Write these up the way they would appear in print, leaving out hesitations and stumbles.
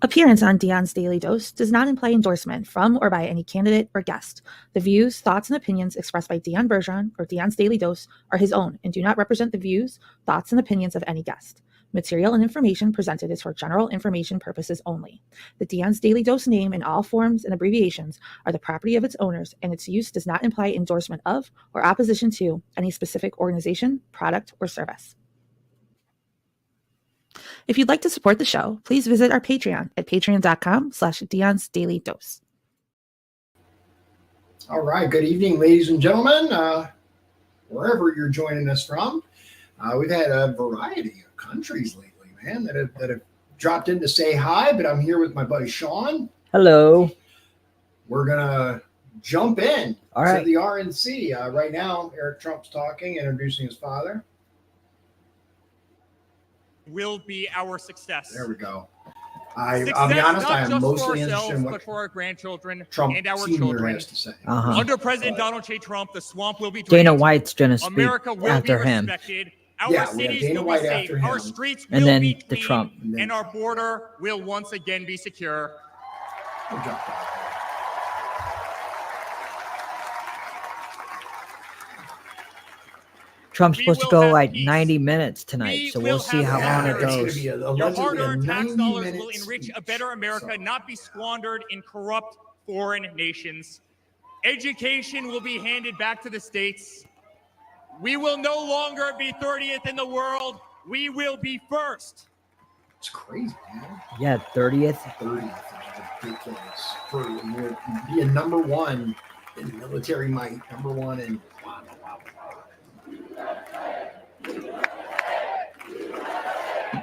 Appearance on Dion's Daily Dose does not imply endorsement from or by any candidate or guest. The views, thoughts, and opinions expressed by Dion Bergeron or Dion's Daily Dose are his own and do not represent the views, thoughts, and opinions of any guest. Material and information presented is for general information purposes only. The Dion's Daily Dose name in all forms and abbreviations are the property of its owners, and its use does not imply endorsement of or opposition to any specific organization, product, or service. If you'd like to support the show, please visit our Patreon at patreon.com/Dion's Daily Dose. All right. Good evening, ladies and gentlemen, wherever you're joining us from. We've had a variety of countries lately, man, that have dropped in to say hi, but I'm here with my buddy Shawn. Hello. We're going to jump in to the RNC. Right now, Eric Trump's talking, introducing his father. Will be our success. There we go. I'll be honest, I am mostly interested in what for our grandchildren Trump and our Sr. children has to say. Under President Donald J. Trump, the swamp will be Dana drained. White's going to speak America will after be him. respected. Our cities will be safe. Our streets And will then be the clean, Trump. and our border will once again be secure. Good job, Bob. Trump's supposed to will go have like peace. 90 minutes tonight, so we'll see how long it It's gonna goes. be Your allegedly a hard-earned tax 90 dollars will minute enrich a speech. better America, not be squandered in corrupt foreign nations. Education will be handed back to the states. We will no longer be 30th in the world. We will be first. It's crazy, man. Yeah, 30th. 30th is ridiculous. For being number one in military might, number one in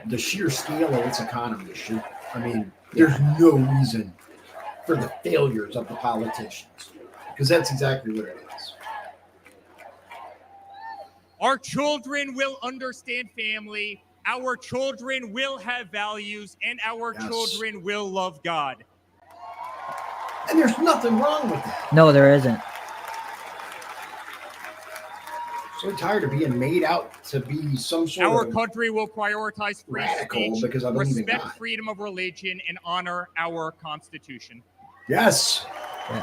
the sheer scale of its economy should, there's no reason for the failures of the politicians, because that's exactly what it is. Our children will understand family. Our children will have values, and our children will love God. And there's nothing wrong with that. No, there isn't. So tired of being made out to be some sort Our of country will prioritize free radical speech, because I believe in respect God. freedom of religion, and honor our Constitution. Yes. Yeah.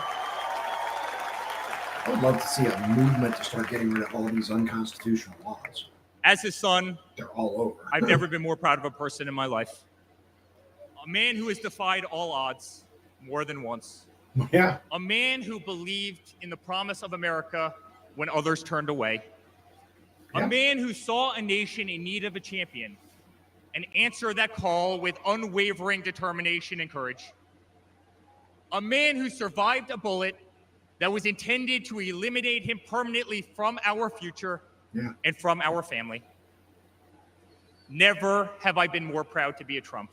I would love to see a movement to start getting rid of all these unconstitutional laws. As his son, They're all over. I've never been more proud of a person in my life. A man who has defied all odds more than once. Yeah. A man who believed in the promise of America when others turned away. Yeah. A man who saw a nation in need of a champion and answered that call with unwavering determination and courage. A man who survived a bullet that was intended to eliminate him permanently from our future and from our family. Never have I been more proud to be a Trump.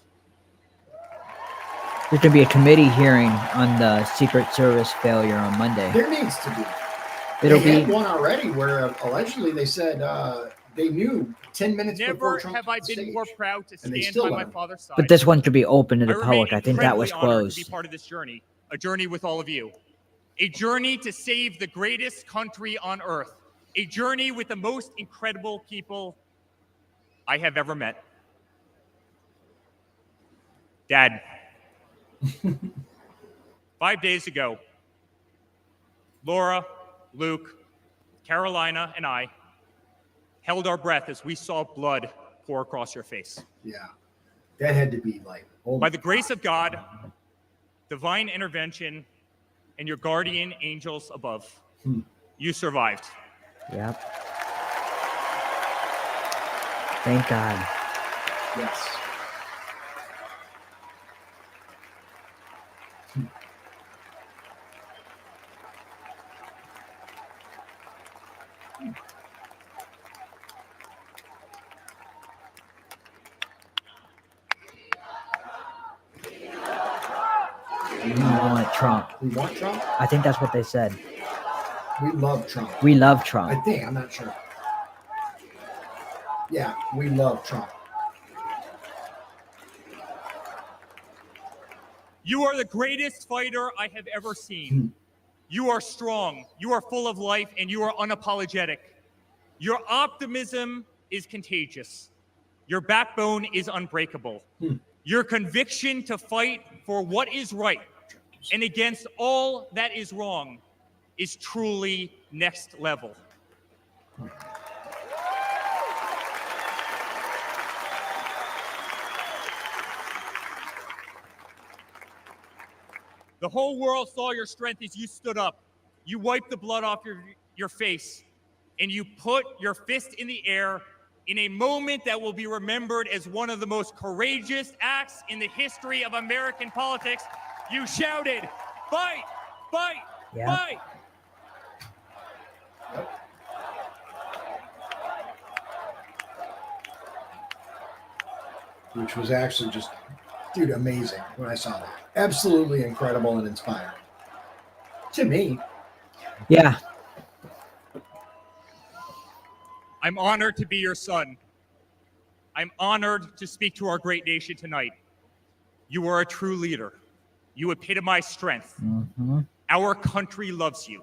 There's going to be a committee hearing on the Secret Service failure on Monday. There needs to be. It'll They be had one already where allegedly they said they knew 10 minutes before Never Trump have I took the been stage. more proud to And they stand still by let my him. father's side. But this one could be open to the I public. remain I think that was incredibly honored closed. to be part of this journey, a journey with all of you. A journey to save the greatest country on earth. A journey with the most incredible people I have ever met. Dad, 5 days ago, Laura, Luke, Carolina, and I held our breath as we saw blood pour across your face. Yeah. That had to be like, oh By the grace of God, divine intervention, and your guardian angels above, you survived. Yep. Thank God. yes. We want Trump. We want Trump. I think that's what they said. We love Trump. We love I Trump. think. I'm not sure. Yeah, we love Trump. You are the greatest fighter I have ever seen. You are strong, you are full of life, and you are unapologetic. Your optimism is contagious. Your backbone is unbreakable. Your conviction to fight for what is right and against all that is wrong is truly next level. The whole world saw your strength as you stood up. You wiped the blood off your face, and you put your fist in the air in a moment that will be remembered as one of the most courageous acts in the history of American politics. You shouted, "Fight, fight, fight!" Which was actually just, dude, amazing when I saw that. Absolutely incredible and inspiring. To me. Yeah. I'm honored to be your son. I'm honored to speak to our great nation tonight. You are a true leader. You epitomize strength. Mm-hmm. Our country loves you.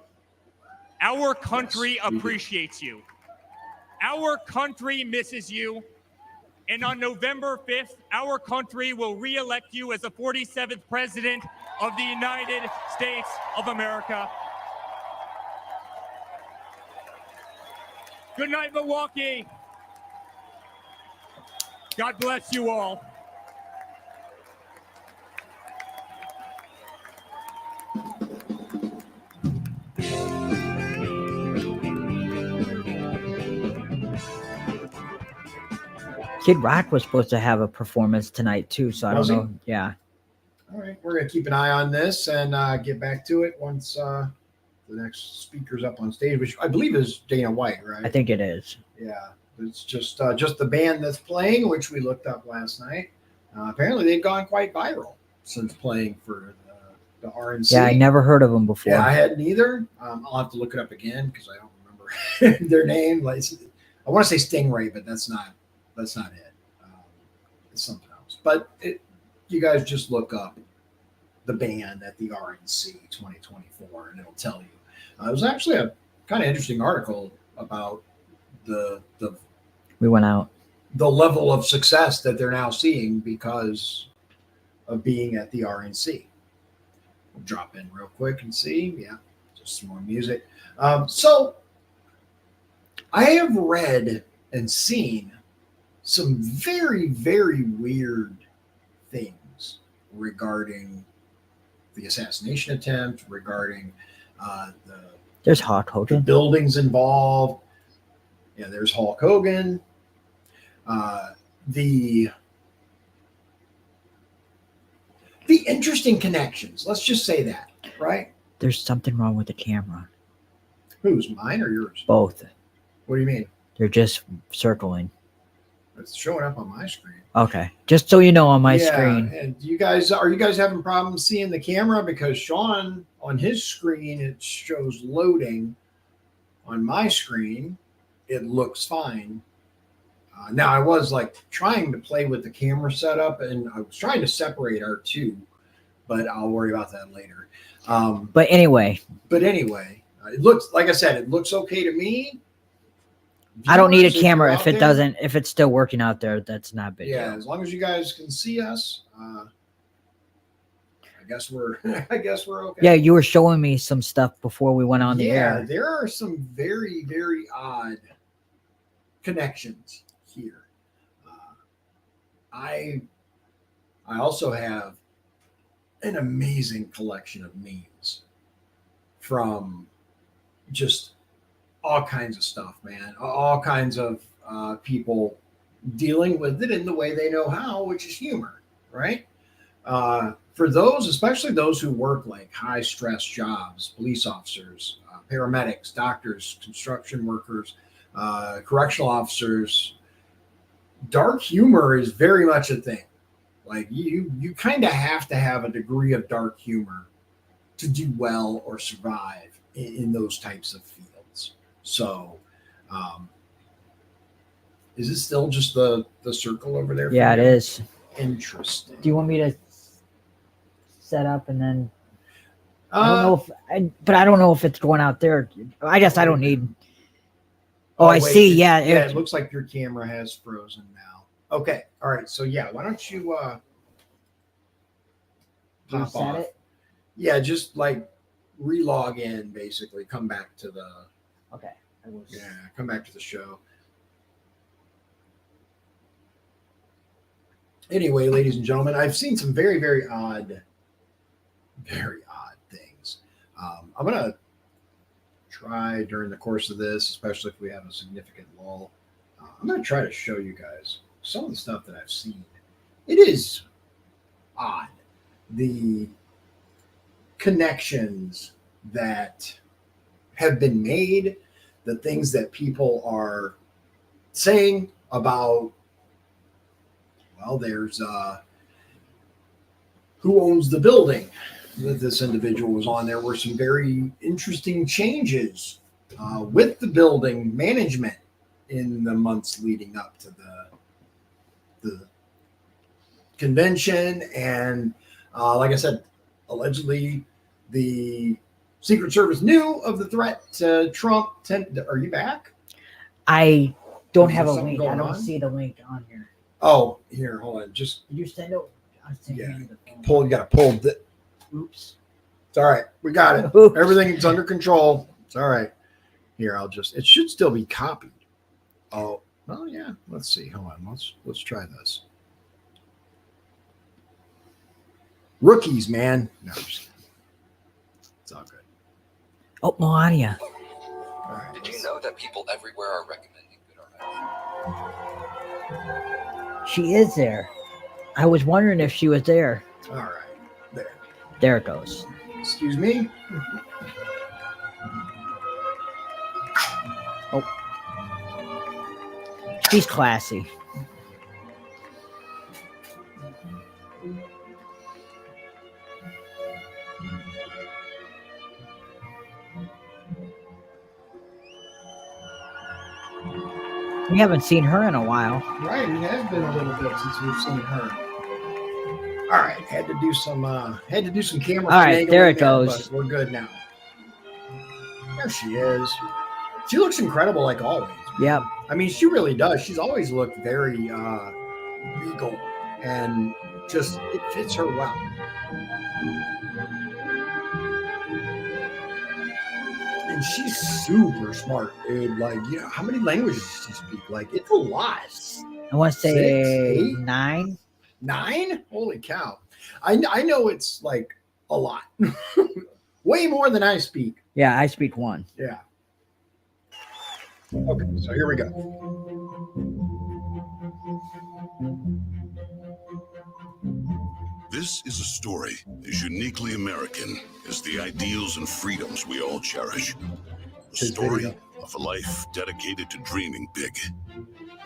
Our country appreciates you. Our country misses you. And on November 5th, our country will re-elect you as the 47th President of the United States of America. Good night, Milwaukee. God bless you all. Kid Rock was supposed to have a performance tonight too, so I don't know. Yeah. All right, we're going to keep an eye on this and get back to it once the next speaker's up on stage, which I believe is Dana White, right? I think it is. Yeah, it's just the band that's playing, which we looked up last night. Apparently, they've gone quite viral since playing for the RNC. Yeah, I never heard of them before. Yeah, I hadn't either. I'll have to look it up again because I don't remember their name. Like, I want to say Stingray, but that's not it. It's something else. But you guys just look up the band at the RNC 2024, and it'll tell you. It was actually a kind of interesting article about we went out. The level of success that they're now seeing because of being at the RNC. We'll drop in real quick and see. Yeah, just some more music. So I have read and seen some very, very weird things regarding the assassination attempt, regarding there's Hulk Hogan. the buildings involved. Yeah, there's Hulk Hogan. The interesting connections. Let's just say that, right? There's something wrong with the camera. Whose, mine or yours? Both. What do you mean? They're just circling. It's showing up on my screen. Okay, just so you know, on my screen. And are you guys having problems seeing the camera? Because Shawn, on his screen, it shows loading. On my screen, it looks fine. Now, I was like trying to play with the camera setup, and I was trying to separate our two, but I'll worry about that later. But anyway, it looks, like I said, it looks okay to me. I don't need a Viewers, camera if you're it out there, doesn't. If it's still working out there, that's not big. Yeah, deal. as long as you guys can see us, I guess we're okay. Yeah, you were showing me some stuff before we went on the air. There are some very, very odd connections here. I also have an amazing collection of memes from just all kinds of stuff, man. All kinds of people dealing with it in the way they know how, which is humor, right? For those, especially those who work like high stress jobs, police officers, paramedics, doctors, construction workers, correctional officers, dark humor is very much a thing. Like you kind of have to have a degree of dark humor to do well or survive in those types of fields. So, is it still just the circle over there? Yeah, it is. Interesting. Do you want me to set up and then? I don't know but I don't know if it's going out there. I guess I don't need. Oh, I wait, see. Yeah, it looks like your camera has frozen now. Okay, all right. So yeah, why don't you hop Reset off. it? Yeah, just like relog in, basically. Come back to the Okay. come back to the show. Anyway, ladies and gentlemen, I've seen some very, very odd things. I'm gonna try during the course of this, especially if we have a significant lull. I'm gonna try to show you guys some of the stuff that I've seen. It is odd, the connections that have been made, the things that people are saying about, well, there's who owns the building that this individual was on. There were some very interesting changes with the building management in the months leading up to the convention. And like I said, allegedly the Secret Service knew of the threat to Trump. Are you back? I don't Is have there a something link. I going don't on? see the link on here. Oh, here, hold on. Just Did you send it? I sent Yeah. you the phone. pull. You got to pull. Oops. It's all right. We got it. Oops. Everything's under control. It's all right. Here, it should still be copied. Oh, well, yeah. Let's see. Hold on. Let's try this. Rookies, man. No, I'm just kidding. It's all good. Oh, Melania. All right. Did you know that people everywhere are recommending good RNC? She is there. I was wondering if she was there. All right. There. There it goes. Excuse me. She's classy. We haven't seen her in a while. Right. It has been a little bit since we've seen her. All right. Had to do some camera. All right, finagling there it goes. but we're good now. There she is. She looks incredible, like always. Yep. I mean, she really does. She's always looked very regal, and just it fits her well. And she's super smart, dude. Like, how many languages does she speak? Like, it's a lot. I want to say 6, 8? 9. 9? Holy cow. I know it's like a lot. Way more than I speak. Yeah, I speak 1. Yeah. Okay, so here we go. This is a story as uniquely American as the ideals and freedoms we all cherish. A story of a life dedicated to dreaming big.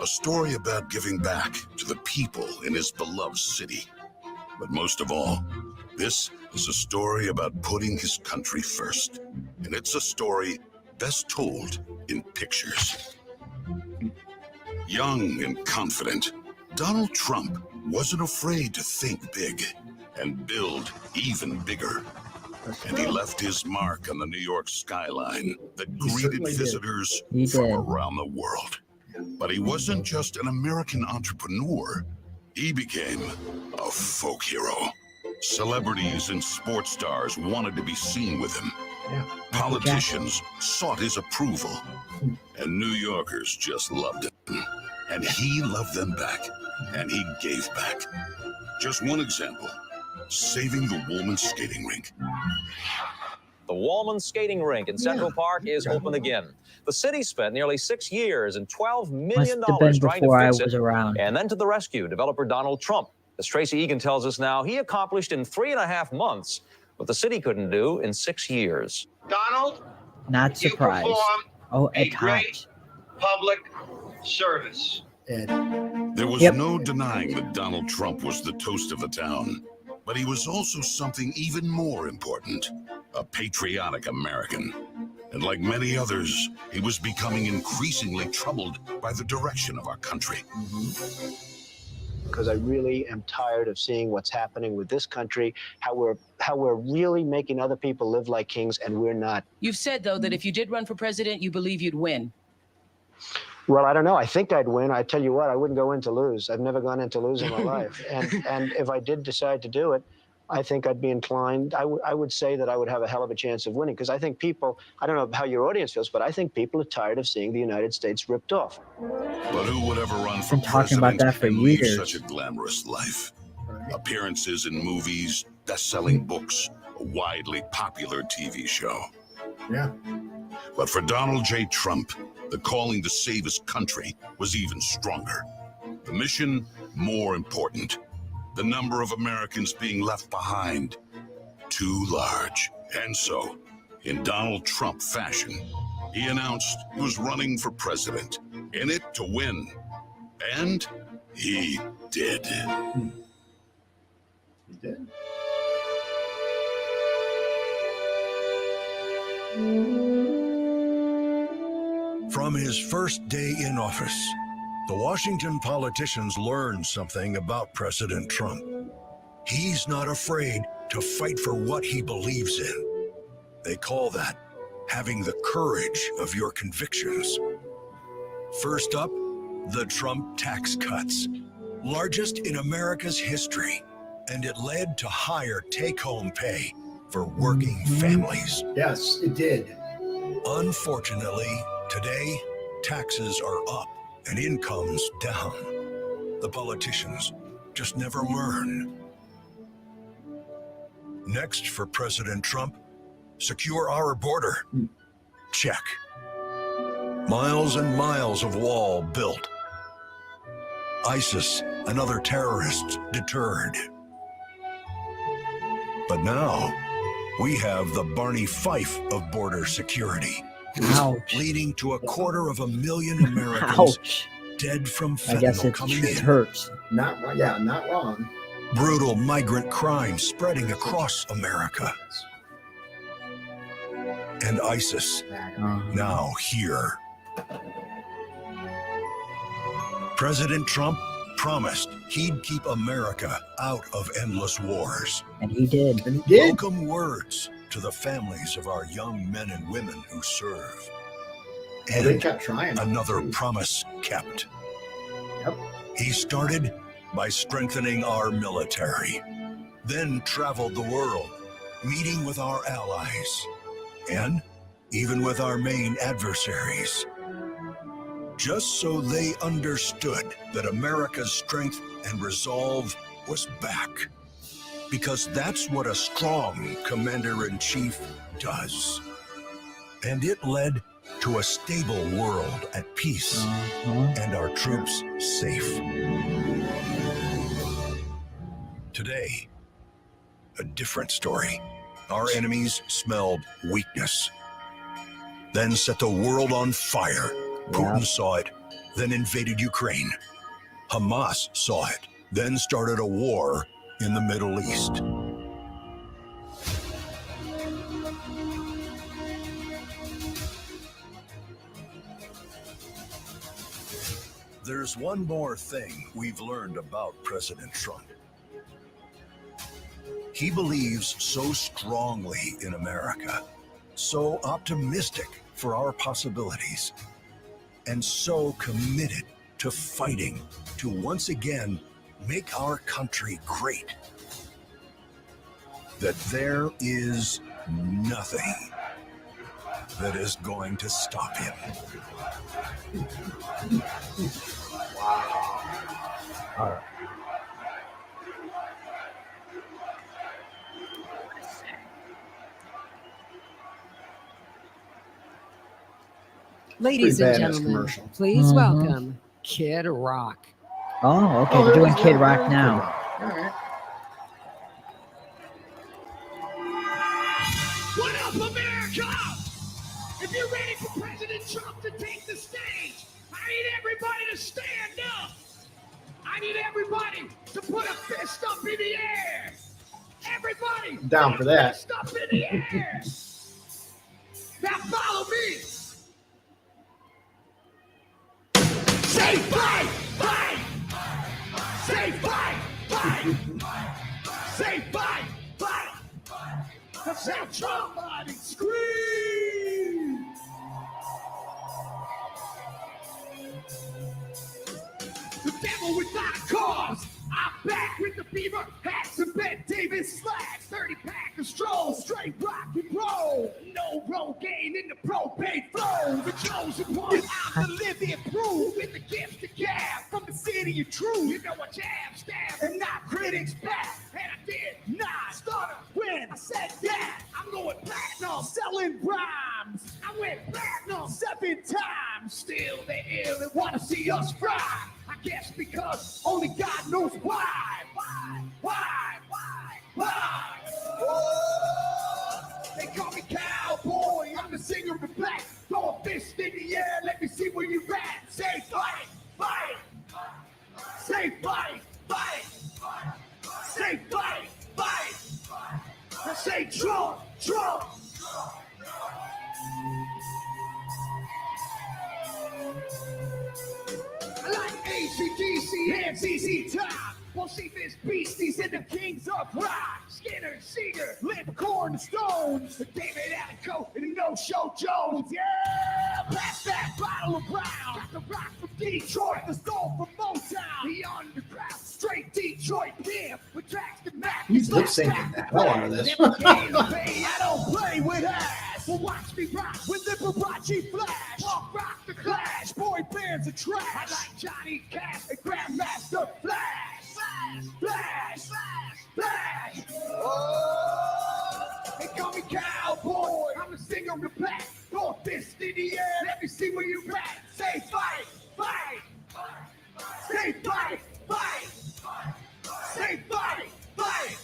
A story about giving back to the people in his beloved city. But most of all, this is a story about putting his country first. And it's a story best told in pictures. Young and confident, Donald Trump wasn't afraid to think big and build even bigger. And he left his mark on the New York skyline that greeted certainly did. visitors He from did. around the world. But he wasn't just an American entrepreneur. He became a folk hero. Celebrities and sports stars wanted to be seen with him. Yeah. Politicians sought his approval. And New Yorkers just loved him. And he loved them back. And he gave back. Just one example. Saving the Woolman skating rink. The Woolman skating rink in Central Park is open again. The city spent nearly 6 years and $12 million Must have been trying before to I fix was it. around. And then to the rescue, developer Donald Trump. As Tracy Egan tells us now, he accomplished in 3.5 months what the city couldn't do in 6 years. Donald, Not you surprised. perform Oh, a at great times. public service. Ed. There was Yep. no denying that Donald Trump was the toast of the town. But he was also something even more important, a patriotic American. And like many others, he was becoming increasingly troubled by the direction of our country. Because I really am tired of seeing what's happening with this country, how we're really making other people live like kings and we're not. You've said, though, that if you did run for president, you believe you'd win. Well, I don't know. I think I'd win. I tell you what, I wouldn't go in to lose. I've never gone in to lose in my life. And if I did decide to do it, I think I'd be inclined. I would say that I would have a hell of a chance of winning, because I think people. I don't know how your audience feels, but I think people are tired of seeing the United States ripped off. But who would ever run for Been talking about president that for and lead years. such a glamorous life? Appearances in movies, best-selling books, a widely popular TV show. Yeah. But for Donald J. Trump, the calling to save his country was even stronger. The mission, more important. The number of Americans being left behind, too large. And so, in Donald Trump fashion, he announced he was running for president, in it to win. And he did. He did. From his first day in office, the Washington politicians learned something about President Trump. He's not afraid to fight for what he believes in. They call that having the courage of your convictions. First up, the Trump tax cuts, largest in America's history, and it led to higher take-home pay for working families. Yes, it did. Unfortunately, today, taxes are up and incomes down. The politicians just never learn. Next for President Trump, secure our border. Check. Miles and miles of wall built. ISIS and other terrorists deterred. But now, we have the Barney Fife of border security. Ouch. Leading to 250,000 Americans Ouch. dead from I guess fentanyl it coming in. hurts. Not wrong. Brutal migrant crime spreading across America. And ISIS now here. President Trump promised he'd keep America out of endless wars. And he did. And he did. Welcome words to the families of our young men and women who serve. Well, they And kept trying. another promise kept. Yep. He started by strengthening our military, then traveled the world, meeting with our allies, and even with our main adversaries, just so they understood that America's strength and resolve was back. Because that's what a strong commander-in-chief does. And it led to a stable world at peace and our troops safe. Today, a different story. Our enemies smelled weakness, then set the world on fire. Putin saw it, then invaded Ukraine. Hamas saw it, then started a war in the Middle East. There's one more thing we've learned about President Trump. He believes so strongly in America, so optimistic for our possibilities, and so committed to fighting to once again make our country great, that there is nothing that is going to stop him. All right. Ladies and Pretty badass gentlemen, commercial. please welcome Kid Rock. Oh, okay. They're doing Kid Rock now. All right. What up, America? If you're ready for President Trump to take the stage, I need everybody to stand up. I need everybody to put a fist up in the air. Everybody, Down put for a that. Fist up in the air. Now follow me. Say fight, fight. Say fight, fight. Say fight, fight. That's how Trump body scream. The devil without a cause. I I'm back with the beaver hats and Ben Davis slacks. 30-pack of strolls, straight rock and roll. No Rogaine in the propane flow. The chosen one, I'm the living proof with the gift to gab from the city of truth. You know I jab, stab, and not critics back. And I did not stutter when I said that. I'm going platinum, selling rhymes. I went platinum 7 times. Still they ill and want to see us fry. I guess because only God knows why. They call me cowboy, I'm the singer of black. Throw a fist in the air, let me see where you at. Say fight, fight. Say fight, fight. Say fight, fight. I say Trump, Trump. I like ACDC and ZZ Top. We'll see this beasties and the kings of rock. Skinner, Seeger, Lipcorn, and Stones. David Allen and No-Show Jones. Yeah, pass that bottle of brown. Got the rock from Detroit, the soul from Motown. The underground, straight Detroit pimp. With tracks to match. He's lip syncing the hell out of this. I don't play with ass. Well, watch me rock with Liberace Flash. Walk, rock the Clash. Boy bands are trash. I like Johnny Cash and Grandmaster Flash. Flash, flash, flash. Oh, they call me cowboy. I'm a singer of black. Throw a fist in the air. Let me see where you at. Say fight, fight. Say fight, fight. Say fight, fight.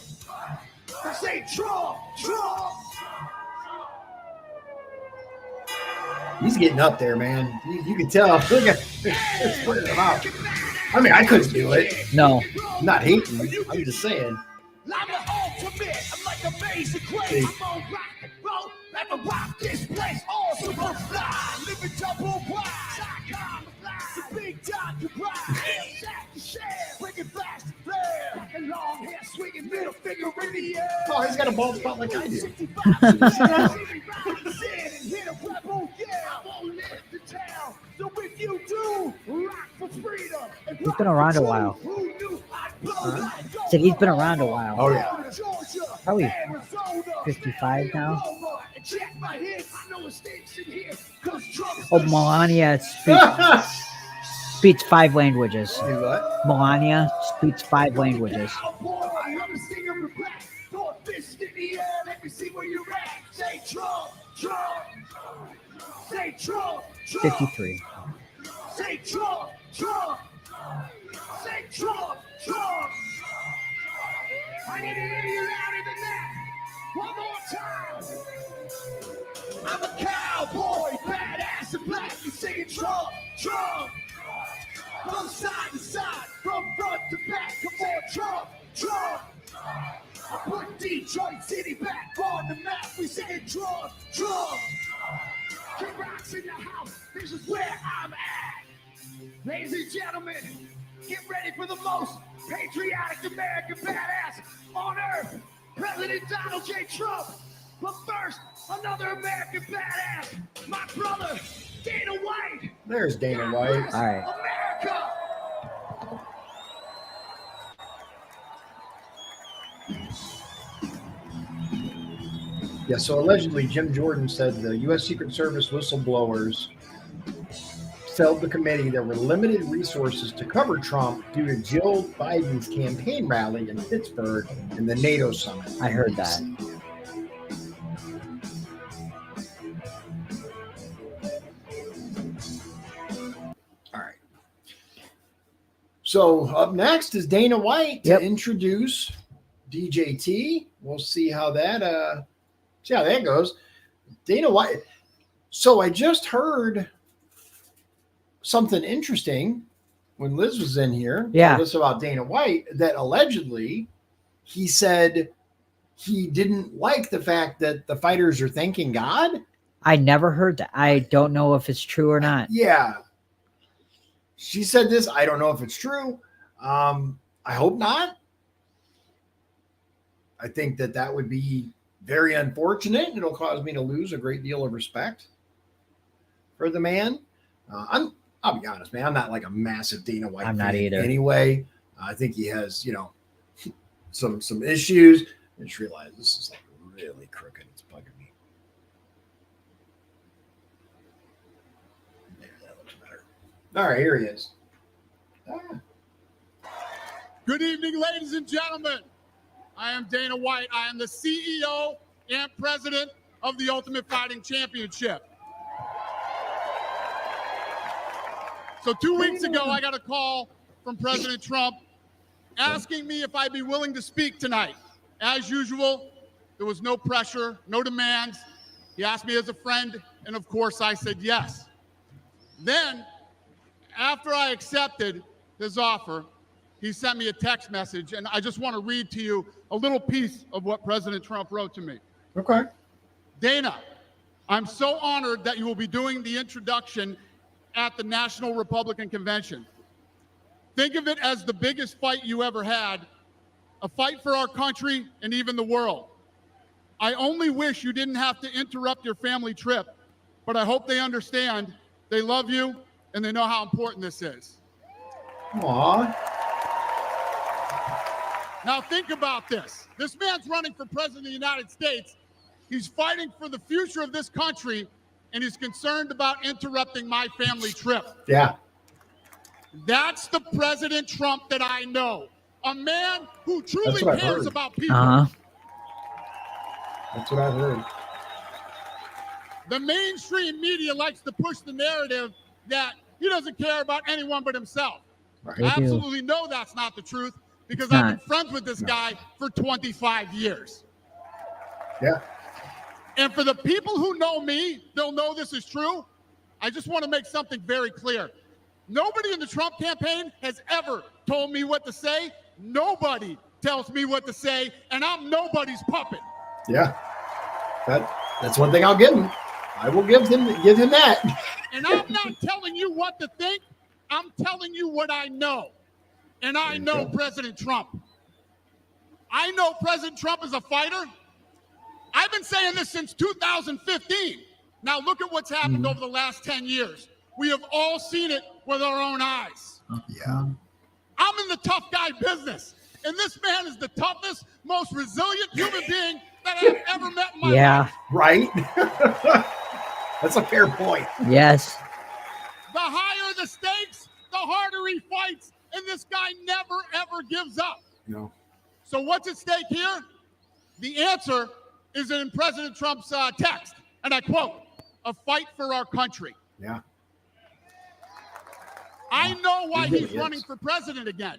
I say Trump, Trump. He's getting up there, man. You can tell. Look at putting him out. I mean, I couldn't do it. No. I'm not hating. I'm just saying. I'm the ultimate. I'm like amazing grace. I'm on rock and roll. Never rock this place. All super fly. Living double wide. The big dog to ride. Shack to share. Bringing flash to flare. Like a long hair swinging middle finger in the air. Oh, he's got a bald spot like I do. Hit a rebel, yeah. I won't live to tell. So if you do, rock for freedom. He's been around a while. Said he's been around a while. Oh, yeah. Probably 55 now. Oh, Melania speaks 5 languages. Do what? Melania speaks 5 languages. Say Trump, Trump. Say Trump, Trump. 53. Say Trump, Trump. Say Trump, Trump. I need to hear you louder than that. One more time. I'm a cowboy, badass and black. You singing Trump, Trump. From side to side, from front to back. Come on, Trump, Trump. I put Detroit City back on the map. We singing Trump, Trump. King Rock's in the house. This is where I'm at. Ladies and gentlemen, get ready for the most patriotic American badass on earth, President Donald J. Trump. But first, another American badass, my brother, Dana White. There's Dana White. All right. America. Yeah, so allegedly Jim Jordan said the U.S. Secret Service whistleblowers told the committee there were limited resources to cover Trump due to Jill Biden's campaign rally in Pittsburgh and the NATO summit. I heard that. All right. So up next is Dana White to introduce DJT. We'll see how that goes. Dana White. So I just heard something interesting when Liz was in here. Yeah. Told us about Dana White, that allegedly he said he didn't like the fact that the fighters are thanking God. I never heard that. I don't know if it's true or not. Yeah. She said this. I don't know if it's true. I hope not. I think that would be very unfortunate. It'll cause me to lose a great deal of respect for the man. I'll be honest, man. I'm not like a massive Dana White I'm fan not either. anyway. I think he has, some issues. I just realized this is like really crooked. It's bugging me. Maybe that looks better. All right, here he is. Good evening, ladies and gentlemen. I am Dana White. I am the CEO and president of the Ultimate Fighting Championship. So 2 weeks ago, I got a call from President Trump asking me if I'd be willing to speak tonight. As usual, there was no pressure, no demands. He asked me as a friend, and of course I said yes. Then, after I accepted his offer, he sent me a text message, and I just want to read to you a little piece of what President Trump wrote to me. Okay. Dana, I'm so honored that you will be doing the introduction at the National Republican Convention. Think of it as the biggest fight you ever had, a fight for our country and even the world. I only wish you didn't have to interrupt your family trip, but I hope they understand, they love you, and they know how important this is. Aww. Now think about this. This man's running for president of the United States. He's fighting for the future of this country, and he's concerned about interrupting my family trip. Yeah. That's the President Trump that I know. A man who truly cares about people. That's what I've heard. The mainstream media likes to push the narrative that he doesn't care about anyone but himself. Right. I absolutely know that's not the truth because I've been friends with this guy for 25 years. Yeah. And for the people who know me, they'll know this is true. I just want to make something very clear. Nobody in the Trump campaign has ever told me what to say. Nobody tells me what to say, and I'm nobody's puppet. Yeah. That's one thing I'll give him. I will give him that. And I'm not telling you what to think. I'm telling you what I know. And I know President Trump. I know President Trump is a fighter. I've been saying this since 2015. Now look at what's happened over the last 10 years. We have all seen it with our own eyes. Yeah. I'm in the tough guy business. And this man is the toughest, most resilient human being that I've ever met in my life. Right? That's a fair point. Yes. The higher the stakes, the harder he fights. And this guy never, ever gives up. No. So what's at stake here? The answer is in President Trump's text. And I quote, "A fight for our country." Yeah. I know why he's running for president again.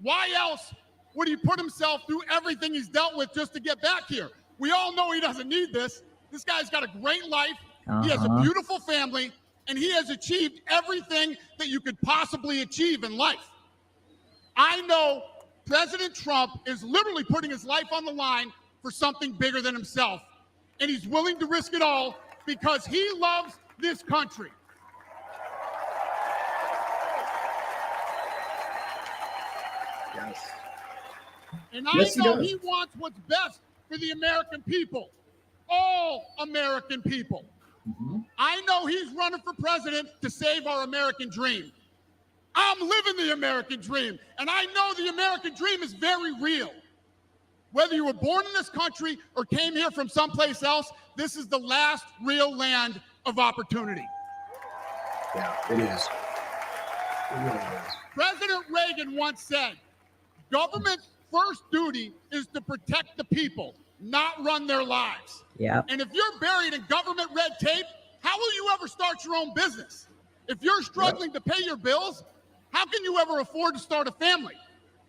Why else would he put himself through everything he's dealt with just to get back here? We all know he doesn't need this. This guy's got a great life. He has a beautiful family, and he has achieved everything that you could possibly achieve in life. I know President Trump is literally putting his life on the line for something bigger than himself, and he's willing to risk it all because he loves this country. Yes. And I know he wants what's best for the American people, all American people. I know he's running for president to save our American dream. I'm living the American dream, and I know the American dream is very real. Whether you were born in this country or came here from someplace else, this is the last real land of opportunity. Yeah, it is. It really is. President Reagan once said, government's first duty is to protect the people, not run their lives. Yeah. And if you're buried in government red tape, how will you ever start your own business? If you're struggling to pay your bills, how can you ever afford to start a family?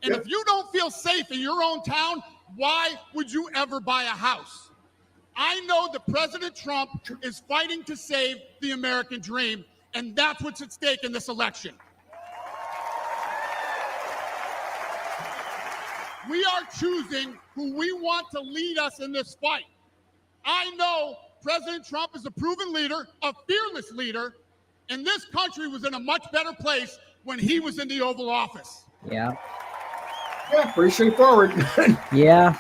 And if you don't feel safe in your own town, why would you ever buy a house? I know that President Trump is fighting to save the American dream, and that's what's at stake in this election. We are choosing who we want to lead us in this fight. I know President Trump is a proven leader, a fearless leader, and this country was in a much better place when he was in the Oval Office. Yeah. Yeah, pretty straightforward. Yeah.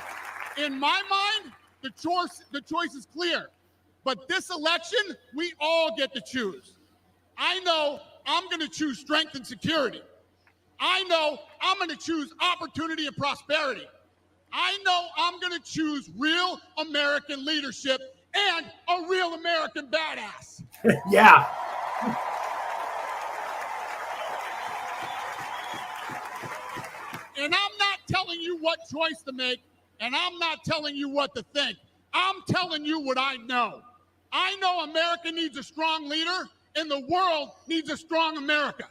In my mind, the choice is clear. But this election, we all get to choose. I know I'm going to choose strength and security. I know I'm going to choose opportunity and prosperity. I know I'm going to choose real American leadership and a real American badass. Yeah. And I'm not telling you what choice to make, and I'm not telling you what to think. I'm telling you what I know. I know America needs a strong leader, and the world needs a strong America.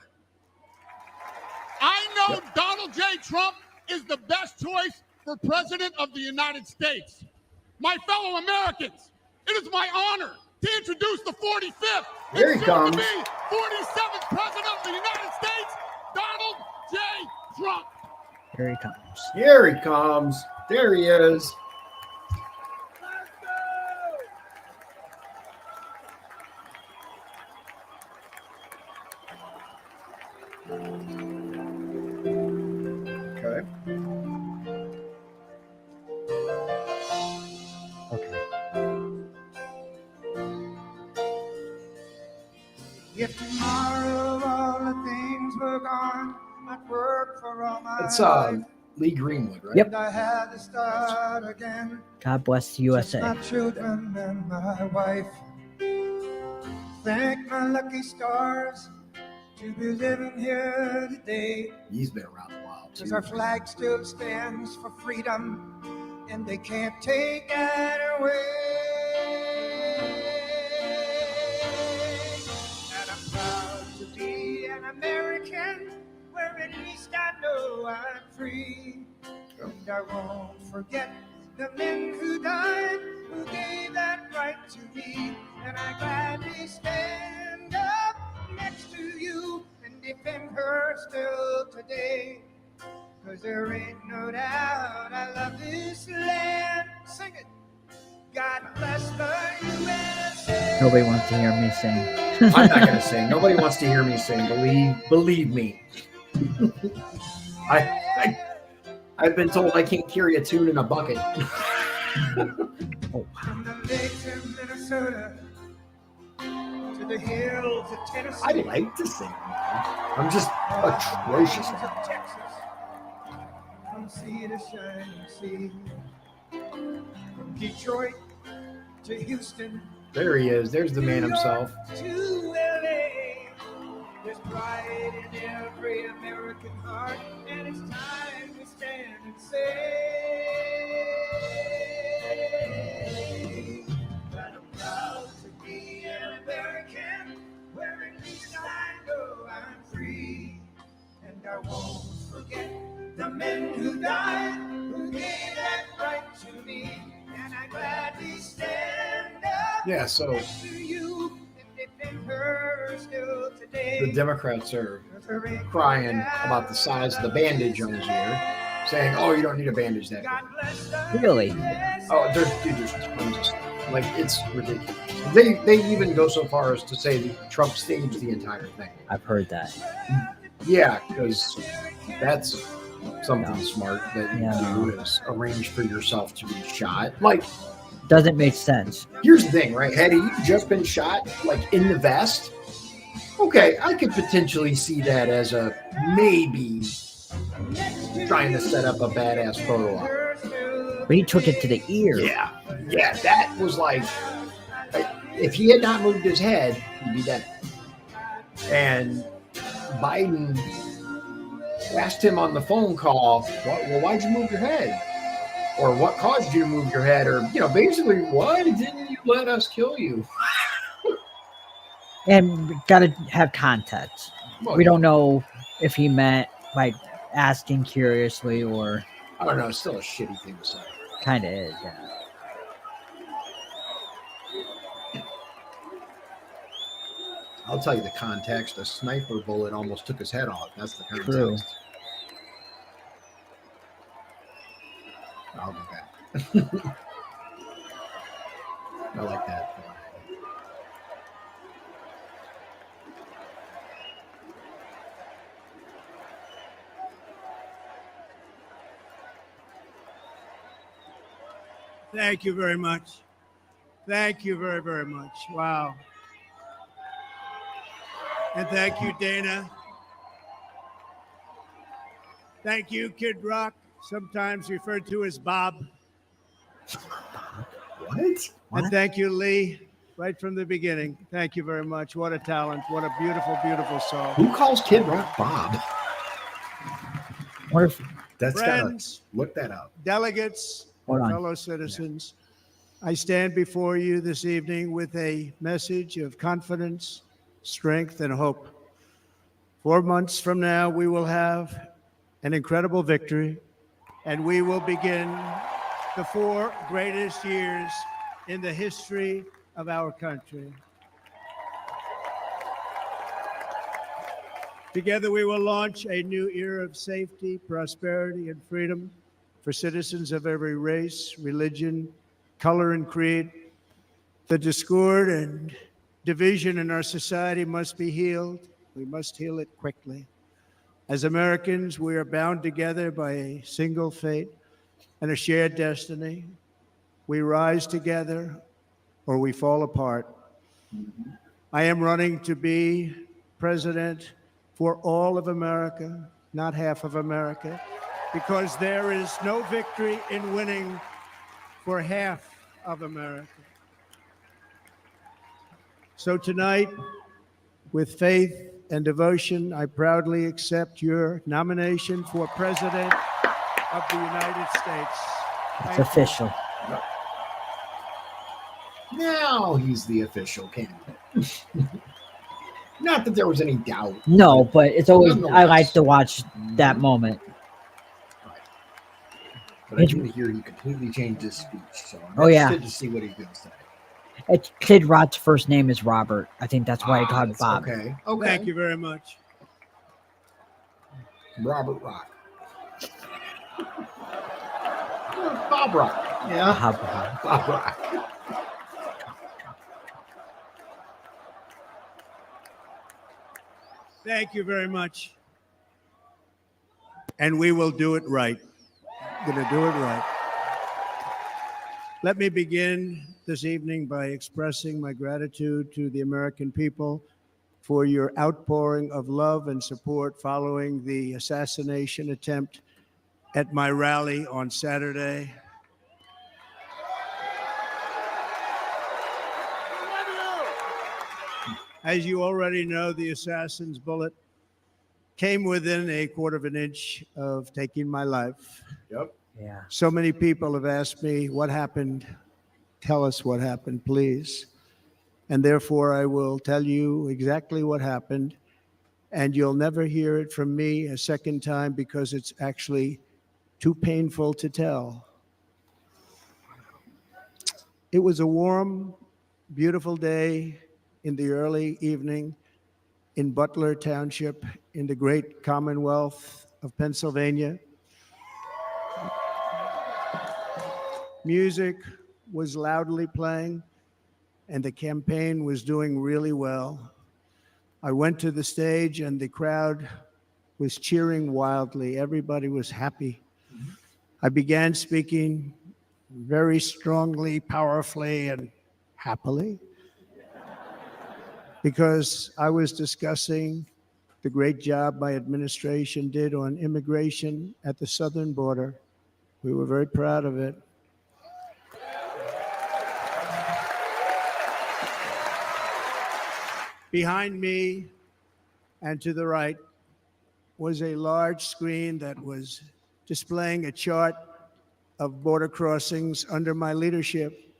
I know Donald J. Trump is the best choice for President of the United States. My fellow Americans, it is my honor to introduce the 45th Here and he soon to comes. be 47th President of the United States, Donald J. Trump. Here he comes. Here he comes. There he is. Okay. If tomorrow all the things were gone, I'd work for all my It's life. Lee Greenwood, right? Yep. And I had to start again. God bless the Just USA. my children and my wife. Thank my lucky stars to be living here today. He's been around a while, too. Because our flag still stands for freedom, and they can't take that away. And I'm proud to be an American, where at least I know I'm free. And I won't forget the men who died, who gave that right to me. And I gladly stand up next to you and defend her still today. 'Cause there ain't no doubt I love this land. Sing it. God bless the USA. Nobody wants to hear me sing. I'm not going to sing. Nobody wants to hear me sing. Believe me. I've been told I can't carry a tune in a bucket. From the lakes of Minnesota to the hills of Tennessee. I like to sing. I'm just atrocious Of at it. Texas, from sea to shining sea. From Detroit to Houston. There he is. There's the man himself. To LA. There's pride in every American heart, and it's time to stand and say that I'm proud to be an American, where at least I know I'm free. And I won't forget the men who died, who gave that right to me. And I gladly stand up Yeah, so next to you and defend her still today. the Democrats are crying about the size of the bandage on his ear, saying, "Oh, you don't need a bandage that big." Really? Oh, there's tons of stuff. Like, it's ridiculous. They even go so far as to say that Trump staged the entire thing. I've heard that. Yeah, because that's something smart that you Yeah. do is arrange for yourself to be shot. Like, Doesn't make sense. here's the thing, right? Had you just been shot, like, in the vest, okay, I could potentially see that as a maybe trying to set up a badass photo op. But he took it to the ear. Yeah, that was like, if he had not moved his head, he'd be dead. And Biden asked him on the phone call, well, why'd you move your head? Or what caused you to move your head? Or, basically, why didn't you let us kill you? And we gotta have context. Well, We don't know if he meant like asking curiously or I don't know. It's still a shitty thing to say. kind of is. Yeah. I'll tell you the context. A sniper bullet almost took his head off. That's the context. True. I'll be back. I like that. Thank you very much. Thank you very, very much. Wow. And thank you, Dana. Thank you, Kid Rock, sometimes referred to as Bob. What? And thank you, Lee, right from the beginning. Thank you very much. What a talent. What a beautiful, beautiful song. Who calls Kid Rock Bob? What if That's Friends, gotta look that up. delegates, Hold on. fellow citizens, I stand before you this evening with a message of confidence, strength, and hope. 4 months from now, we will have an incredible victory, and we will begin the 4 greatest years in the history of our country. Together, we will launch a new era of safety, prosperity, and freedom for citizens of every race, religion, color, and creed. The discord and division in our society must be healed. We must heal it quickly. As Americans, we are bound together by a single fate and a shared destiny. We rise together or we fall apart. I am running to be president for all of America, not half of America, because there is no victory in winning for half of America. So tonight, with faith and devotion, I proudly accept your nomination for President of the United States. It's official. Now he's the official candidate. Not that there was any doubt. No, but it's always, I nonetheless. like to watch that moment. But I didn't hear he completely changed his speech, so I'm Oh, yeah. interested to see what he's going to say. It's Kid Rock's first name is Robert. I think that's why he called that's Bob. Okay. Thank you very much. Robert Rock. Bob Rock. Yeah. Bob Rock. Thank you very much. And we will do it right. Gonna do it right. Let me begin this evening by expressing my gratitude to the American people for your outpouring of love and support following the assassination attempt at my rally on Saturday. As you already know, the assassin's bullet came within a quarter of an inch of taking my life. Yep. Yeah. So many people have asked me, what happened? Tell us what happened, please. And therefore, I will tell you exactly what happened. And you'll never hear it from me a second time because it's actually too painful to tell. It was a warm, beautiful day in the early evening in Butler Township in the great Commonwealth of Pennsylvania. Music was loudly playing, and the campaign was doing really well. I went to the stage, and the crowd was cheering wildly. Everybody was happy. I began speaking very strongly, powerfully, and happily, because I was discussing the great job my administration did on immigration at the southern border. We were very proud of it. Behind me and to the right was a large screen that was displaying a chart of border crossings under my leadership.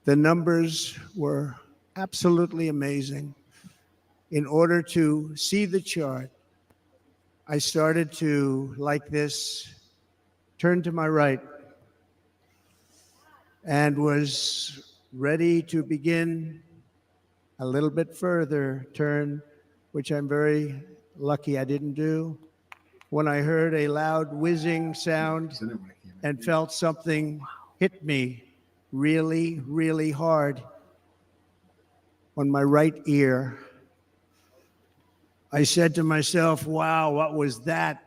The numbers were absolutely amazing. In order to see the chart, I started to, like this, turn to my right and was ready to begin a little bit further turn, which I'm very lucky I didn't do, when I heard a loud whizzing sound and felt something hit me really, really hard on my right ear. I said to myself, wow, what was that?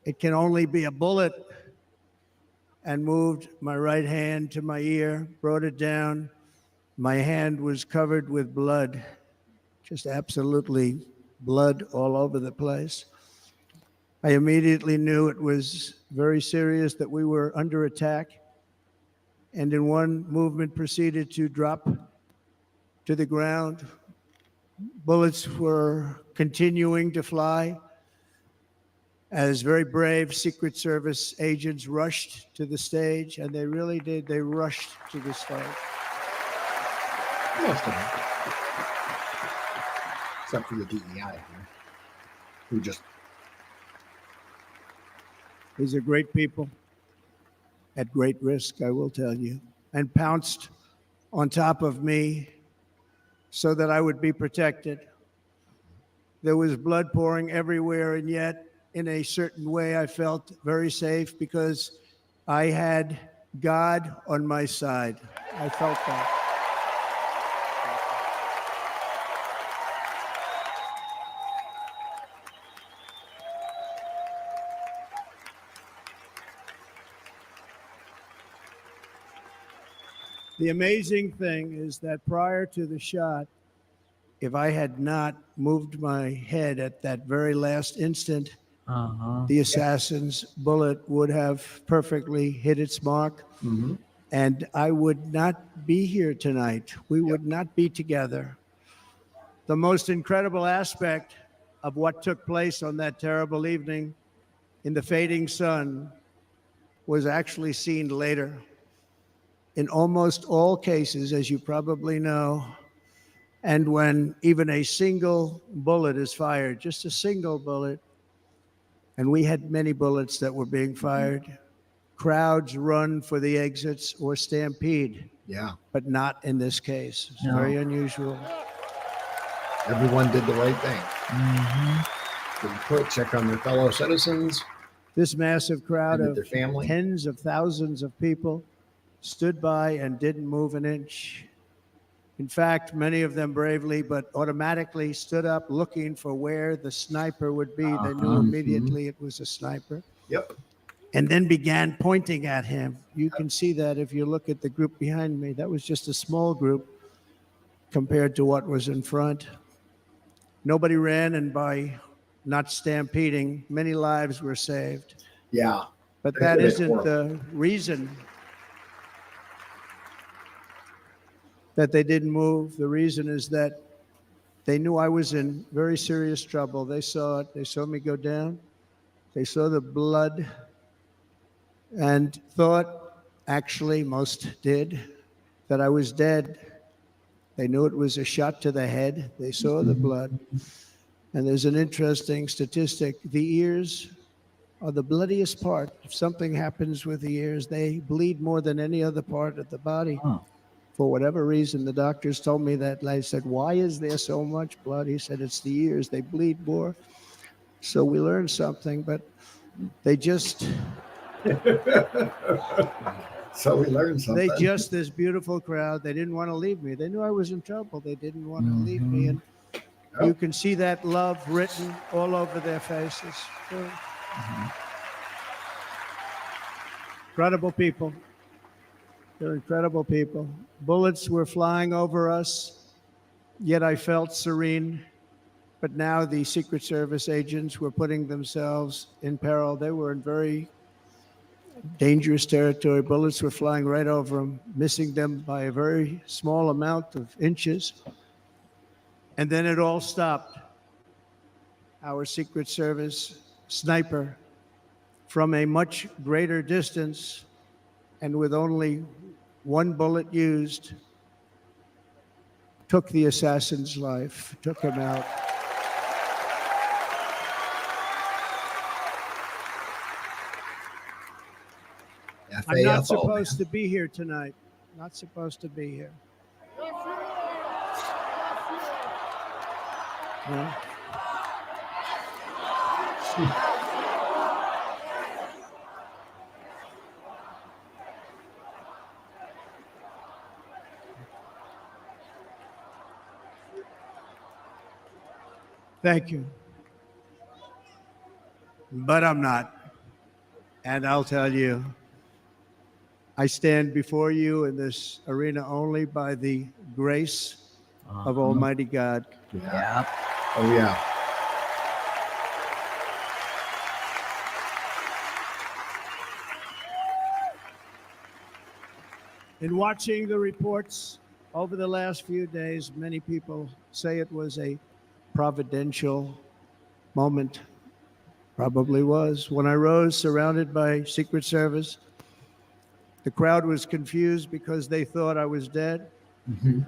It can only be a bullet. And moved my right hand to my ear, brought it down. My hand was covered with blood, just absolutely blood all over the place. I immediately knew it was very serious, that we were under attack, and in one movement proceeded to drop to the ground. Bullets were continuing to fly as very brave Secret Service agents rushed to the stage, and they really did. They rushed to the stage. Most of them. Except for the DEI, who just... These are great people at great risk, I will tell you, and pounced on top of me so that I would be protected. There was blood pouring everywhere, and yet, in a certain way, I felt very safe because I had God on my side. I felt that. The amazing thing is that prior to the shot, if I had not moved my head at that very last instant, the assassin's bullet would have perfectly hit its mark, and I would not be here tonight. We would not be together. The most incredible aspect of what took place on that terrible evening in the fading sun was actually seen later. In almost all cases, as you probably know, and when even a single bullet is fired, just a single bullet, and we had many bullets that were being fired, crowds run for the exits or stampede. Yeah. But not in this case. It's No. very unusual. Everyone did the right thing. Didn't quit, check on their fellow citizens. This massive crowd And of their family. tens of thousands of people stood by and didn't move an inch. In fact, many of them bravely, but automatically stood up looking for where the sniper would be. They knew immediately it was a sniper. Yep. And then began pointing at him. You can see that if you look at the group behind me. That was just a small group compared to what was in front. Nobody ran, and by not stampeding, many lives were saved. Yeah. But that isn't the reason that they didn't move. The reason is that they knew I was in very serious trouble. They saw it. They saw me go down. They saw the blood and thought, actually, most did, that I was dead. They knew it was a shot to the head. They saw the blood. And there's an interesting statistic. The ears are the bloodiest part. If something happens with the ears, they bleed more than any other part of the body. For whatever reason, the doctors told me that. I said, why is there so much blood? He said, it's the ears. They bleed more. So we learned something, but they just... So we learned something. They just, this beautiful crowd, they didn't want to leave me. They knew I was in trouble. They didn't want to leave me. And you can see that love written all over their faces. Incredible people. They're incredible people. Bullets were flying over us, yet I felt serene. But now the Secret Service agents were putting themselves in peril. They were in very dangerous territory. Bullets were flying right over them, missing them by a very small amount of inches. And then it all stopped. Our Secret Service sniper, from a much greater distance and with only one bullet used, took the assassin's life, took him out. I'm not supposed to be here tonight. Not supposed to be here. No. Thank you. But I'm not. And I'll tell you, I stand before you in this arena only by the grace of Almighty God. Yeah. Oh, yeah. In watching the reports over the last few days, many people say it was a providential moment. Probably was. When I rose, surrounded by Secret Service, the crowd was confused because they thought I was dead.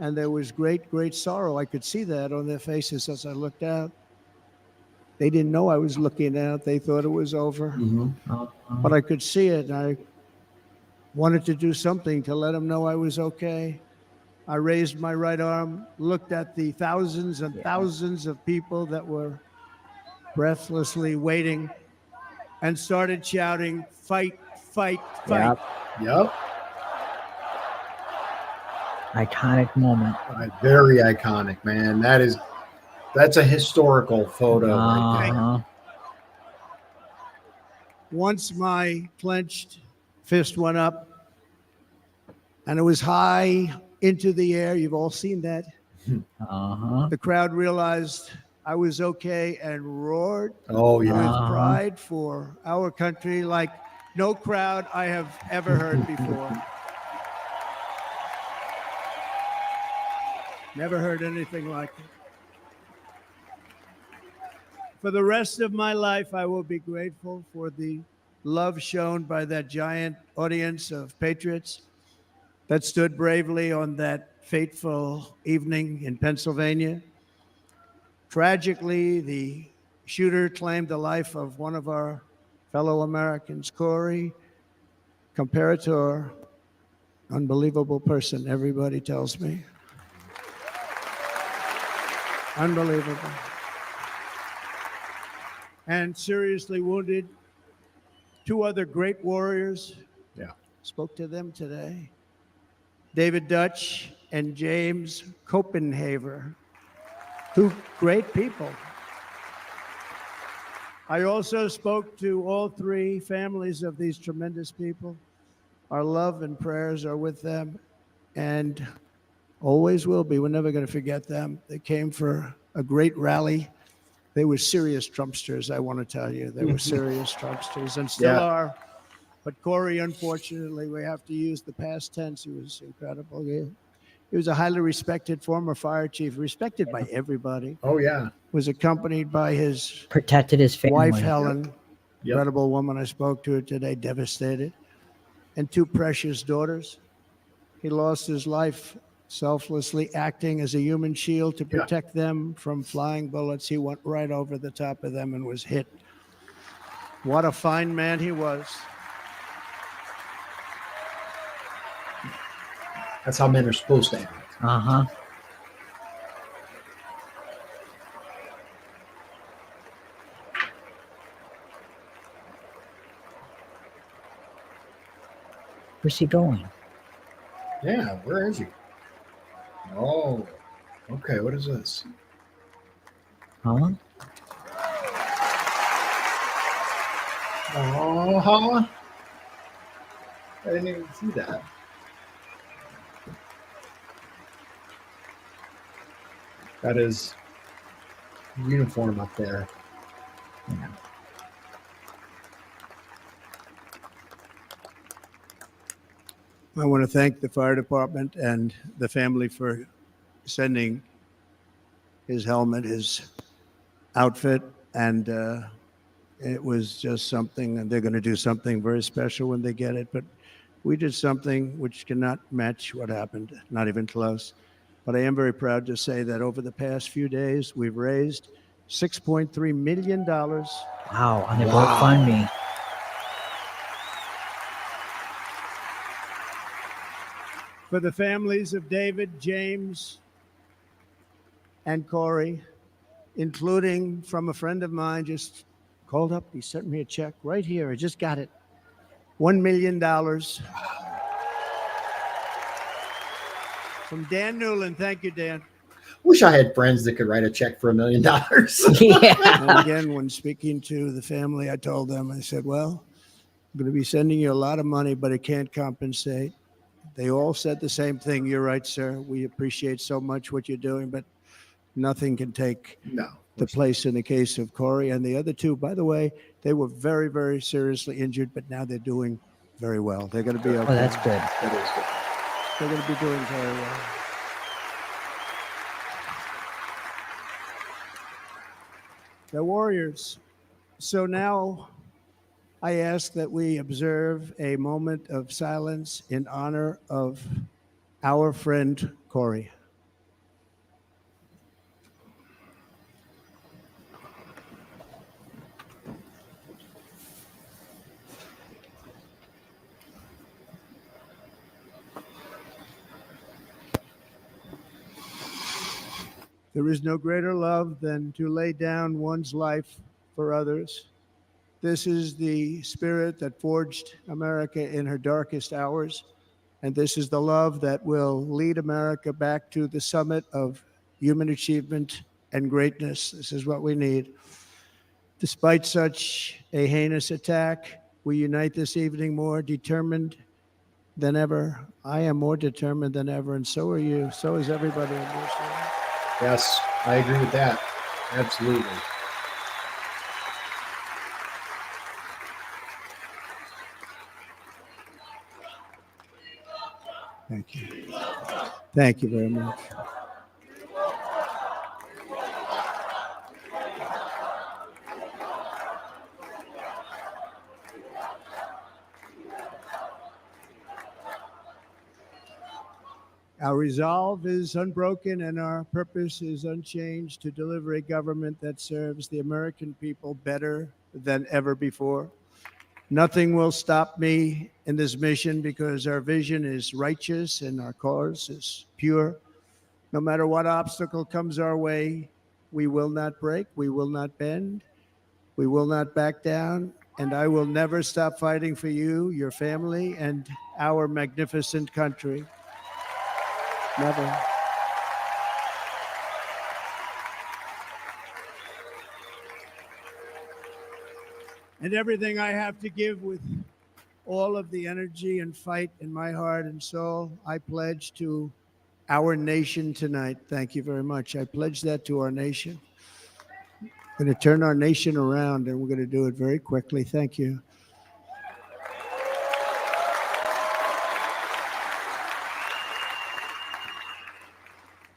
And there was great, great sorrow. I could see that on their faces as I looked out. They didn't know I was looking out. They thought it was over. But I could see it. I wanted to do something to let them know I was okay. I raised my right arm, looked at the thousands and thousands of people that were breathlessly waiting, and started shouting, "Fight, fight, fight." Yep. Iconic moment. Very iconic, man. That's a historical photo right there. Once my clenched fist went up, and it was high into the air. You've all seen that. The crowd realized I was okay and roared with pride for our country like no crowd I have ever heard before. Never heard anything like it. For the rest of my life, I will be grateful for the love shown by that giant audience of patriots that stood bravely on that fateful evening in Pennsylvania. Tragically, the shooter claimed the life of one of our fellow Americans, Corey, comparator, unbelievable person, everybody tells me. Unbelievable. And seriously wounded. 2 other great warriors. Spoke to them today. David Dutch and James Copenhaver. 2 great people. I also spoke to all 3 families of these tremendous people. Our love and prayers are with them and always will be. We're never going to forget them. They came for a great rally. They were serious Trumpsters, I want to tell you. They were serious Trumpsters and still are. But Corey, unfortunately, we have to use the past tense. He was incredible. He was a highly respected former fire chief, respected by everybody. Oh, yeah. Was accompanied by his Protected his family. wife, Helen, incredible woman. I spoke to her today, devastated. And 2 precious daughters. He lost his life selflessly acting as a human shield to protect them from flying bullets. He went right over the top of them and was hit. What a fine man he was. That's how men are supposed to act. Where's he going? Yeah, where is he? Oh, okay. What is this? Huh? I didn't even see that. That is uniform up there. Yeah. I want to thank the fire department and the family for sending his helmet, his outfit, and it was just something, and they're going to do something very special when they get it. But we did something which cannot match what happened, not even close. But I am very proud to say that over the past few days, we've raised $6.3 million. Wow, on the GoFundMe. For the families of David, James, and Corey, including from a friend of mine, just called up. He sent me a check right here. I just got it. $1 million. From Dan Newland. Thank you, Dan. Wish I had friends that could write a check for $1 million. Yeah. And again, when speaking to the family, I told them, I said, well, I'm going to be sending you a lot of money, but it can't compensate. They all said the same thing. You're right, sir. We appreciate so much what you're doing, but nothing can take the place in the case of Corey. And the other 2, by the way, they were very, very seriously injured, but now they're doing very well. They're going to be okay. Oh, that's good. That is good. They're going to be doing very well. The Warriors. So now I ask that we observe a moment of silence in honor of our friend Corey. There is no greater love than to lay down one's life for others. This is the spirit that forged America in her darkest hours. And this is the love that will lead America back to the summit of human achievement and greatness. This is what we need. Despite such a heinous attack, we unite this evening more determined than ever. I am more determined than ever, and so are you. So is everybody in this room. Yes, I agree with that. Absolutely. Thank you. Thank you very much. Our resolve is unbroken and our purpose is unchanged to deliver a government that serves the American people better than ever before. Nothing will stop me in this mission because our vision is righteous and our cause is pure. No matter what obstacle comes our way, we will not break, we will not bend, we will not back down, and I will never stop fighting for you, your family, and our magnificent country. Never. And everything I have to give with all of the energy and fight in my heart and soul, I pledge to our nation tonight. Thank you very much. I pledge that to our nation. We're going to turn our nation around, and we're going to do it very quickly. Thank you.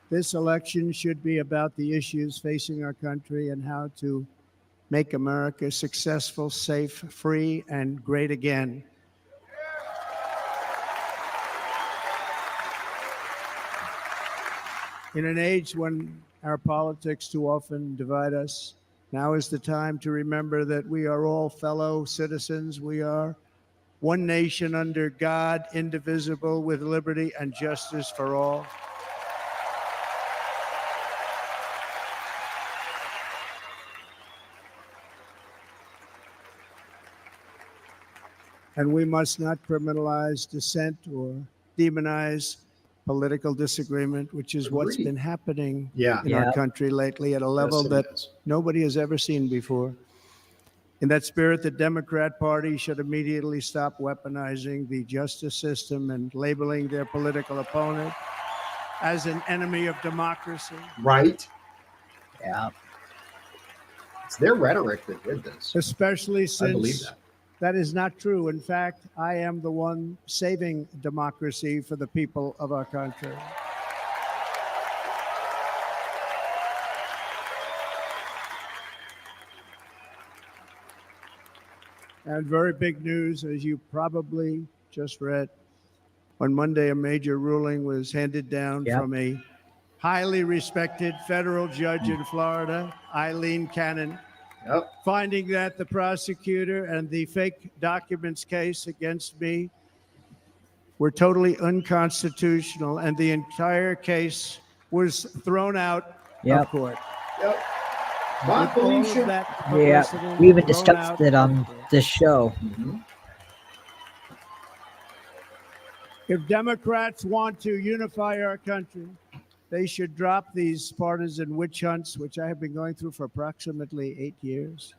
This election should be about the issues facing our country and how to make America successful, safe, free, and great again. In an age when our politics too often divide us, now is the time to remember that we are all fellow citizens. We are one nation under God, indivisible, with liberty and justice for all. And we must not criminalize dissent or demonize political disagreement, which is what's been happening in our country lately at a level that nobody has ever seen before. In that spirit, the Democrat Party should immediately stop weaponizing the justice system and labeling their political opponent as an enemy of democracy. Right. Yeah. It's their rhetoric that did this. Especially since I believe that. That is not true. In fact, I am the one saving democracy for the people of our country. And very big news, as you probably just read. On Monday, a major ruling was handed down from a highly respected federal judge in Florida, Eileen Cannon, finding that the prosecutor and the fake documents case against me were totally unconstitutional, and the entire case was thrown out of court. Bye, Felicia. Yeah, we even discussed it on this show. If Democrats want to unify our country, they should drop these partisan witch hunts, which I have been going through for approximately 8 years.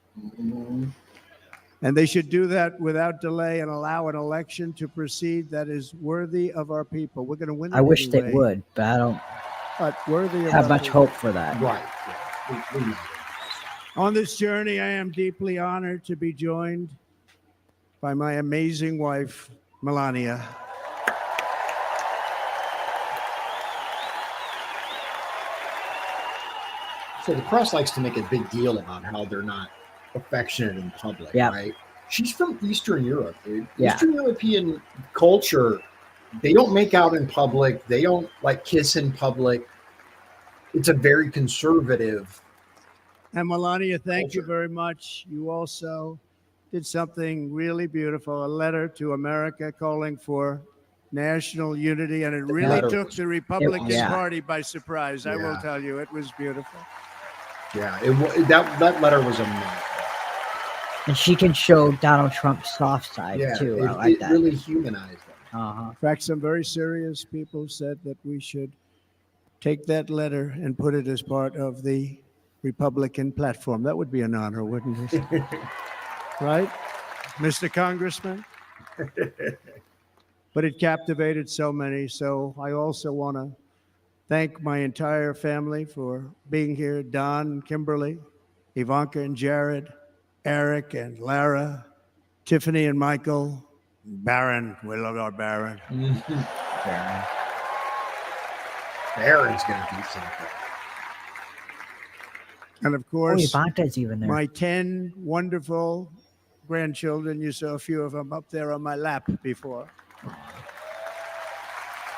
And they should do that without delay and allow an election to proceed that is worthy of our people. We're going to win it I wish anyway, they would, but I don't but worthy of have our much people. hope for that. Right. On this journey, I am deeply honored to be joined by my amazing wife, Melania. So the press likes to make a big deal about how they're not affectionate in public, right? She's from Eastern Europe, dude. Yeah. Eastern European culture, they don't make out in public. They don't like kiss in public. It's a very conservative. And Melania, thank you very much. You also did something really beautiful, a letter to America calling for national unity, and it really took the Republican Party by surprise. I will tell you, it was beautiful. Yeah, that letter was amazing. And she can show Donald Trump's soft side too. I like that. It really humanized them. In fact, some very serious people said that we should take that letter and put it as part of the Republican platform. That would be an honor, wouldn't it? Right, Mr. Congressman? But it captivated so many. So I also want to thank my entire family for being here. Don, Kimberly, Ivanka and Jared, Eric and Lara, Tiffany and Michael, Baron. We love our Baron. Baron. Baron's going to be something. And of course, Ivanka's even there. My 10 wonderful grandchildren. You saw a few of them up there on my lap before.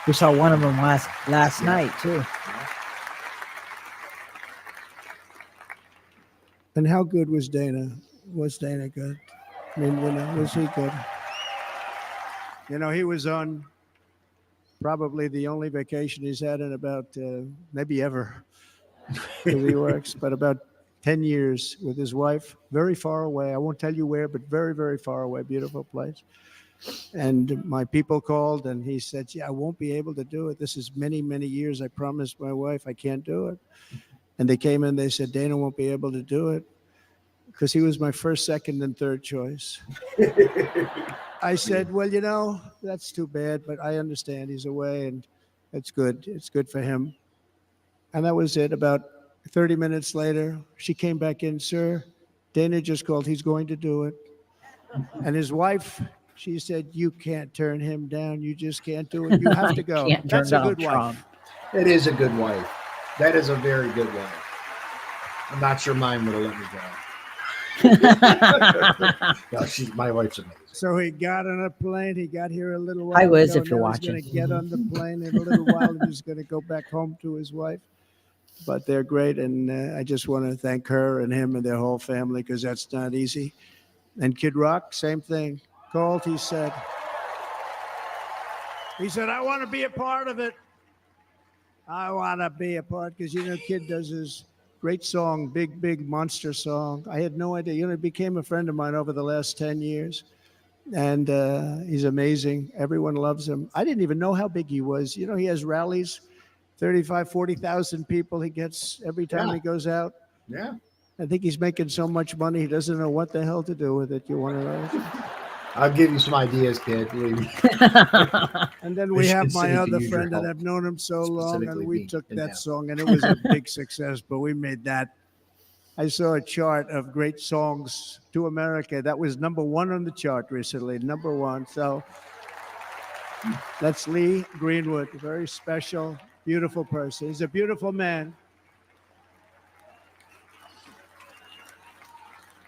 We saw one of them last night too. And how good was Dana? Was Dana good? I mean, was he good? He was on probably the only vacation he's had in about maybe ever. He works, but about 10 years with his wife, very far away. I won't tell you where, but very, very far away. Beautiful place. And my people called and he said, yeah, I won't be able to do it. This is many, many years. I promised my wife I can't do it. And they came in, they said, Dana won't be able to do it because he was my first, second, and third choice. I said, well, that's too bad, but I understand he's away and it's good. It's good for him. And that was it. About 30 minutes later, she came back in, sir, Dana just called. He's going to do it. And his wife, she said, you can't turn him down. You just can't do it. You have to go. That's a good wife. It is a good wife. That is a very good wife. I'm not sure mine would have let me go. No, my wife's amazing. So he got on a plane. He got here a little while I was, ago. if you're Now watching. He's going to get on the plane in a little while and he's going to go back home to his wife. But they're great, and I just want to thank her and him and their whole family because that's not easy. And Kid Rock, same thing. Called, he said, I want to be a part of it. I want to be a part because, Kid does his great song, Big, Big Monster song. I had no idea. He became a friend of mine over the last 10 years. And he's amazing. Everyone loves him. I didn't even know how big he was. He has rallies, 35, 40,000 people he gets every time he goes out. Yeah. I think he's making so much money, he doesn't know what the hell to do with it. You want to know? I'll give you some ideas, kid. Believe me. And then we have my other friend that I've known him so long, and we took that song, and it was a big success, but we made that. I saw a chart of great songs to America. That was #1 on the chart recently, #1. So that's Lee Greenwood, a very special, beautiful person. He's a beautiful man.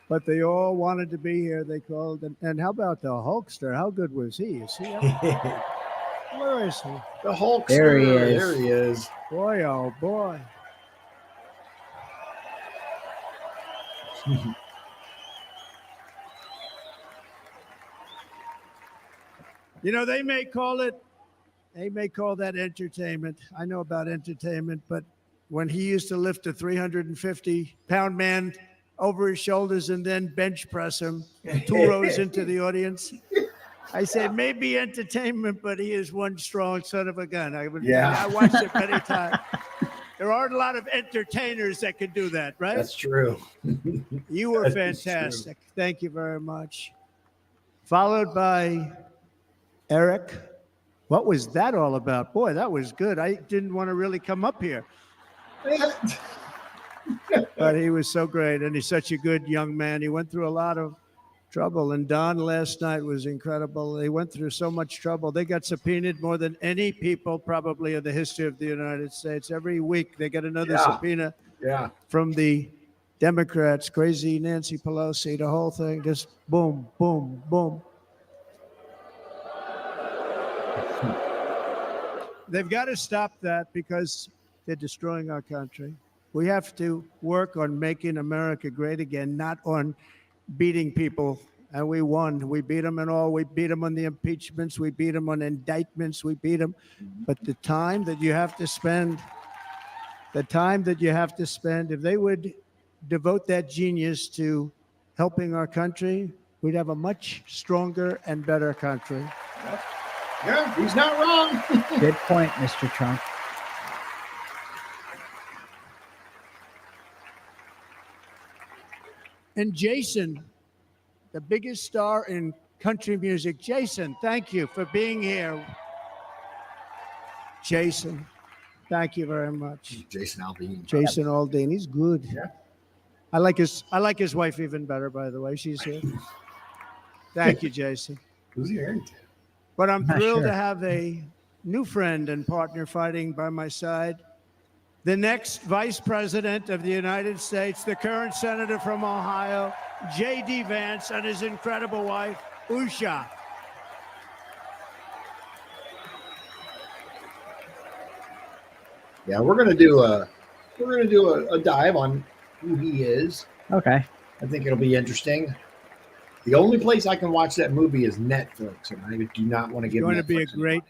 But they all wanted to be here. They called. And how about the Hulkster? How good was he? Is he up? Where is he? The Hulkster. There he is. There he is. Boy, oh boy. They may call that entertainment. I know about entertainment, but when he used to lift a 350-pound man over his shoulders and then bench press him 2 rows into the audience, I said, maybe entertainment, but he is one strong son of a gun. I watched it many times. There aren't a lot of entertainers that can do that, right? That's true. You were fantastic. Thank you very much. Followed by Eric. What was that all about? Boy, that was good. I didn't want to really come up here. But he was so great, and he's such a good young man. He went through a lot of trouble, and Don last night was incredible. They went through so much trouble. They got subpoenaed more than any people probably in the history of the United States. Every week they get another subpoena. Yeah. From the Democrats, crazy Nancy Pelosi, the whole thing, just boom, boom, boom. They've got to stop that because they're destroying our country. We have to work on making America great again, not on beating people. And we won. We beat them in all. We beat them on the impeachments. We beat them on indictments. We beat them. But the time that you have to spend, if they would devote that genius to helping our country, we'd have a much stronger and better country. Yeah, he's not wrong. Good point, Mr. Trump. And Jason, the biggest star in country music. Jason, thank you for being here. Jason, thank you very much. Jason Aldean. Jason Aldean, he's good. Yeah. I like his wife even better, by the way. She's here. Thank you, Jason. Who's he married to? But I'm Not thrilled sure. to have a new friend and partner fighting by my side. The next Vice President of the United States, the current Senator from Ohio, J.D. Vance, and his incredible wife, Usha. Yeah, we're gonna do a dive on who he is. Okay. I think it'll be interesting. The only place I can watch that movie is Netflix, and I do not want to give. He's going to be a Netflix great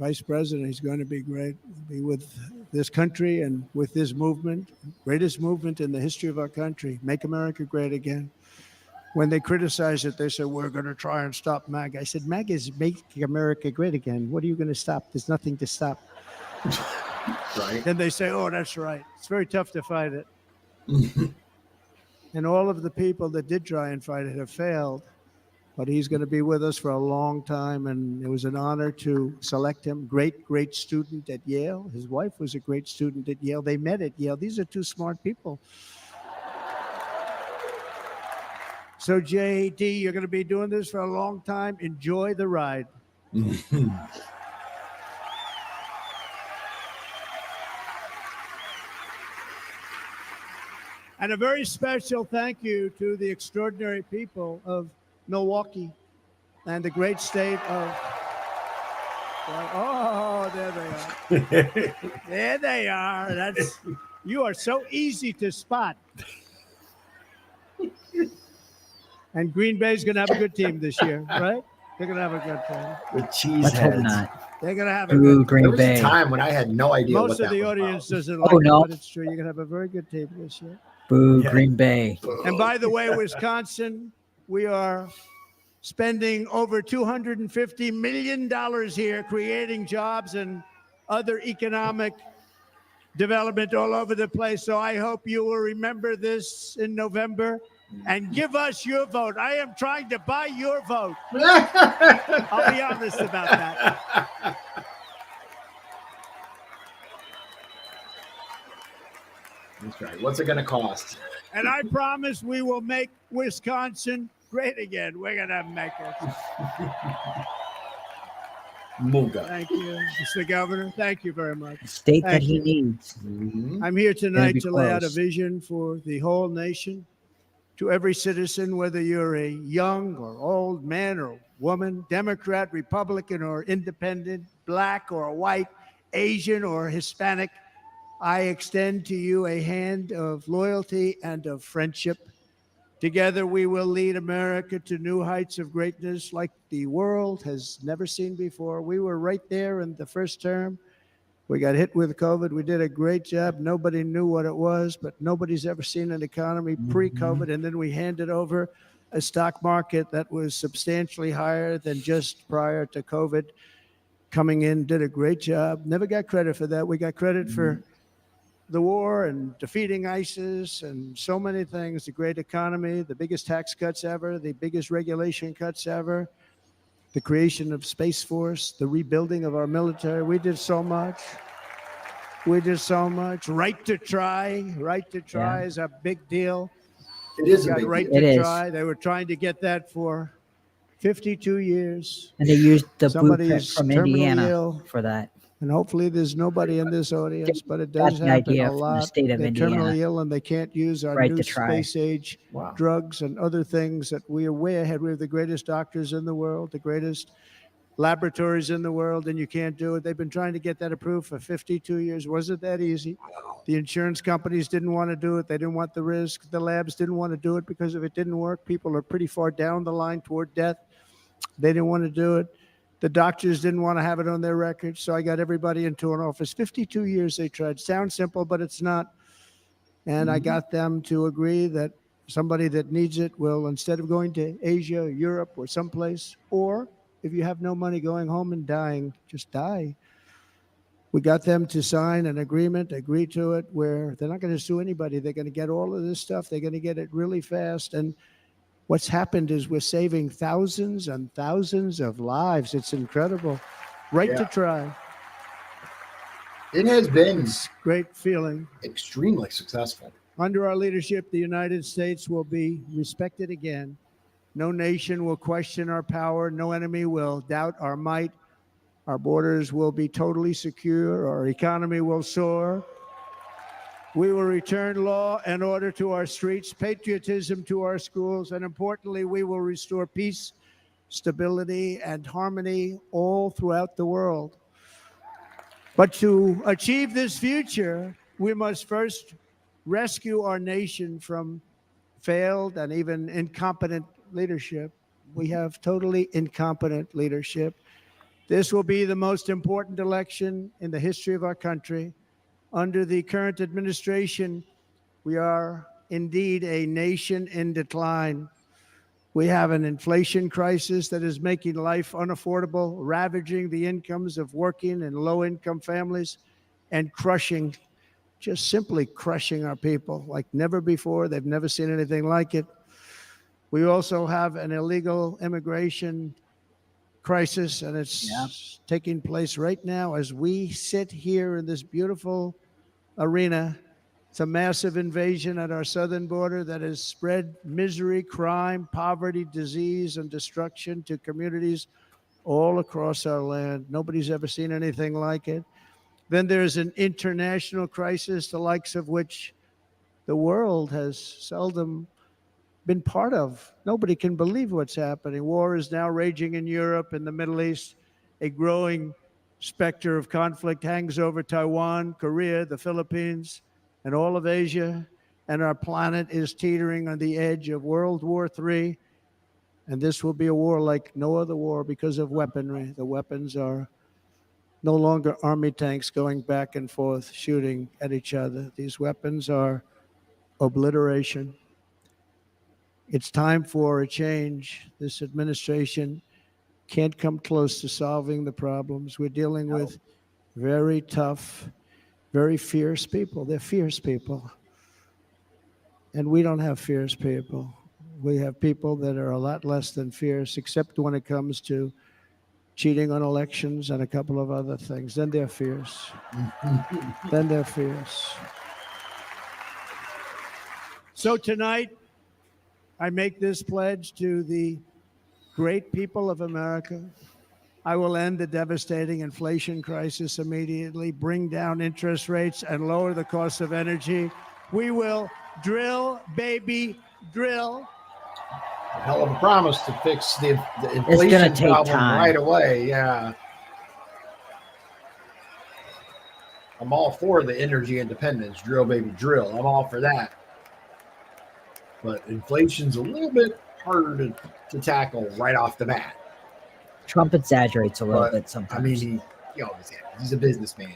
vice president. He's going to be great. He'll be with this country and with this movement, greatest movement in the history of our country. Make America great again. When they criticize it, they say, we're going to try and stop MAGA. I said, MAGA is making America great again. What are you going to stop? There's nothing to stop. Right. Then they say, oh, that's right. It's very tough to fight it. And all of the people that did try and fight it have failed. But he's going to be with us for a long time. And it was an honor to select him. Great, great student at Yale. His wife was a great student at Yale. They met at Yale. These are two smart people. So, JD, you're going to be doing this for a long time. Enjoy the ride. And a very special thank you to the extraordinary people of Milwaukee and the great state of. Oh, there they are. There they are. You are so easy to spot. And Green Bay's going to have a good team this year, right? They're going to have a good team. With cheese Let's hope heads. not. They're going to have a Ooh, good Green There was Bay. a time when I had no idea Most what of that the was audience about. doesn't like no. it, but it's true. You're going to have a very good team this year. Boo, Yeah. Green Bay. And by the way, Wisconsin, we are spending over $250 million here, creating jobs and other economic development all over the place. So I hope you will remember this in November and give us your vote. I am trying to buy your vote. I'll be honest about that. That's right. What's it going to cost? And I promise we will make Wisconsin great again. We're going to make it. Muga. Thank you, Mr. Governor. Thank you very much. State that Thank he you. needs. I'm here tonight be to lay out a close. vision for the whole nation, to every citizen, whether you're a young or old man or woman, Democrat, Republican, or independent, black or white, Asian or Hispanic. I extend to you a hand of loyalty and of friendship. Together, we will lead America to new heights of greatness like the world has never seen before. We were right there in the first term. We got hit with COVID. We did a great job. Nobody knew what it was, but nobody's ever seen an economy pre-COVID. And then we handed over a stock market that was substantially higher than just prior to COVID. Coming in, did a great job. Never got credit for that. We got credit for the war and defeating ISIS and so many things, the great economy, the biggest tax cuts ever, the biggest regulation cuts ever, the creation of Space Force, the rebuilding of our military. We did so much. We did so much. Right to try is a big deal. It is We a got big right deal. It to is. try. They were trying to get that for 52 years. And they used the Somebody blueprint is from terminally Indiana ill. for that. And hopefully there's nobody in this audience, but it does Got the happen idea a from the lot. state of They're Indiana. terminally ill and they can't use our Right new to try. space age Wow. drugs and other things that we are way ahead. We have the greatest doctors in the world, the greatest laboratories in the world, and you can't do it. They've been trying to get that approved for 52 years. Wasn't that easy? The insurance companies didn't want to do it. They didn't want the risk. The labs didn't want to do it because if it didn't work, people are pretty far down the line toward death. They didn't want to do it. The doctors didn't want to have it on their records, so I got everybody into an office. 52 years they tried. Sounds simple, but it's not. And I got them to agree that somebody that needs it will, instead of going to Asia, Europe, or someplace, or if you have no money going home and dying, just die. We got them to sign an agreement, agree to it, where they're not going to sue anybody. They're going to get all of this stuff. They're going to get it really fast. And what's happened is we're saving thousands and thousands of lives. It's incredible. Right to try. It has been Great feeling. extremely successful. Under our leadership, the United States will be respected again. No nation will question our power. No enemy will doubt our might. Our borders will be totally secure. Our economy will soar. We will return law and order to our streets, patriotism to our schools, and importantly, we will restore peace, stability, and harmony all throughout the world. But to achieve this future, we must first rescue our nation from failed and even incompetent leadership. We have totally incompetent leadership. This will be the most important election in the history of our country. Under the current administration, we are indeed a nation in decline. We have an inflation crisis that is making life unaffordable, ravaging the incomes of working and low-income families, and crushing, just simply crushing our people like never before. They've never seen anything like it. We also have an illegal immigration crisis, and it's taking place right now as we sit here in this beautiful arena. It's a massive invasion at our southern border that has spread misery, crime, poverty, disease, and destruction to communities all across our land. Nobody's ever seen anything like it. Then there's an international crisis, the likes of which the world has seldom been part of. Nobody can believe what's happening. War is now raging in Europe and the Middle East. A growing specter of conflict hangs over Taiwan, Korea, the Philippines, and all of Asia. And our planet is teetering on the edge of World War III. And this will be a war like no other war because of weaponry. The weapons are no longer army tanks going back and forth shooting at each other. These weapons are obliteration. It's time for a change. This administration can't come close to solving the problems. We're dealing with very tough, very fierce people. They're fierce people. And we don't have fierce people. We have people that are a lot less than fierce, except when it comes to cheating on elections and a couple of other things. Then they're fierce. Then they're fierce. So tonight, I make this pledge to the great people of America. I will end the devastating inflation crisis immediately, bring down interest rates, and lower the cost of energy. We will drill, baby, drill. A hell of a promise to fix the inflation problem right away. Yeah. I'm all for the energy independence, drill, baby, drill. I'm all for that. But inflation's a little bit harder to tackle right off the bat. Trump exaggerates a little bit sometimes. I mean, he's a businessman.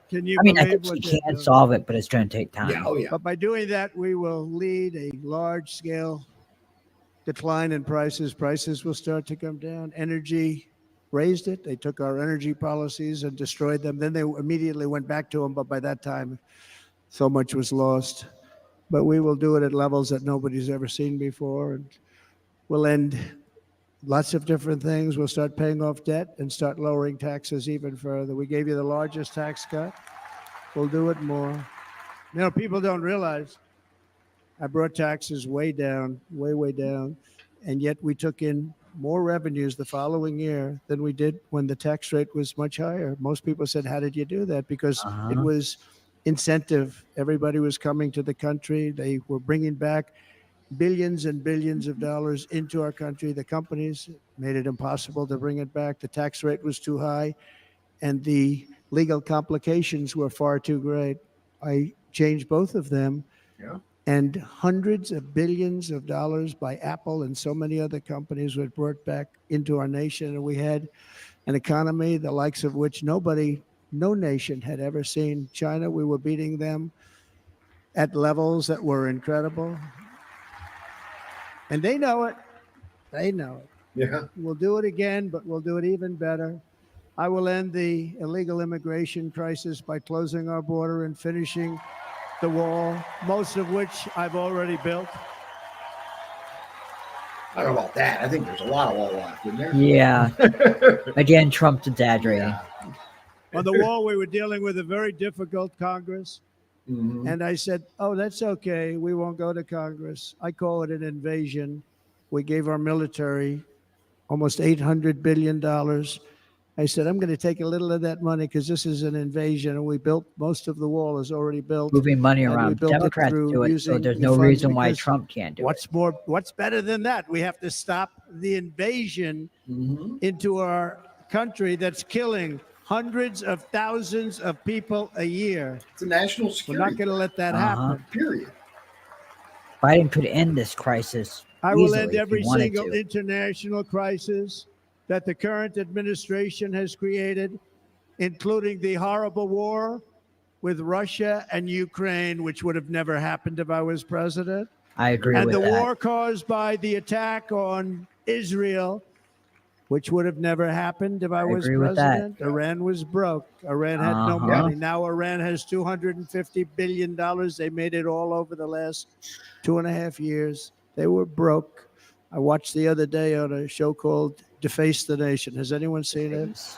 Can you I mean, I believe think what he can solve it, but it's going to take time. Yeah, oh yeah. But by doing that, we will lead a large-scale decline in prices. Prices will start to come down. Energy raised it. They took our energy policies and destroyed them. Then they immediately went back to them, but by that time, so much was lost. But we will do it at levels that nobody's ever seen before. And we'll end lots of different things. We'll start paying off debt and start lowering taxes even further. We gave you the largest tax cut. We'll do it more. You know, people don't realize I brought taxes way down, way down. And yet we took in more revenues the following year than we did when the tax rate was much higher. Most people said, how did you do that? Because it was incentive. Everybody was coming to the country. They were bringing back billions and billions of dollars into our country. The companies made it impossible to bring it back. The tax rate was too high, and the legal complications were far too great. I changed both of them. Yeah. And hundreds of billions of dollars by Apple and so many other companies were brought back into our nation. And we had an economy the likes of which no nation had ever seen. China, we were beating them at levels that were incredible. And they know it. They know it. Yeah. We'll do it again, but we'll do it even better. I will end the illegal immigration crisis by closing our border and finishing the wall, most of which I've already built. I don't know about that. I think there's a lot of wall left in there. Yeah. Again, Trump's exaggerating. Yeah. On the wall, we were dealing with a very difficult Congress. Mm-hmm. And I said, oh, that's okay. We won't go to Congress. I call it an invasion. We gave our military almost $800 billion. I said, I'm going to take a little of that money because this is an invasion. And we built, most of the wall is already built. Moving money And we around. built it Democrats through do it, so using there's the no funds reason why because Trump can't do it. What's better than that? We have to stop the invasion into our country that's killing hundreds of thousands of people a year. It's a national security. We're not going to let that happen. Period. Biden could end this crisis. I will easily end if he every wanted single to. international crisis that the current administration has created, including the horrible war with Russia and Ukraine, which would have never happened if I was president. I agree And with the that. war caused by the attack on Israel, which would have never happened if I was agree with that. president. Iran was broke. Iran had no money. Now Iran has $250 billion. They made it all over the last 2.5 years. They were broke. I watched the other day on a show called Deface the Nation. Has anyone seen it?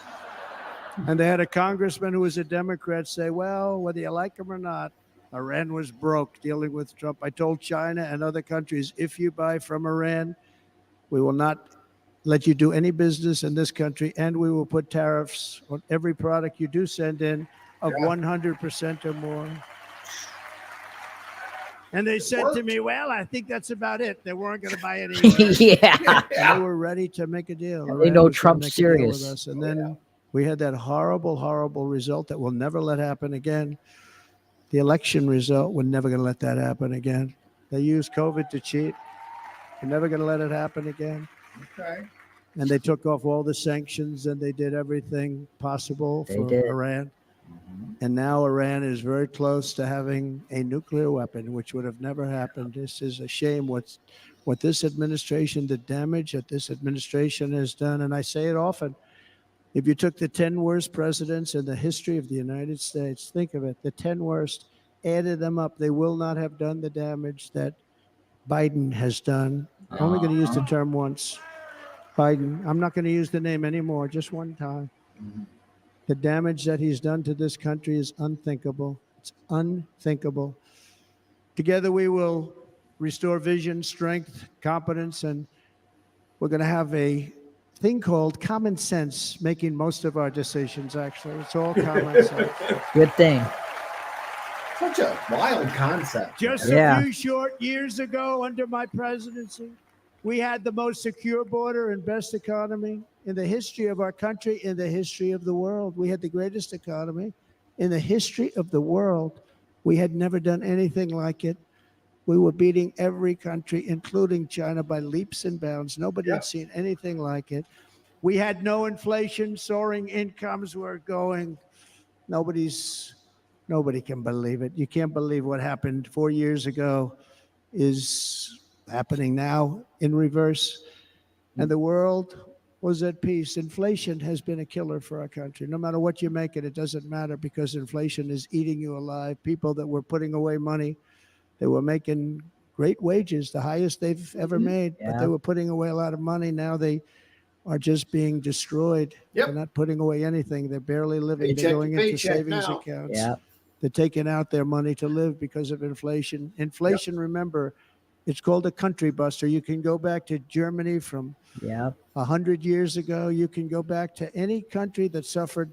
And they had a congressman who was a Democrat say, well, whether you like him or not, Iran was broke dealing with Trump. I told China and other countries, if you buy from Iran, we will not let you do any business in this country, and we will put tariffs on every product you do send in of 100% or more. And they said to me, well, I think that's about it. They weren't going to buy any. Yeah. They were ready to make a deal. They Iran know was gonna Trump's make a deal with serious. us. And then we had that horrible, horrible result that we'll never let happen again. The election result, we're never going to let that happen again. They used COVID to cheat. We're never going to let it happen again. Okay. And they took off all the sanctions and they did everything possible They for did. Iran. And now Iran is very close to having a nuclear weapon, which would have never happened. This is a shame what this administration, the damage that this administration has done. And I say it often. If you took the 10 worst presidents in the history of the United States, think of it, the 10 worst, added them up, they will not have done the damage that Biden has done. I'm only going to use the term once. Biden. I'm not going to use the name anymore, just one time. The damage that he's done to this country is unthinkable. It's unthinkable. Together we will restore vision, strength, competence, and we're going to have a thing called common sense making most of our decisions, actually. It's all common sense. Good thing. Such a wild concept. Just Yeah. a few short years ago under my presidency, we had the most secure border and best economy in the history of our country, in the history of the world. We had the greatest economy in the history of the world. We had never done anything like it. We were beating every country, including China, by leaps and bounds. Nobody had seen anything like it. We had no inflation, soaring incomes were going. Nobody can believe it. You can't believe what happened 4 years ago is happening now in reverse. And the world was at peace. Inflation has been a killer for our country. No matter what you make it, it doesn't matter because inflation is eating you alive. People that were putting away money, they were making great wages, the highest they've ever made, but they were putting away a lot of money. Now they are just being destroyed. They're not putting away anything. They're barely living. Paycheck They're to going into paycheck savings now. accounts. They're taking out their money to live because of inflation. Inflation, remember, It's called a country buster. You can go back to Germany from 100 years ago. You can go back to any country that suffered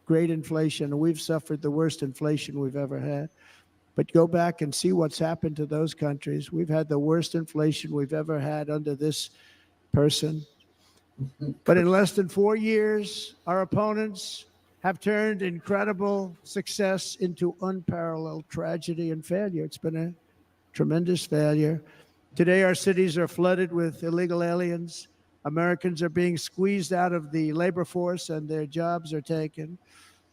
great inflation. And we've suffered the worst inflation we've ever had. But go back and see what's happened to those countries. We've had the worst inflation we've ever had under this person. But in less than 4 years, our opponents have turned incredible success into unparalleled tragedy and failure. It's been a tremendous failure. Today, our cities are flooded with illegal aliens. Americans are being squeezed out of the labor force and their jobs are taken.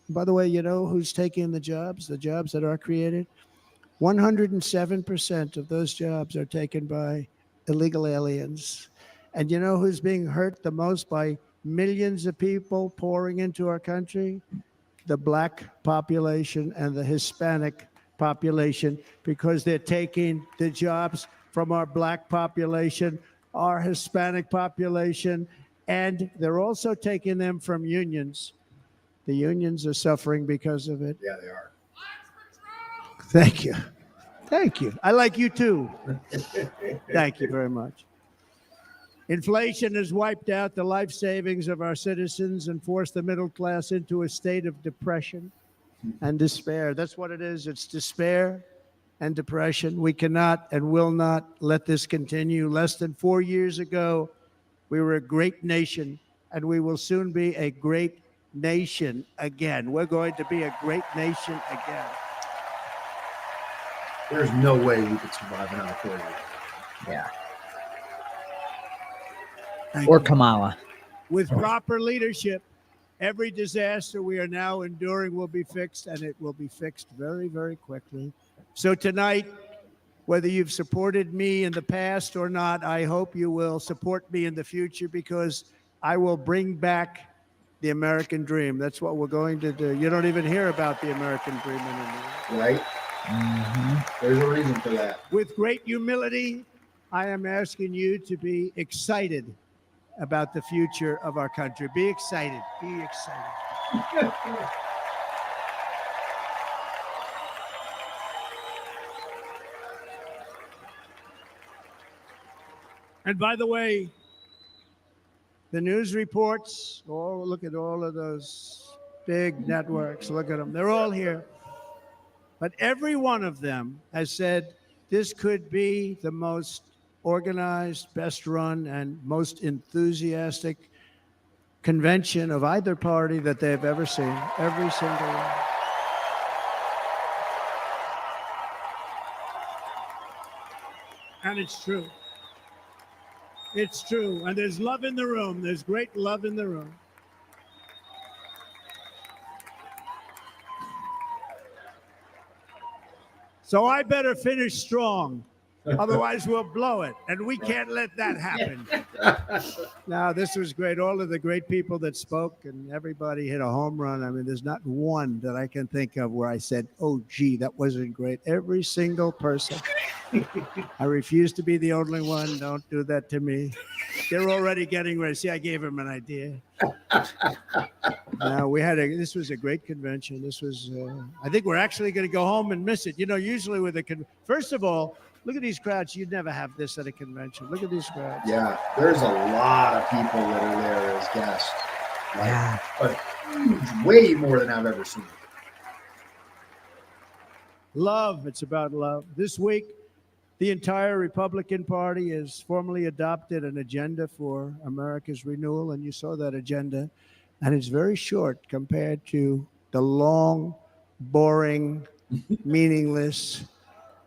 By the way, you know who's taking the jobs that are created? 107% of those jobs are taken by illegal aliens. And you know who's being hurt the most by millions of people pouring into our country? The black population and the Hispanic population, because they're taking the jobs from our black population, our Hispanic population, and they're also taking them from unions. The unions are suffering because of it. Yeah, they are. Thank you. Thank you. I like you too. Thank you very much. Inflation has wiped out the life savings of our citizens and forced the middle class into a state of depression and despair. That's what it is. It's despair and depression. We cannot and will not let this continue. Less than 4 years ago, we were a great nation, and we will soon be a great nation again. We're going to be a great nation again. There's no way we could survive another 4 years. Yeah. Thank Or you. Kamala. With proper leadership, every disaster we are now enduring will be fixed, and it will be fixed very, very quickly. So tonight, whether you've supported me in the past or not, I hope you will support me in the future, because I will bring back the American dream. That's what we're going to do. You don't even hear about the American dream anymore. Right? There's a reason for that. With great humility, I am asking you to be excited about the future of our country. Be excited. Be excited. And by the way, the news reports, oh, look at all of those big networks. Look at them. They're all here. But every one of them has said this could be the most organized, best run, and most enthusiastic convention of either party that they've ever seen. Every single one. And it's true. It's true. And there's love in the room. There's great love in the room. So I better finish strong. Otherwise, we'll blow it. And we can't let that happen. Now, this was great. All of the great people that spoke, and everybody hit a home run. I mean, there's not one that I can think of where I said, oh, gee, that wasn't great. Every single person. I refuse to be the only one. Don't do that to me. They're already getting ready. See, I gave him an idea. This was a great convention. This was, I think we're actually going to go home and miss it. You know, usually with first of all, look at these crowds. You'd never have this at a convention. Look at these crowds. Yeah, there's a lot of people that are there as guests. Like, Yeah. A huge, way more than I've ever seen. Love. It's about love. This week, the entire Republican Party has formally adopted an agenda for America's renewal, and you saw that agenda. And it's very short compared to the long, boring, meaningless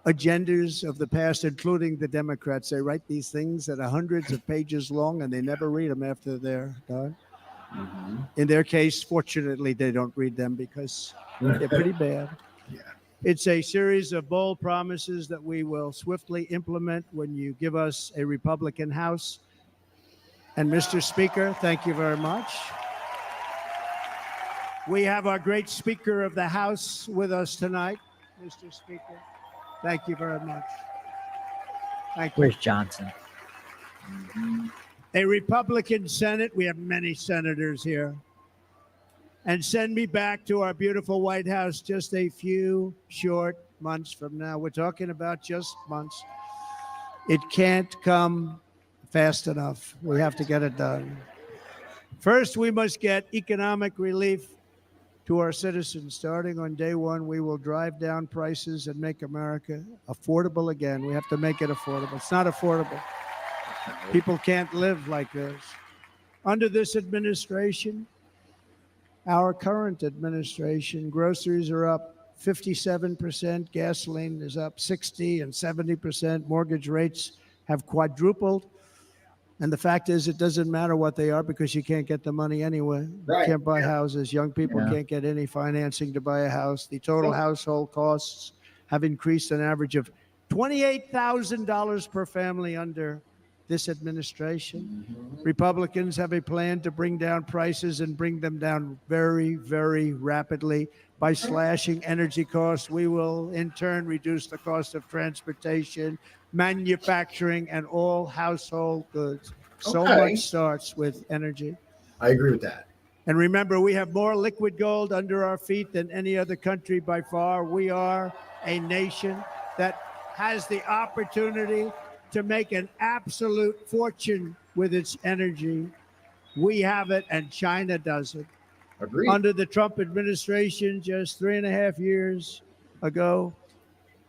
agendas of the past, including the Democrats. They write these things that are hundreds of pages long, and they never read them after they're done. In their case, fortunately, they don't read them because they're pretty bad. Yeah. It's a series of bold promises that we will swiftly implement when you give us a Republican House. And Mr. Speaker, thank you very much. We have our great Speaker of the House with us tonight, Mr. Speaker. Thank you very much. Thank you. Where's Johnson? A Republican Senate. We have many senators here. And send me back to our beautiful White House just a few short months from now. We're talking about just months. It can't come fast enough. We have to get it done. First, we must get economic relief to our citizens. Starting on day one, we will drive down prices and make America affordable again. We have to make it affordable. It's not affordable. People can't live like this. Under this administration, our current administration, groceries are up 57%, gasoline is up 60 and 70%, mortgage rates have quadrupled. And the fact is, it doesn't matter what they are because you can't get the money anyway. Right. You can't buy houses. Young people Yeah. can't get any financing to buy a house. The total household costs have increased an average of $28,000 per family under this administration. Republicans have a plan to bring down prices and bring them down very, very rapidly. By slashing energy costs, we will in turn reduce the cost of transportation, manufacturing, and all household goods. So Okay. much starts with energy. I agree with that. And remember, we have more liquid gold under our feet than any other country by far. We are a nation that has the opportunity to make an absolute fortune with its energy. We have it, and China doesn't. Agreed. Under the Trump administration, just 3.5 years ago,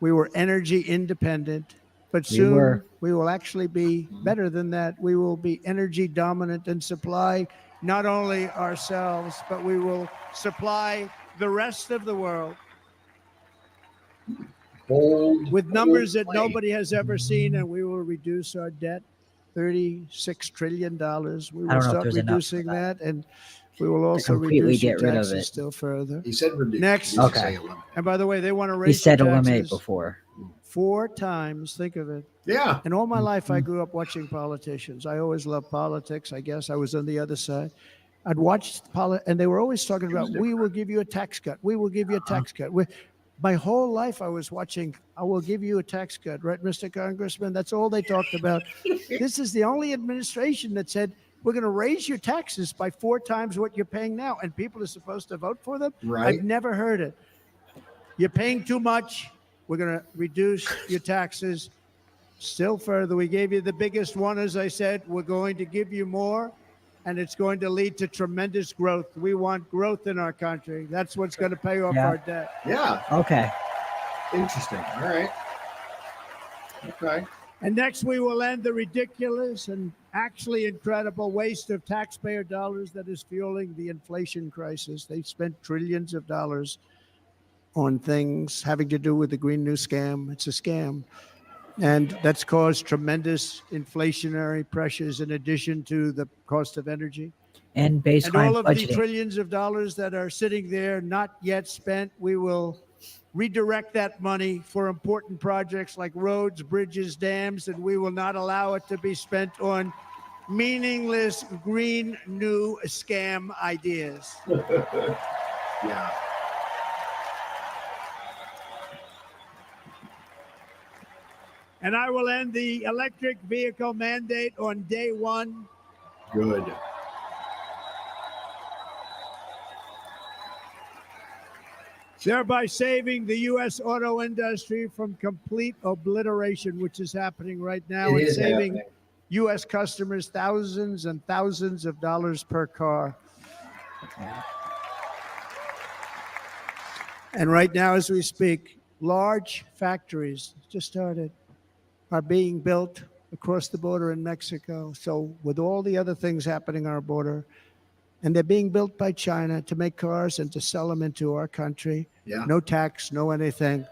we were energy independent. But We soon were. we will actually be better than that. We will be energy dominant and supply not only ourselves, but we will supply the rest of the world with numbers that nobody has ever seen, and we will reduce our debt $36 trillion. We I will don't know if start there's enough for reducing that, and we will also completely reduce your get rid of taxes it. still further. He said reduce. Next. He didn't Okay. say eliminate. And by the way, they want to He raise said your eliminate taxes before. 4 times. Think of it. Yeah. And all my life, I grew up watching politicians. I always loved politics. I guess I was on the other side. I'd watch and they were always talking about, we will give you a tax cut. We will give you a tax cut. My whole life, I was watching, I will give you a tax cut, right, Mr. Congressman? That's all they talked about. This is the only administration that said, we're going to raise your taxes by 4 times what you're paying now, and people are supposed to vote for them? Right. I've never heard it. You're paying too much. We're going to reduce your taxes still further. We gave you the biggest one, as I said. We're going to give you more, and it's going to lead to tremendous growth. We want growth in our country. That's what's going to pay off Yeah. our debt. Yeah. Okay. Interesting. All right. Okay. And next, we will end the ridiculous and actually incredible waste of taxpayer dollars that is fueling the inflation crisis. They've spent trillions of dollars on things having to do with the Green New Scam. It's a scam. And that's caused tremendous inflationary pressures in addition to the cost of energy. And baseline And all of the budgeting. trillions of dollars that are sitting there, not yet spent, we will redirect that money for important projects like roads, bridges, dams, and we will not allow it to be spent on meaningless green new scam ideas. Yeah. And I will end the electric vehicle mandate on day one. Good. Thereby saving the U.S. auto industry from complete obliteration, which is happening right now, It and is saving happening. U.S. customers thousands and thousands of dollars per car. And right now, as we speak, large factories just started are being built across the border in Mexico. So with all the other things happening on our border, and they're being built by China to make cars and to sell them into our country. Yeah. No tax, no anything.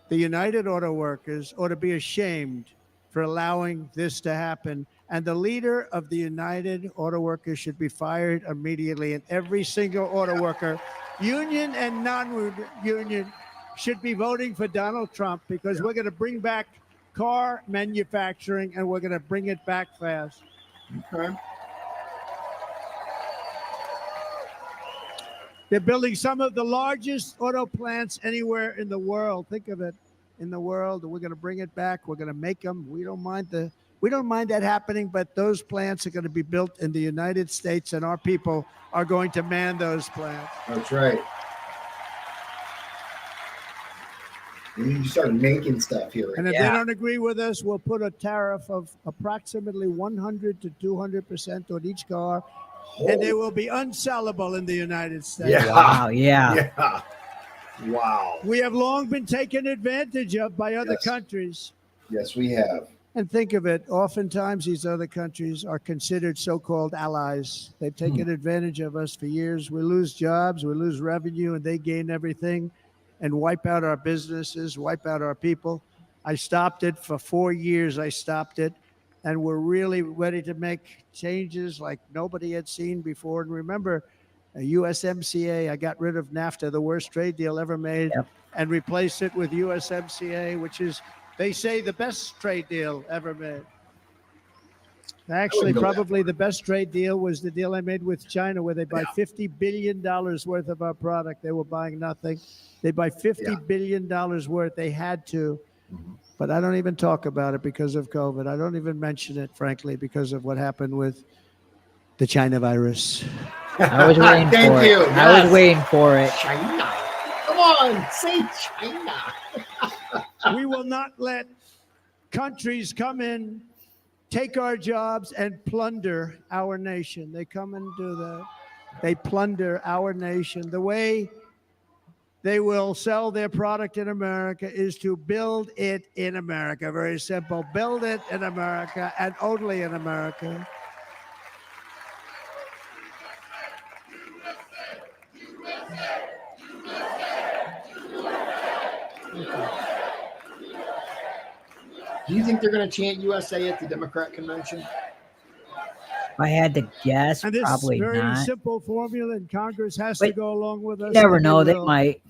The United Auto Workers ought to be ashamed for allowing this to happen. And the leader of the United Auto Workers should be fired immediately. And every single auto worker, union and non-union, should be voting for Donald Trump because we're going to bring back car manufacturing and we're going to bring it back fast. Okay. They're building some of the largest auto plants anywhere in the world. Think of it, in the world. We're going to bring it back. We're going to make them. We don't mind that happening, but those plants are going to be built in the United States, and our people are going to man those plants. That's right. You start making stuff here. And if they don't agree with us, we'll put a tariff of approximately 100 to 200% on each car, and they will be unsellable in the United States. Yeah. Wow, yeah. Yeah. Wow. We have long been taken advantage of by other countries. Yes, we have. And think of it, oftentimes these other countries are considered so-called allies. They've taken advantage of us for years. We lose jobs, we lose revenue, and they gain everything and wipe out our businesses, wipe out our people. I stopped it for 4 years. I stopped it, and we're really ready to make changes like nobody had seen before. And remember, USMCA, I got rid of NAFTA, the worst trade deal ever made, and replaced it with USMCA, which is, they say, the best trade deal ever made. Actually, probably the best trade deal was the deal I made with China, where they buy $50 billion worth of our product. They were buying nothing. They buy $50 billion worth. They had to. But I don't even talk about it because of COVID. I don't even mention it, frankly, because of what happened with the China virus. I was waiting for it. I was waiting for it. China. Come on, say China. We will not let countries come in, take our jobs, and plunder our nation. They come and do that. They plunder our nation. The way they will sell their product in America is to build it in America. Very simple. Build it in America and only in America. Do you think they're going to chant USA at the Democrat convention? If I had to guess, And this probably very not. simple formula, and Congress has to go along with us. You never and know. They will. might.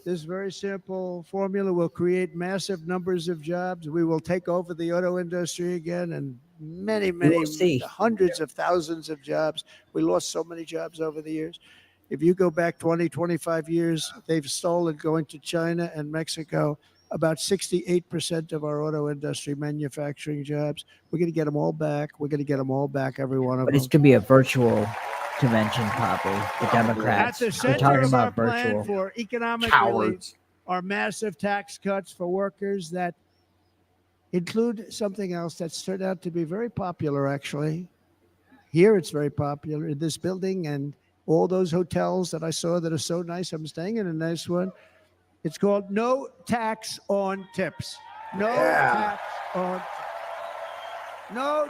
This very simple formula will create massive numbers of jobs. We will take over the auto industry again, and many, hundreds of thousands of jobs. We lost so many jobs over the years. If you go back 20, 25 years, they've stolen, going to China and Mexico, about 68% of our auto industry manufacturing jobs. We're going to get them all back. We're going to get them all back, every one of But them. it's going to be a virtual convention, probably. The Democrats. At the We're center talking of our about plan virtual. for economic relief are massive tax cuts for workers that include something else that's turned out to be very popular, actually. Here it's very popular in this building and all those hotels that I saw that are so nice. I'm staying in a nice one. It's called no tax on tips. No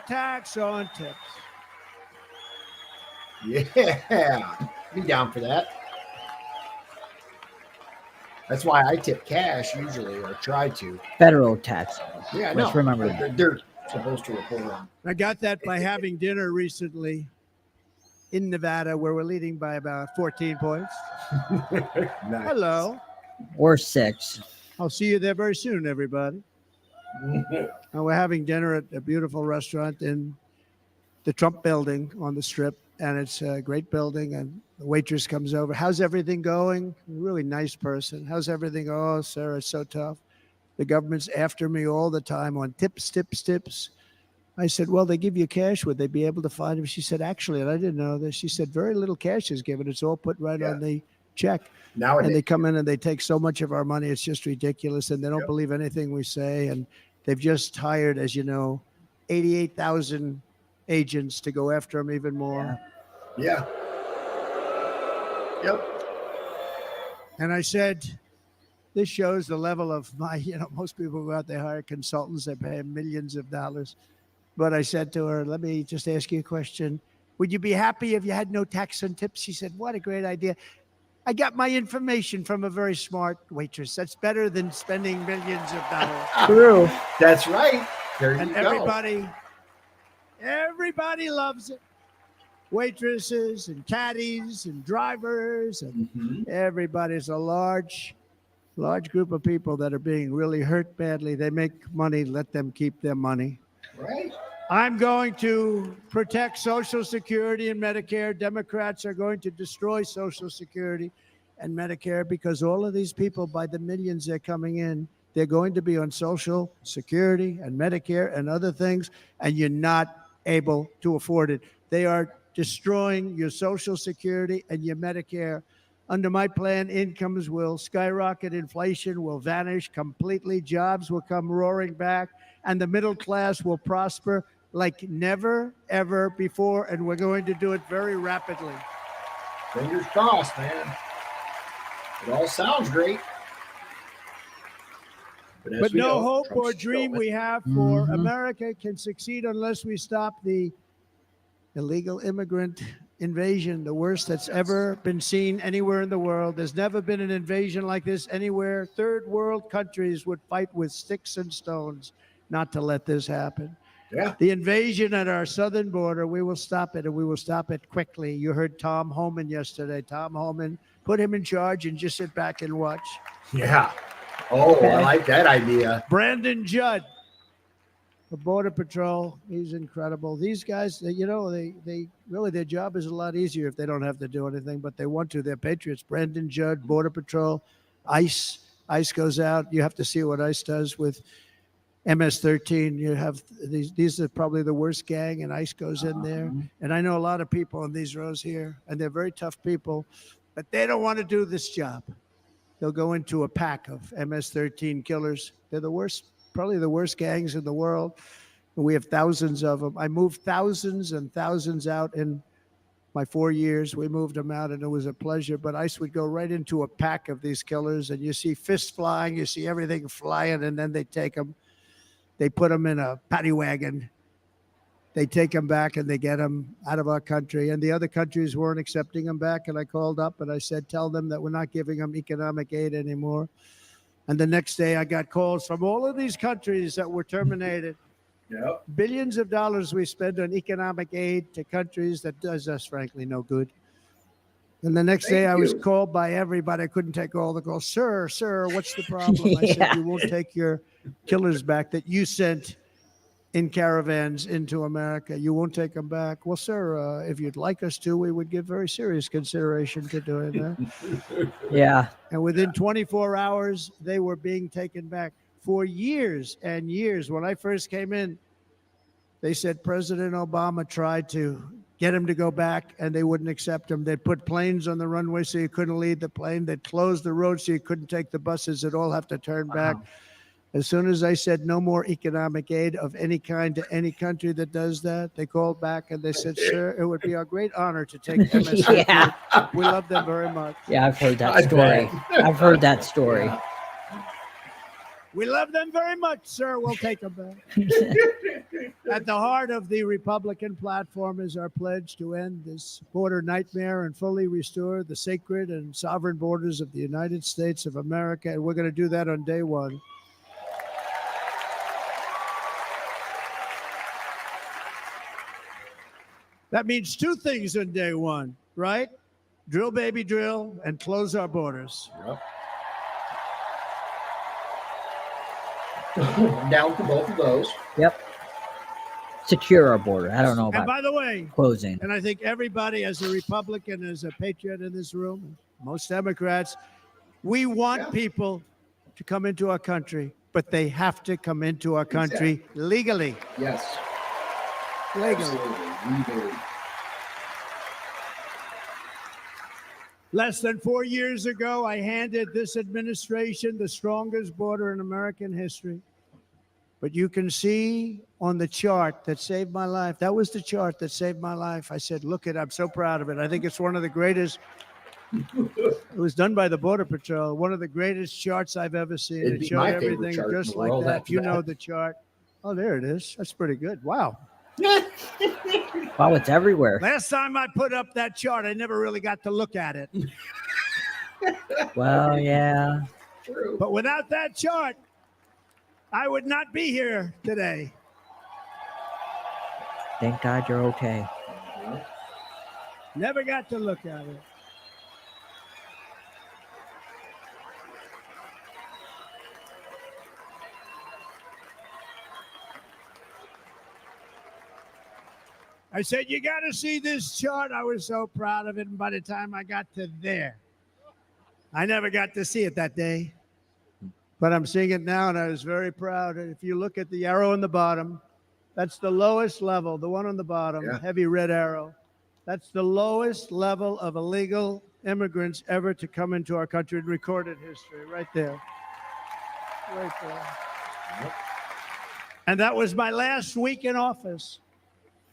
tax on tips. Yeah, be down for that. That's why I tip cash usually, or try to. Federal tax. Yeah, Let's no, remember that. they're supposed to report on. I got that by having dinner recently in Nevada, where we're leading by about 14 points. Nice. Hello. Or 6. I'll see you there very soon, everybody. And we're having dinner at a beautiful restaurant in the Trump building on the Strip, and it's a great building, and the waitress comes over. How's everything going? Really nice person. How's everything? Oh, Sarah, it's so tough. The government's after me all the time on tips, tips, tips. I said, well, they give you cash. Would they be able to find him? She said, actually, and I didn't know this. She said, very little cash is given. It's all put right on the check. Nowadays. And they come in and they take so much of our money. It's just ridiculous. And they don't believe anything we say. And they've just hired, as you know, 88,000 agents to go after them even more. Yeah. Yep. And I said, this shows the level of my, most people go out, they hire consultants, they pay millions of dollars. But I said to her, let me just ask you a question. Would you be happy if you had no tax on tips? She said, what a great idea. I got my information from a very smart waitress. That's better than spending millions of dollars. True. That's right. There you And go. everybody loves it. Waitresses and caddies and drivers and everybody's a large group of people that are being really hurt badly. They make money, let them keep their money. Right. I'm going to protect Social Security and Medicare. Democrats are going to destroy Social Security and Medicare because all of these people, by the millions they're coming in, they're going to be on Social Security and Medicare and other things, and you're not able to afford it. They are destroying your Social Security and your Medicare Under my plan, incomes will skyrocket, inflation will vanish completely, jobs will come roaring back, and the middle class will prosper like never, ever before, and we're going to do it very rapidly. Fingers crossed, man. It all sounds great. But no hope or dream we have for America can succeed unless we stop the illegal immigrant invasion, the worst that's ever been seen anywhere in the world. There's never been an invasion like this anywhere. Third world countries would fight with sticks and stones not to let this happen. Yeah. The invasion at our southern border, we will stop it, and we will stop it quickly. You heard Tom Homan yesterday. Tom Homan, put him in charge and just sit back and watch. Yeah. Oh, I like that idea. Brandon Judd, the Border Patrol, he's incredible. These guys, they really, their job is a lot easier if they don't have to do anything, but they want to. They're patriots. Brandon Judd, Border Patrol, ICE. ICE goes out. You have to see what ICE does with MS-13. You have these are probably the worst gang, and ICE goes in there. And I know a lot of people in these rows here, and they're very tough people, but they don't want to do this job. They'll go into a pack of MS-13 killers. They're the worst, probably the worst gangs in the world. We have thousands of them. I moved thousands and thousands out in my 4 years. We moved them out, and it was a pleasure. But ICE would go right into a pack of these killers, and you see fists flying, you see everything flying, and then they take them. They put them in a paddy wagon. They take them back, and they get them out of our country. And the other countries weren't accepting them back. And I called up, and I said, tell them that we're not giving them economic aid anymore. And the next day, I got calls from all of these countries that were terminated. Yep. Billions of dollars we spend on economic aid to countries that does us, frankly, no good. And the next day, I was called by everybody. I couldn't take all the calls. Sir, what's the problem? I said, you won't take your killers back that you sent in caravans into America. You won't take them back. Well, sir, if you'd like us to, we would give very serious consideration to doing that. Yeah. And within 24 hours, they were being taken back for years and years. When I first came in, they said President Obama tried to get him to go back, and they wouldn't accept him. They'd put planes on the runway so you couldn't leave the plane. They'd close the road so you couldn't take the buses. They'd all have to turn back. As soon as I said no more economic aid of any kind to any country that does that, they called back and they said, sir, it would be our great honor to take MSC. Yeah. We love them very much. Yeah, I've heard that story. I've heard that story. Yeah. We love them very much, sir. We'll take them back. At the heart of the Republican platform is our pledge to end this border nightmare and fully restore the sacred and sovereign borders of the United States of America. And we're going to do that on day one. That means two things on day one, right? Drill, baby, drill, and close our borders. Yep. Down to both of those. Yep. Secure our border. I don't know about And by the way, closing. and I think everybody as a Republican, as a patriot in this room, most Democrats, we want people to come into our country, but they have to come into our country legally. Yes. Legally. Legally. Less than 4 years ago, I handed this administration the strongest border in American history. But you can see on the chart that saved my life. That was the chart that saved my life. I said, look I'm so proud of it. I think it's one of the greatest. It was done by the Border Patrol. One of the greatest charts I've ever seen. It'd It be showed my favorite everything chart in just the like world that. after You that. know the chart. Oh, there it is. That's pretty good. Wow. Wow, it's everywhere. Last time I put up that chart, I never really got to look at it. Well, yeah. True. But without that chart, I would not be here today. Thank God you're okay. Never got to look at it. I said, you got to see this chart. I was so proud of it. And by the time I got to there, I never got to see it that day. But I'm seeing it now, and I was very proud. And if you look at the arrow in the bottom, that's the lowest level, the one on the bottom, heavy red arrow. That's the lowest level of illegal immigrants ever to come into our country in recorded history, right there. Right there. Yep. And that was my last week in office.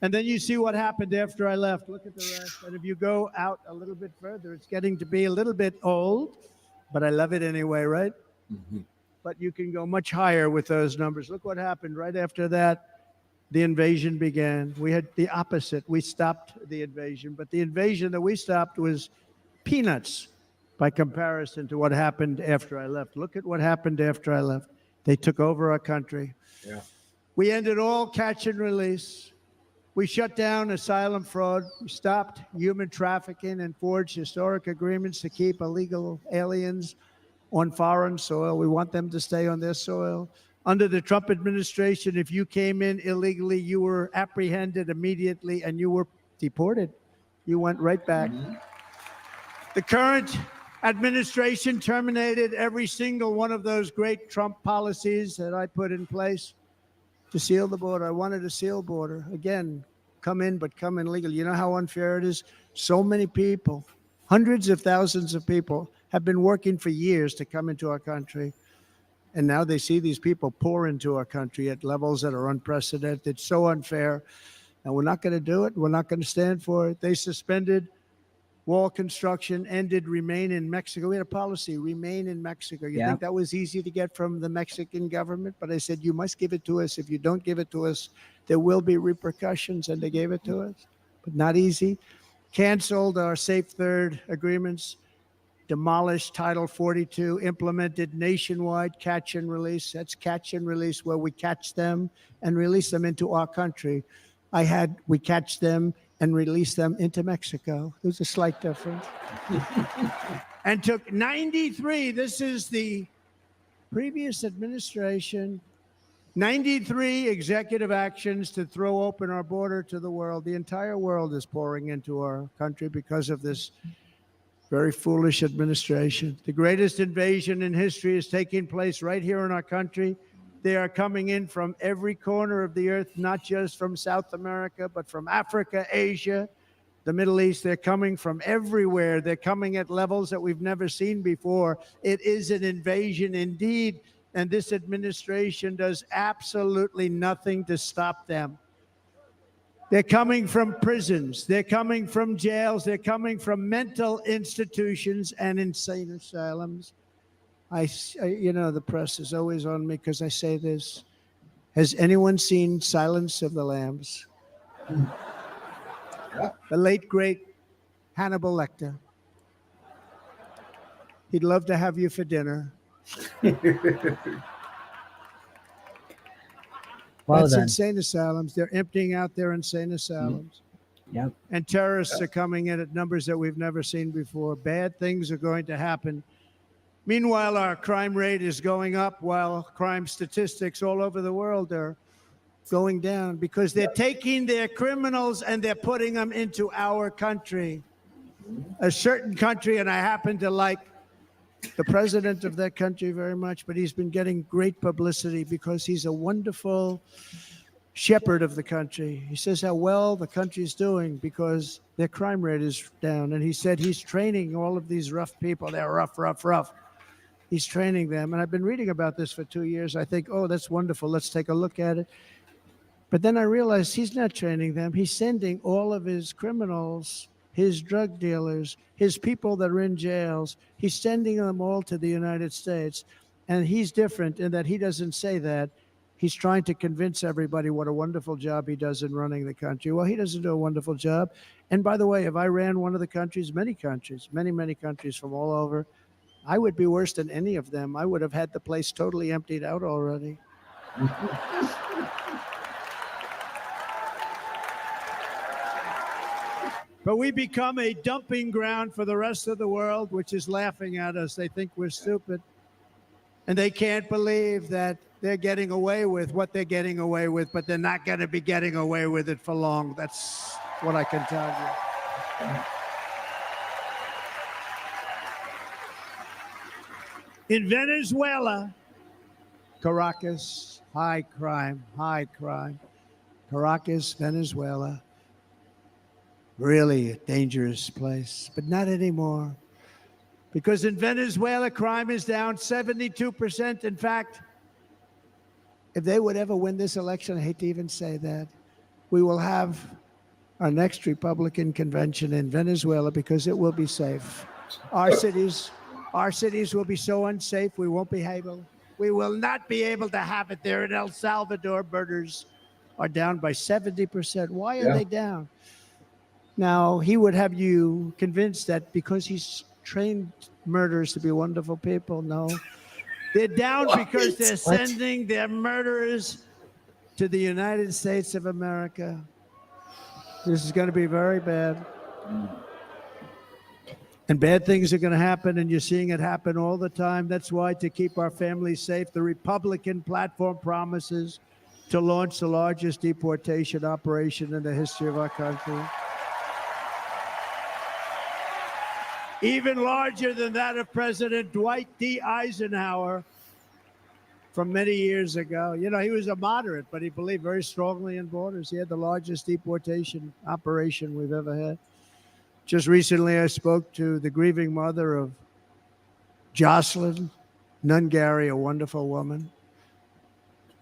And then you see what happened after I left. Look at the rest. And if you go out a little bit further, it's getting to be a little bit old, but I love it anyway, right? Mm-hmm. But you can go much higher with those numbers. Look what happened right after that. The invasion began. We had the opposite. We stopped the invasion, but the invasion that we stopped was peanuts by comparison to what happened after I left. Look at what happened after I left. They took over our country. Yeah. We ended all catch and release. We shut down asylum fraud. We stopped human trafficking and forged historic agreements to keep illegal aliens on foreign soil. We want them to stay on their soil. Under the Trump administration, if you came in illegally, you were apprehended immediately and you were deported. You went right back. Mm-hmm. The current administration terminated every single one of those great Trump policies that I put in place to seal the border. I wanted a sealed border. Again, come in, but come in legally. You know how unfair it is? So many people, hundreds of thousands of people, have been working for years to come into our country. And now they see these people pour into our country at levels that are unprecedented. It's so unfair. And we're not going to do it. We're not going to stand for it. They suspended wall construction, ended remain in Mexico. We had a policy, remain in Mexico. You think that was easy to get from the Mexican government? But I said, you must give it to us. If you don't give it to us, there will be repercussions. And they gave it to us, but not easy. Canceled our Safe Third agreements. Demolished Title 42, implemented nationwide catch and release. That's catch and release where we catch them and release them into our country. We catch them and release them into Mexico. There's a slight difference. And took 93, this is the previous administration, 93 executive actions to throw open our border to the world. The entire world is pouring into our country because of this very foolish administration. The greatest invasion in history is taking place right here in our country. They are coming in from every corner of the earth, not just from South America, but from Africa, Asia, the Middle East. They're coming from everywhere. They're coming at levels that we've never seen before. It is an invasion indeed, and this administration does absolutely nothing to stop them. They're coming from prisons. They're coming from jails. They're coming from mental institutions and insane asylums. The press is always on me because I say this. Has anyone seen Silence of the Lambs? Yeah. The late, great Hannibal Lecter. He'd love to have you for dinner. That's insane asylums. They're emptying out their insane asylums. Yep. And terrorists are coming in at numbers that we've never seen before. Bad things are going to happen. Meanwhile, our crime rate is going up while crime statistics all over the world are going down because they're taking their criminals and they're putting them into our country. A certain country, and I happen to like the president of that country very much, but he's been getting great publicity because he's a wonderful shepherd of the country. He says how well the country's doing because their crime rate is down. And he said he's training all of these rough people. They're rough. He's training them. And I've been reading about this for 2 years. I think, oh, that's wonderful. Let's take a look at it. But then I realized he's not training them. He's sending all of his criminals, his drug dealers, his people that are in jails, he's sending them all to the United States. And he's different in that he doesn't say that. He's trying to convince everybody what a wonderful job he does in running the country. Well, he doesn't do a wonderful job. And by the way, if I ran one of the countries, many countries from all over, I would be worse than any of them. I would have had the place totally emptied out already. But we become a dumping ground for the rest of the world, which is laughing at us. They think we're stupid. And they can't believe that they're getting away with what they're getting away with, but they're not going to be getting away with it for long. That's what I can tell you. In Venezuela, Caracas, high crime. Caracas, Venezuela. really a dangerous place, but not anymore. Because in Venezuela, crime is down 72%. In fact, if they would ever win this election, I hate to even say that, we will have our next Republican convention in Venezuela because it will be safe. Our cities will be so unsafe, we won't be able. We will not be able to have it there. In El Salvador, murders are down by 70%. Why are they down? Now, he would have you convinced that because he's trained murderers to be wonderful people. No. They're down because they're sending their murderers to the United States of America. This is going to be very bad. And bad things are going to happen, and you're seeing it happen all the time. That's why, to keep our families safe, the Republican platform promises to launch the largest deportation operation in the history of our country. Even larger than that of President Dwight D. Eisenhower from many years ago. You know, he was a moderate, but he believed very strongly in borders. He had the largest deportation operation we've ever had. Just recently, I spoke to the grieving mother of Jocelyn Nungary, a wonderful woman,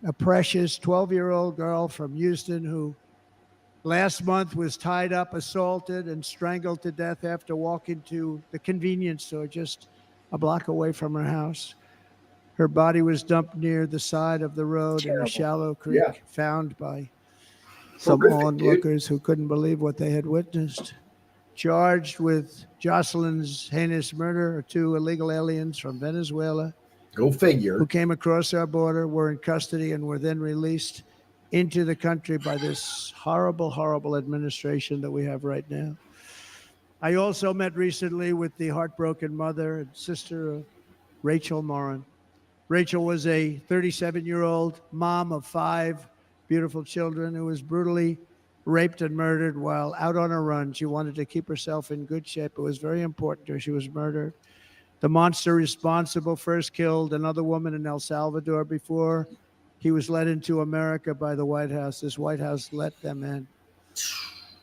a precious 12-year-old girl from Houston who last month was tied up, assaulted, and strangled to death after walking to the convenience store just a block away from her house. Her body was dumped near the side of the road in a shallow creek, found by some onlookers who couldn't believe what they had witnessed. Charged with Jocelyn's heinous murder are 2 illegal aliens from Venezuela. Go figure. Who came across our border, were in custody, and were then released into the country by this horrible, horrible administration that we have right now. I also met recently with the heartbroken mother and sister of Rachel Morin. Rachel was a 37-year-old mom of 5 beautiful children who was brutally raped and murdered while out on a run. She wanted to keep herself in good shape. It was very important to her. She was murdered. The monster responsible first killed another woman in El Salvador before he was led into America by the White House. This White House let them in.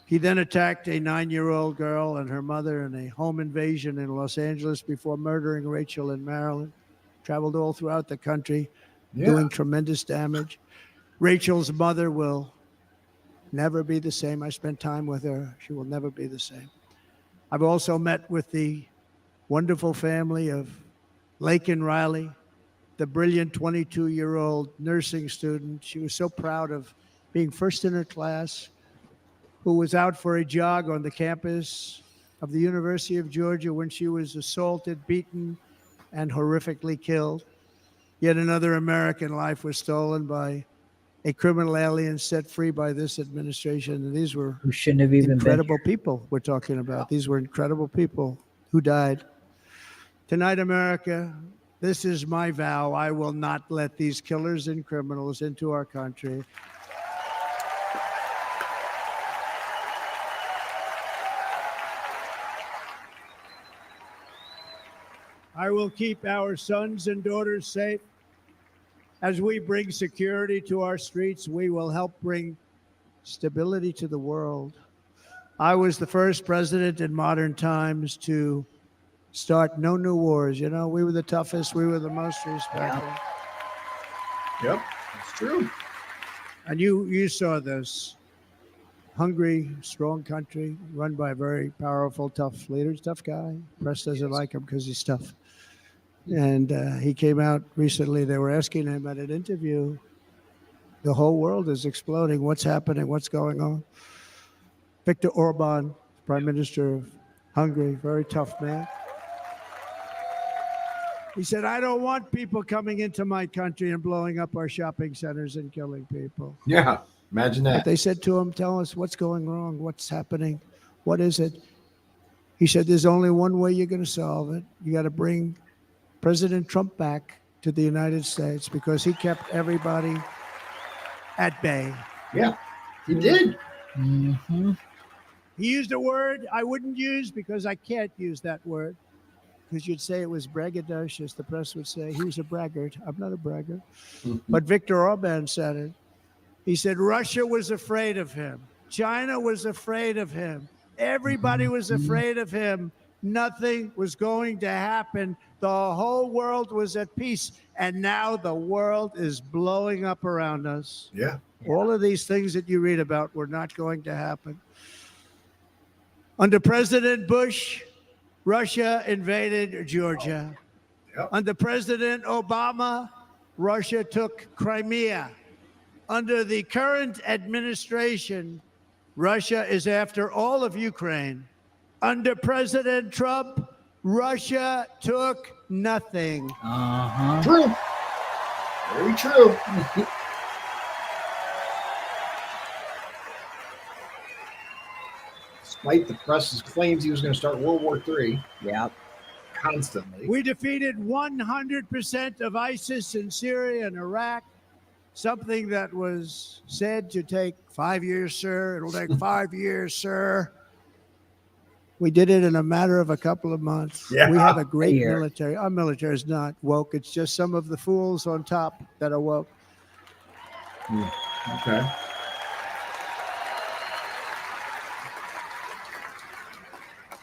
He then attacked a 9-year-old girl and her mother in a home invasion in Los Angeles before murdering Rachel in Maryland. Traveled all throughout the country, doing tremendous damage. Rachel's mother will never be the same. I spent time with her. She will never be the same. I've also met with the wonderful family of Laken Riley, the brilliant 22-year-old nursing student. She was so proud of being first in her class, who was out for a jog on the campus of the University of Georgia when she was assaulted, beaten, and horrifically killed. Yet another American life was stolen by a criminal alien set free by this administration. And these were Who shouldn't have even incredible been. people we're talking about. These were incredible people who died. Tonight, America, this is my vow. I will not let these killers and criminals into our country. I will keep our sons and daughters safe. As we bring security to our streets, we will help bring stability to the world. I was the first president in modern times to start no new wars. You know, we were the toughest. We were the most respectful. Yep, that's true. And you saw this. Hungry, strong country, run by very powerful, tough leaders, tough guy. Press doesn't like him because he's tough. And he came out recently. They were asking him at an interview, the whole world is exploding. What's happening? What's going on? Viktor Orban, Prime Minister of Hungary, very tough man. He said, I don't want people coming into my country and blowing up our shopping centers and killing people. Yeah, imagine that. But they said to him, tell us what's going wrong, what's happening, what is it? He said, there's only one way you're going to solve it. You got to bring President Trump back to the United States because he kept everybody at bay. Yeah, he did. Mm-hmm. He used a word I wouldn't use because I can't use that word. Because you'd say it was braggadocious. The press would say he was a braggart. I'm not a braggart. Mm-hmm. But Viktor Orban said it. He said Russia was afraid of him. China was afraid of him. Everybody was afraid of him. Nothing was going to happen. The whole world was at peace. And now the world is blowing up around us. Yeah. All of these things that you read about were not going to happen. Under President Bush, Russia invaded Georgia. Yep. Under President Obama, Russia took Crimea. Under the current administration, Russia is after all of Ukraine. Under President Trump, Russia took nothing. True. Very true. Despite the press's claims he was going to start World War III. Yep. Constantly. We defeated 100% of ISIS in Syria and Iraq. Something that was said to take 5 years, sir. It'll take 5 years, sir. We did it in a matter of a couple of months. Yeah. We have a great military. Our military is not woke. It's just some of the fools on top that are woke. Okay.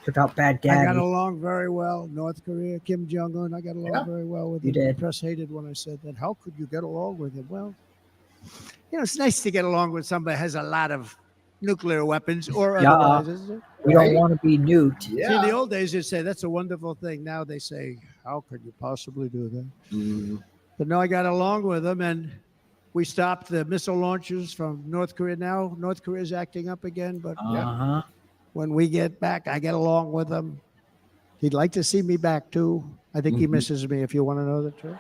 Took out Bad I got Daddy. along very well. North Korea, Kim Jong-un, I got along very well with him. You did. The press hated when I said that. How could you get along with him? Well, you know, it's nice to get along with somebody who has a lot of nuclear weapons or otherwise, isn't it? We don't want to be nuked. See, in the old days, they'd say, that's a wonderful thing. Now they say, how could you possibly do that? But no, I got along with them, and we stopped the missile launches from North Korea. Now North Korea is acting up again, but when we get back, I get along with them. He'd like to see me back, too. I think he misses me, if you want to know the truth.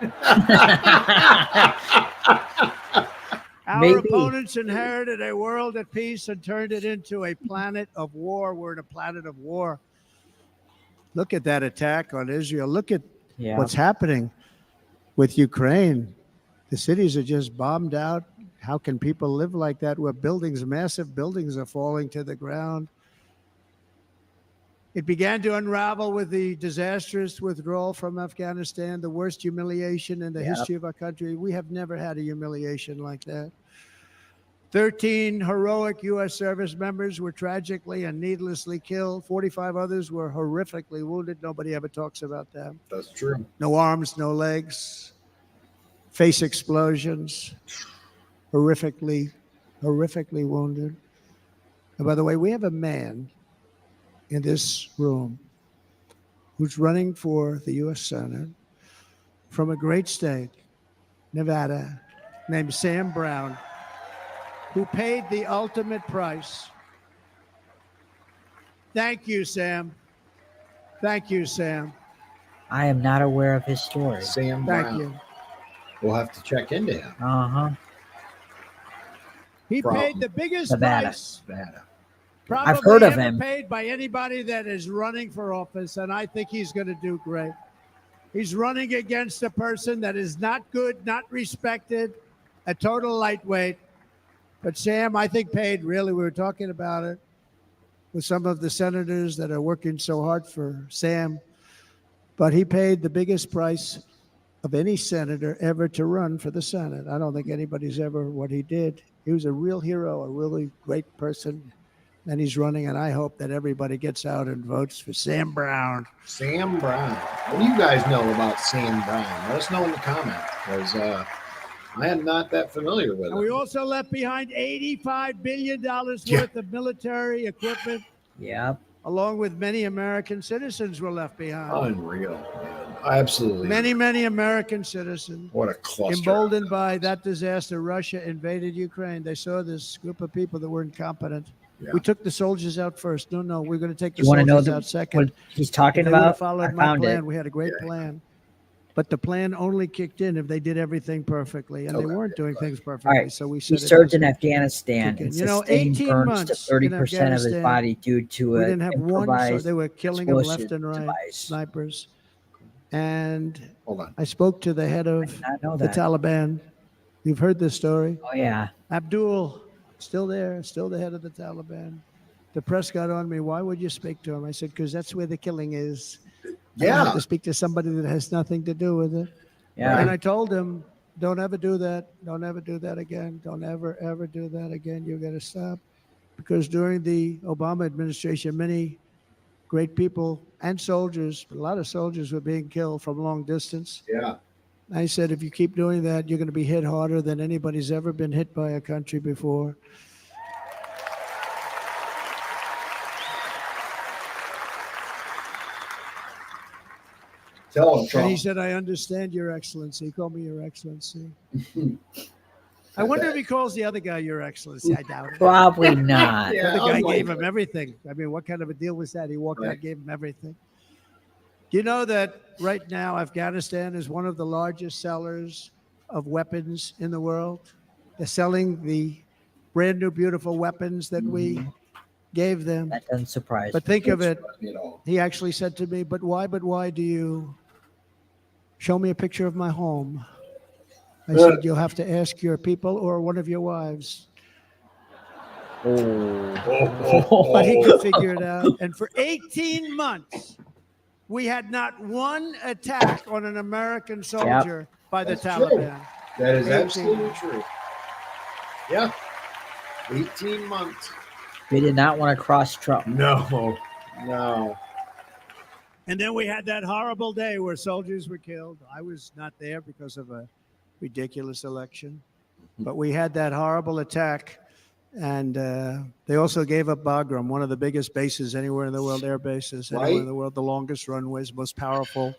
Our opponents inherited a world at peace and turned it into a planet of war. We're in a planet of war. Look at that attack on Israel. Look at what's happening with Ukraine. The cities are just bombed out. How can people live like that where buildings, massive buildings, are falling to the ground? It began to unravel with the disastrous withdrawal from Afghanistan, the worst humiliation in the history of our country. We have never had a humiliation like that. 13 heroic U.S. service members were tragically and needlessly killed. 45 others were horrifically wounded. Nobody ever talks about them. That's true. No arms, no legs, face explosions, horrifically wounded. And by the way, we have a man in this room who's running for the U.S. Senate from a great state, Nevada, named Sam Brown, who paid the ultimate price. Thank you, Sam. Thank you, Sam. I am not aware of his story. Sam Brown. Thank you. We'll have to check into him. He paid the biggest price. Nevada. Probably I've heard of ever him. paid by anybody that is running for office, and I think he's going to do great. He's running against a person that is not good, not respected, a total lightweight. But Sam, I think, paid really. We were talking about it with some of the senators that are working so hard for Sam. But he paid the biggest price of any senator ever to run for the Senate. I don't think anybody's ever what he did. He was a real hero, a really great person. And he's running, and I hope that everybody gets out and votes for Sam Brown. Sam Brown. What do you guys know about Sam Brown? Let us know in the comments, because I am not that familiar with And him. we also left behind $85 billion worth of military equipment. Yep. Along with many American citizens were left behind. Unreal, man. Absolutely. Many American citizens. What a cluster. Emboldened by that disaster, Russia invaded Ukraine. They saw this group of people that were incompetent. Yeah. We took the soldiers out first. No, we're going to take the You want to know soldiers out second. what he's talking If they would have about? followed I my found plan. it. We had a great plan. But the plan only kicked in if they did everything perfectly, and they weren't doing things perfectly. All right. So we He said served in Afghanistan kick in. and You know, sustained 18 burns months to 30% of his Afghanistan. body due to we a didn't have one. So improvised they were killing them left explosive and right, device. snipers. And Hold on. I spoke to the head of not know the that. Taliban. You've heard this story. Oh, yeah. Abdul, still there, still the head of the Taliban. The press got on me. Why would you speak to him? I said, because that's where the killing is. I Yeah. have to speak to somebody that has nothing to do with it. Yeah. And I told him, don't ever do that. Don't ever do that again. Don't ever do that again. You got to stop. because during the Obama administration, many great people and soldiers, a lot of soldiers were being killed from long distance. Yeah. I said, if you keep doing that, you're going to be hit harder than anybody's ever been hit by a country before. Tell him, Trump. And he said, I understand, Your Excellency. He called me Your Excellency. I wonder if he calls the other guy Your Excellency. I doubt it. Probably not. The other guy gave him everything. I mean, what kind of a deal was that? He walked out, gave him everything. Do you know that right now Afghanistan is one of the largest sellers of weapons in the world? They're selling the brand new, beautiful weapons that we gave them. That doesn't surprise But me. think of it. He actually said to me, but why do you show me a picture of my home? I said, you'll have to ask your people or one of your wives. But he could figure it out. And for 18 months, we had not one attack on an American soldier by the Taliban. That is absolutely true. Yeah. 18 months. They did not want to cross Trump. No. And then we had that horrible day where soldiers were killed. I was not there because of a ridiculous election. But we had that horrible attack. And they also gave up Bagram, one of the biggest bases anywhere in the world, air bases anywhere in the world, the longest runways, most powerful,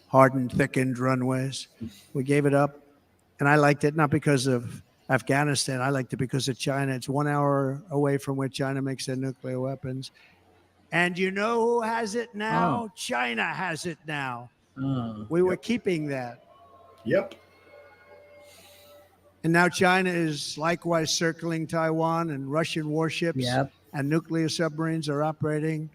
hardened, thickened runways. We gave it up. And I liked it not because of Afghanistan. I liked it because of China. It's 1 hour away from where China makes their nuclear weapons. And you know who has it now? Oh. China has it now. Oh. We were keeping that. Yep. And now China is likewise circling Taiwan, and Russian warships and nuclear submarines are operating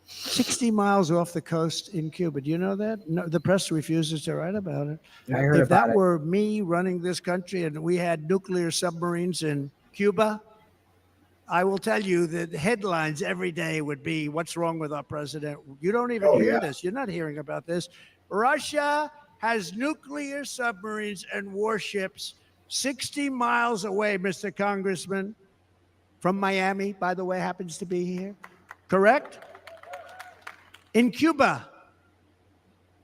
60 miles off the coast in Cuba. Do you know that? No, the press refuses to write about it. I heard If about that it. were me running this country and we had nuclear submarines in Cuba, I will tell you that headlines every day would be, what's wrong with our president? You don't even hear this. You're not hearing about this. Russia has nuclear submarines and warships 60 miles away, Mr. Congressman, from Miami, by the way, happens to be here. Correct? In Cuba.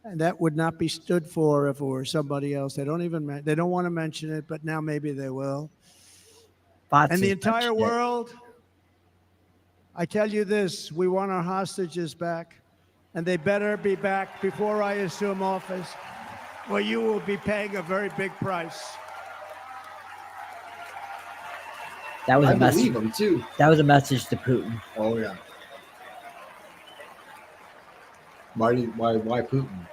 And that would not be stood for if it were somebody else. They don't want to mention it, but now maybe they will. And the entire world, I tell you this, we want our hostages back, and they better be back before I assume office, or you will be paying a very big price. That was I a message. believe him too. That was a message to Putin. Oh yeah. Why Putin?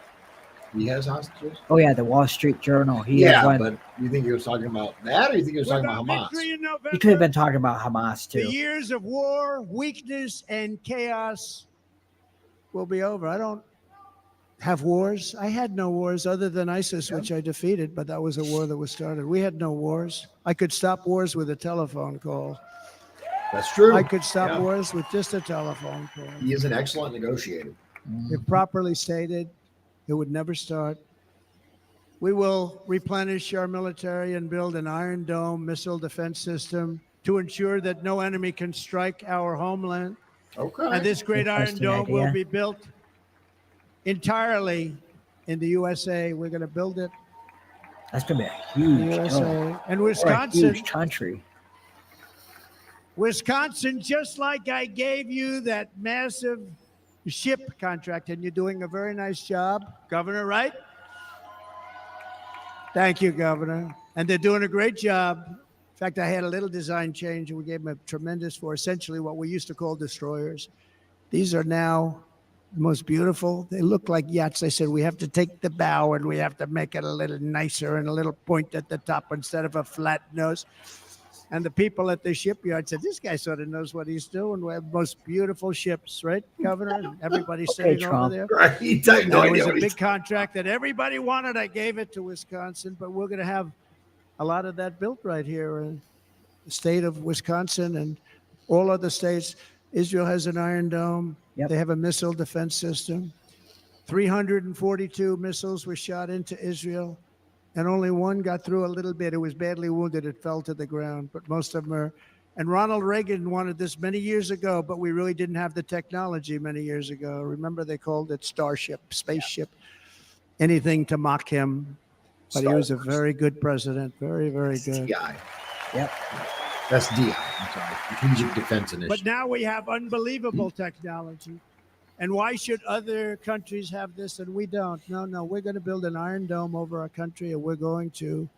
He has hostages? Oh yeah, the Wall Street Journal. But you think he was talking about that, or you think he was talking about Hamas? He could have been talking about Hamas The too. years of war, weakness, and chaos will be over. I don't have wars. I had no wars other than ISIS, which I defeated, but that was a war that was started. We had no wars. I could stop wars with a telephone call. That's true. I could stop wars with just a telephone call. He is an excellent negotiator. If properly stated, it would never start. We will replenish our military and build an Iron Dome missile defense system to ensure that no enemy can strike our homeland. Okay. And this great Iron Dome will be built entirely in the USA. We're going to build it That's gonna be a in the huge USA. dome. And Or a Wisconsin, huge country. Wisconsin, just like I gave you that massive ship contract, and you're doing a very nice job, Governor, right? Thank you, Governor. And they're doing a great job. In fact, I had a little design change, and we gave them a tremendous for essentially what we used to call destroyers. These are now the most beautiful. They look like yachts. I said, we have to take the bow and we have to make it a little nicer and a little point at the top instead of a flat nose. And the people at the shipyard said, this guy sort of knows what he's doing. We have the most beautiful ships, right, Governor? And everybody's sitting over there. Right. He had no It idea was a what big contract that everybody wanted. I gave it to Wisconsin, but we're going to have a lot of that built right here in the state of Wisconsin and all other states. Israel has an Iron Dome. They have a missile defense system. 342 missiles were shot into Israel, and only one got through a little bit. It was badly wounded. It fell to the ground, but most of them are And Ronald Reagan wanted this many years ago, but we really didn't have the technology many years ago. Remember, they called it Starship, spaceship, anything to mock him. But he was a very good president. Very, very good. DI. Yep. That's DI. I'm sorry. Strategic Defense Initiative. But now we have unbelievable technology. And why should other countries have this and we don't? No, we're going to build an iron dome over our country, and we're going to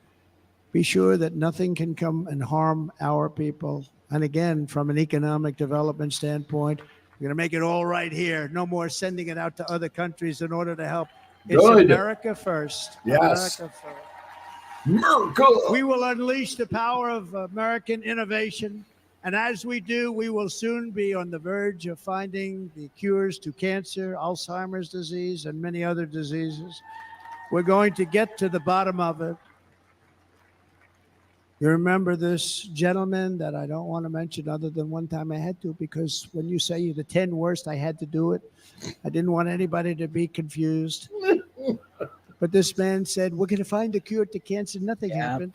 be sure that nothing can come and harm our people. And again, from an economic development standpoint, we're going to make it all right here. No more sending it out to other countries in order to help. It's Good. America first. Yes. America first. America. We will unleash the power of American innovation. And as we do, we will soon be on the verge of finding the cures to cancer, Alzheimer's disease, and many other diseases. We're going to get to the bottom of it. You remember this gentleman that I don't want to mention other than one time I had to, because when you say the 10 worst, I had to do it. I didn't want anybody to be confused. But this man said, we're going to find the cure to cancer. Nothing happened.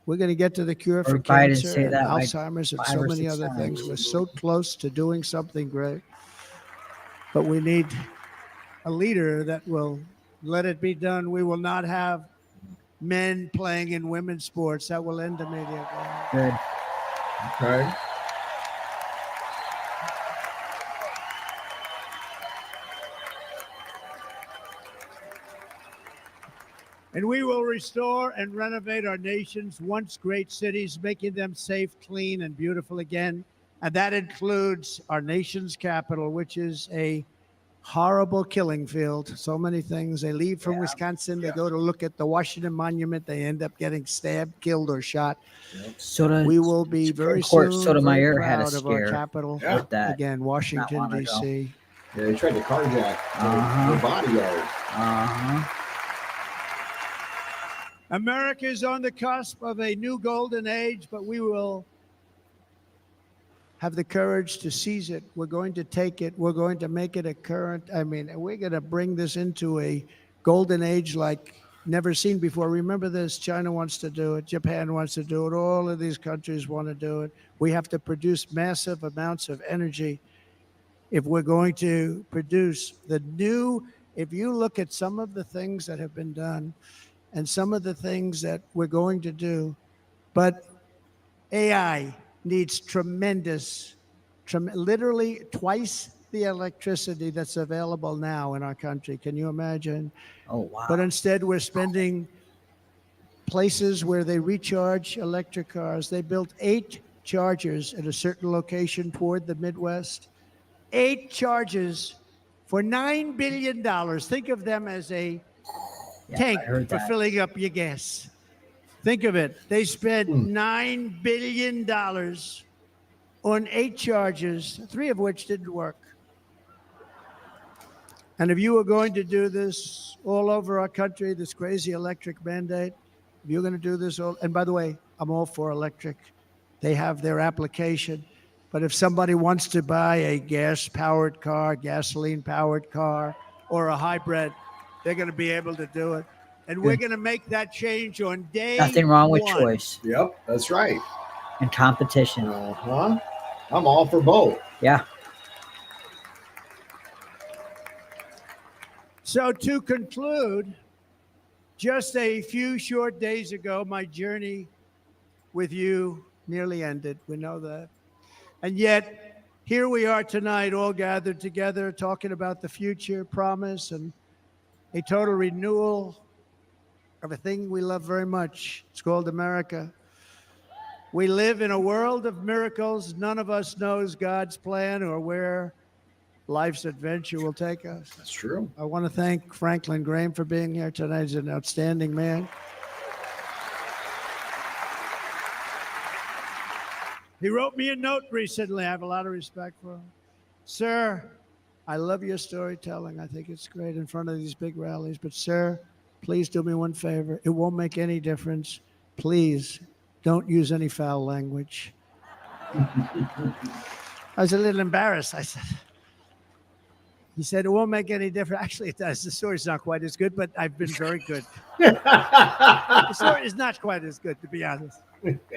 We're going to get to the cure for cancer and Alzheimer's and so many other things. We're so close to doing something great. But we need a leader that will let it be done. We will not have men playing in women's sports. That will end immediately. Good. Okay. And we will restore and renovate our nation's once great cities, making them safe, clean, and beautiful again. And that includes our nation's capital, which is a horrible killing field. So many things. They leave from Wisconsin. They go to look at the Washington Monument. They end up getting stabbed, killed, or shot. We will be very soon Sotomayor very had a proud of our scare capital. with that. Again, Washington, D.C. Yeah, they tried to carjack her bodyguard. America is on the cusp of a new golden age, but we will have the courage to seize it. We're going to take it. We're going to make it a current. We're going to bring this into a golden age like never seen before. Remember this, China wants to do it. Japan wants to do it. All of these countries want to do it. We have to produce massive amounts of energy if we're going to produce the new. If you look at some of the things that have been done and some of the things that we're going to do, but AI needs literally twice the electricity that's available now in our country. Can you imagine? Oh, wow. But instead, we're spending places where they recharge electric cars. They built 8 chargers at a certain location toward the Midwest. 8 chargers for $9 billion. Think of them as a tank for filling up your gas. Think of it. They spent $9 billion on 8 chargers, 3 of which didn't work. And if you were going to do this all over our country, this crazy electric mandate, if you're going to do this and by the way, I'm all for electric. They have their application. But if somebody wants to buy a gas-powered car, gasoline-powered car, or a hybrid, they're going to be able to do it. And we're going to make that change on day Nothing wrong with 1. choice. Yep, that's right. And competition. I'm all for both. Yeah. So to conclude, just a few short days ago, my journey with you nearly ended. We know that. And yet, here we are tonight, all gathered together, talking about the future, promise, and a total renewal of a thing we love very much. It's called America. We live in a world of miracles. None of us knows God's plan or where life's adventure will take us. That's true. I want to thank Franklin Graham for being here tonight. He's an outstanding man. He wrote me a note recently. I have a lot of respect for him. Sir, I love your storytelling. I think it's great in front of these big rallies. But, sir, please do me one favor. It won't make any difference. Please don't use any foul language. I was a little embarrassed. I said, He said, it won't make any difference. Actually, it does. The story's not quite as good, but I've been very good. The story is not quite as good, to be honest.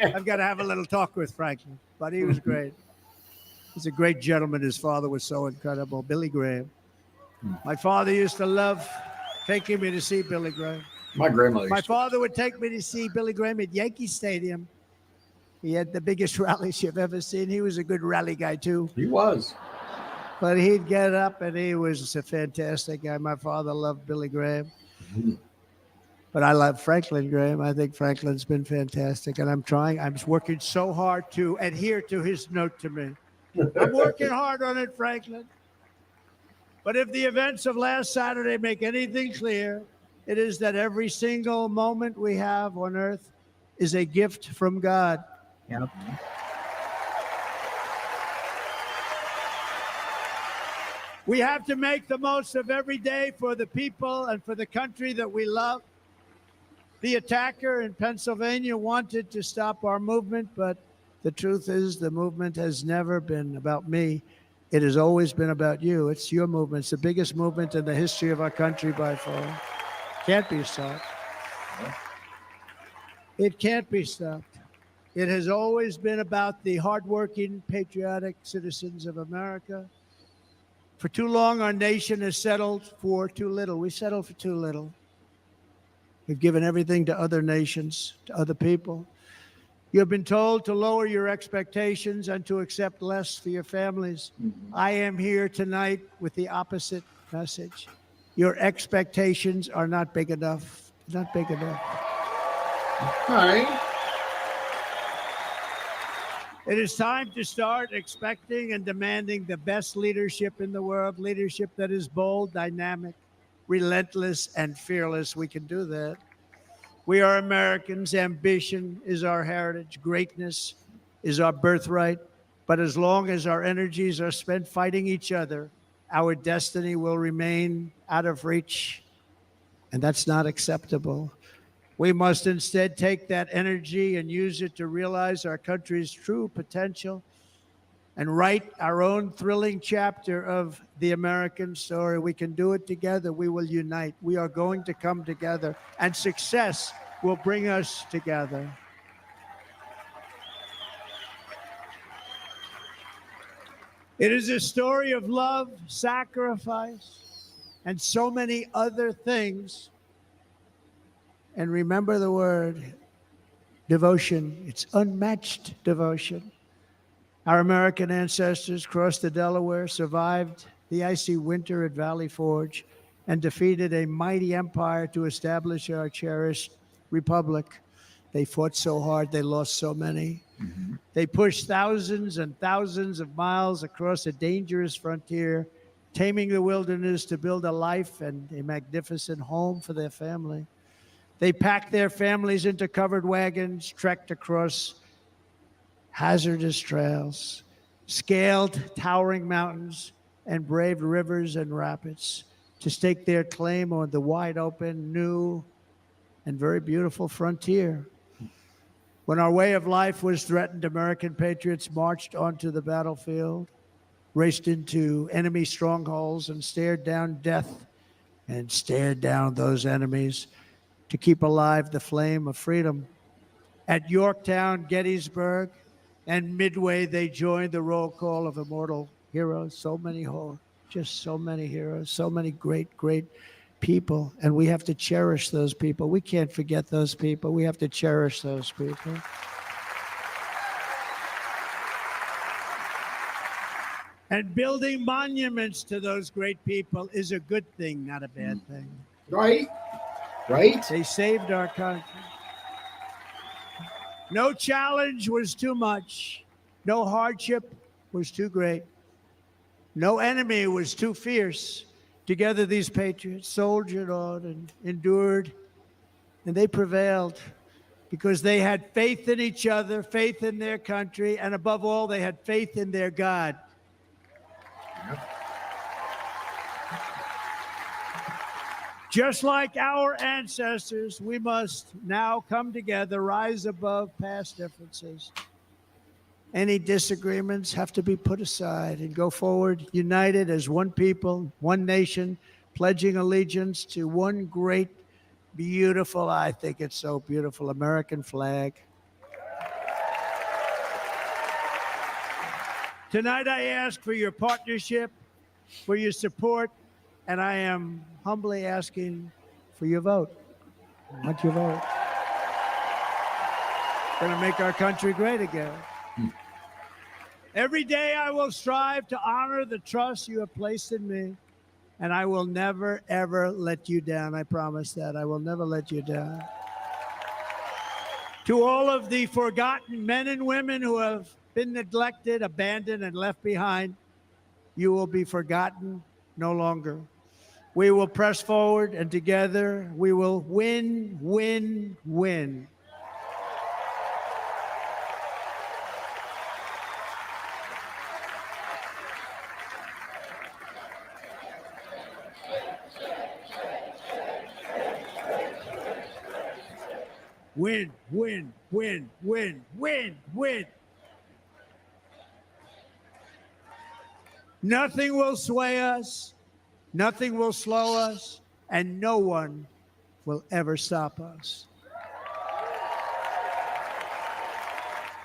I've got to have a little talk with Franklin, but he was great. He's a great gentleman. His father was so incredible, Billy Graham. My father used to love taking me to see Billy Graham. My grandmother. My father would take me to see Billy Graham at Yankee Stadium. He had the biggest rallies you've ever seen. He was a good rally guy, too. He was. But he'd get up, and he was a fantastic guy. My father loved Billy Graham. But I love Franklin Graham. I think Franklin's been fantastic, and I'm working so hard to adhere to his note to me. I'm working hard on it, Franklin. But if the events of last Saturday make anything clear, it is that every single moment we have on earth is a gift from God. Yep. We have to make the most of every day for the people and for the country that we love. The attacker in Pennsylvania wanted to stop our movement, but the truth is the movement has never been about me. It has always been about you. It's your movement. It's the biggest movement in the history of our country by far. Can't be stopped. It can't be stopped. It has always been about the hardworking, patriotic citizens of America. For too long, our nation has settled for too little. We settled for too little. We've given everything to other nations, to other people. You have been told to lower your expectations and to accept less for your families. I am here tonight with the opposite message. Your expectations are not big enough. Not big enough. All right. It is time to start expecting and demanding the best leadership in the world, leadership that is bold, dynamic, relentless, and fearless. We can do that. We are Americans. Ambition is our heritage. Greatness is our birthright. But as long as our energies are spent fighting each other, our destiny will remain out of reach. And that's not acceptable. We must instead take that energy and use it to realize our country's true potential and write our own thrilling chapter of the American story. We can do it together. We will unite. We are going to come together, and success will bring us together. It is a story of love, sacrifice, and so many other things. And remember the word devotion. It's unmatched devotion. Our American ancestors crossed the Delaware, survived the icy winter at Valley Forge, and defeated a mighty empire to establish our cherished republic. They fought so hard, they lost so many. They pushed thousands and thousands of miles across a dangerous frontier, taming the wilderness to build a life and a magnificent home for their family. They packed their families into covered wagons, trekked across hazardous trails, scaled towering mountains, and braved rivers and rapids to stake their claim on the wide open, new, and very beautiful frontier. When our way of life was threatened, American patriots marched onto the battlefield, raced into enemy strongholds, and stared down death and stared down those enemies to keep alive the flame of freedom. At Yorktown, Gettysburg, and Midway, they joined the roll call of immortal heroes. So many heroes, so many great, great people. And we have to cherish those people. We can't forget those people. We have to cherish those people. And building monuments to those great people is a good thing, not a bad thing. Right. Right? They saved our country. No challenge was too much. No hardship was too great. No enemy was too fierce. Together, these patriots soldiered on and endured, and they prevailed because they had faith in each other, faith in their country, and above all, they had faith in their God. Just like our ancestors, we must now come together, rise above past differences, Any disagreements have to be put aside and go forward united as one people, one nation, pledging allegiance to one great, beautiful, I think it's so beautiful, American flag. Tonight I ask for your partnership, for your support, and I am humbly asking for your vote. I want your vote. Going to make our country great again. Every day I will strive to honor the trust you have placed in me, and I will never, ever let you down. I promise that. I will never let you down. To all of the forgotten men and women who have been neglected, abandoned, and left behind, you will be forgotten no longer. We will press forward, and together we will win, win, win. Win, win, win, win, win, win. Nothing will sway us, nothing will slow us, and no one will ever stop us.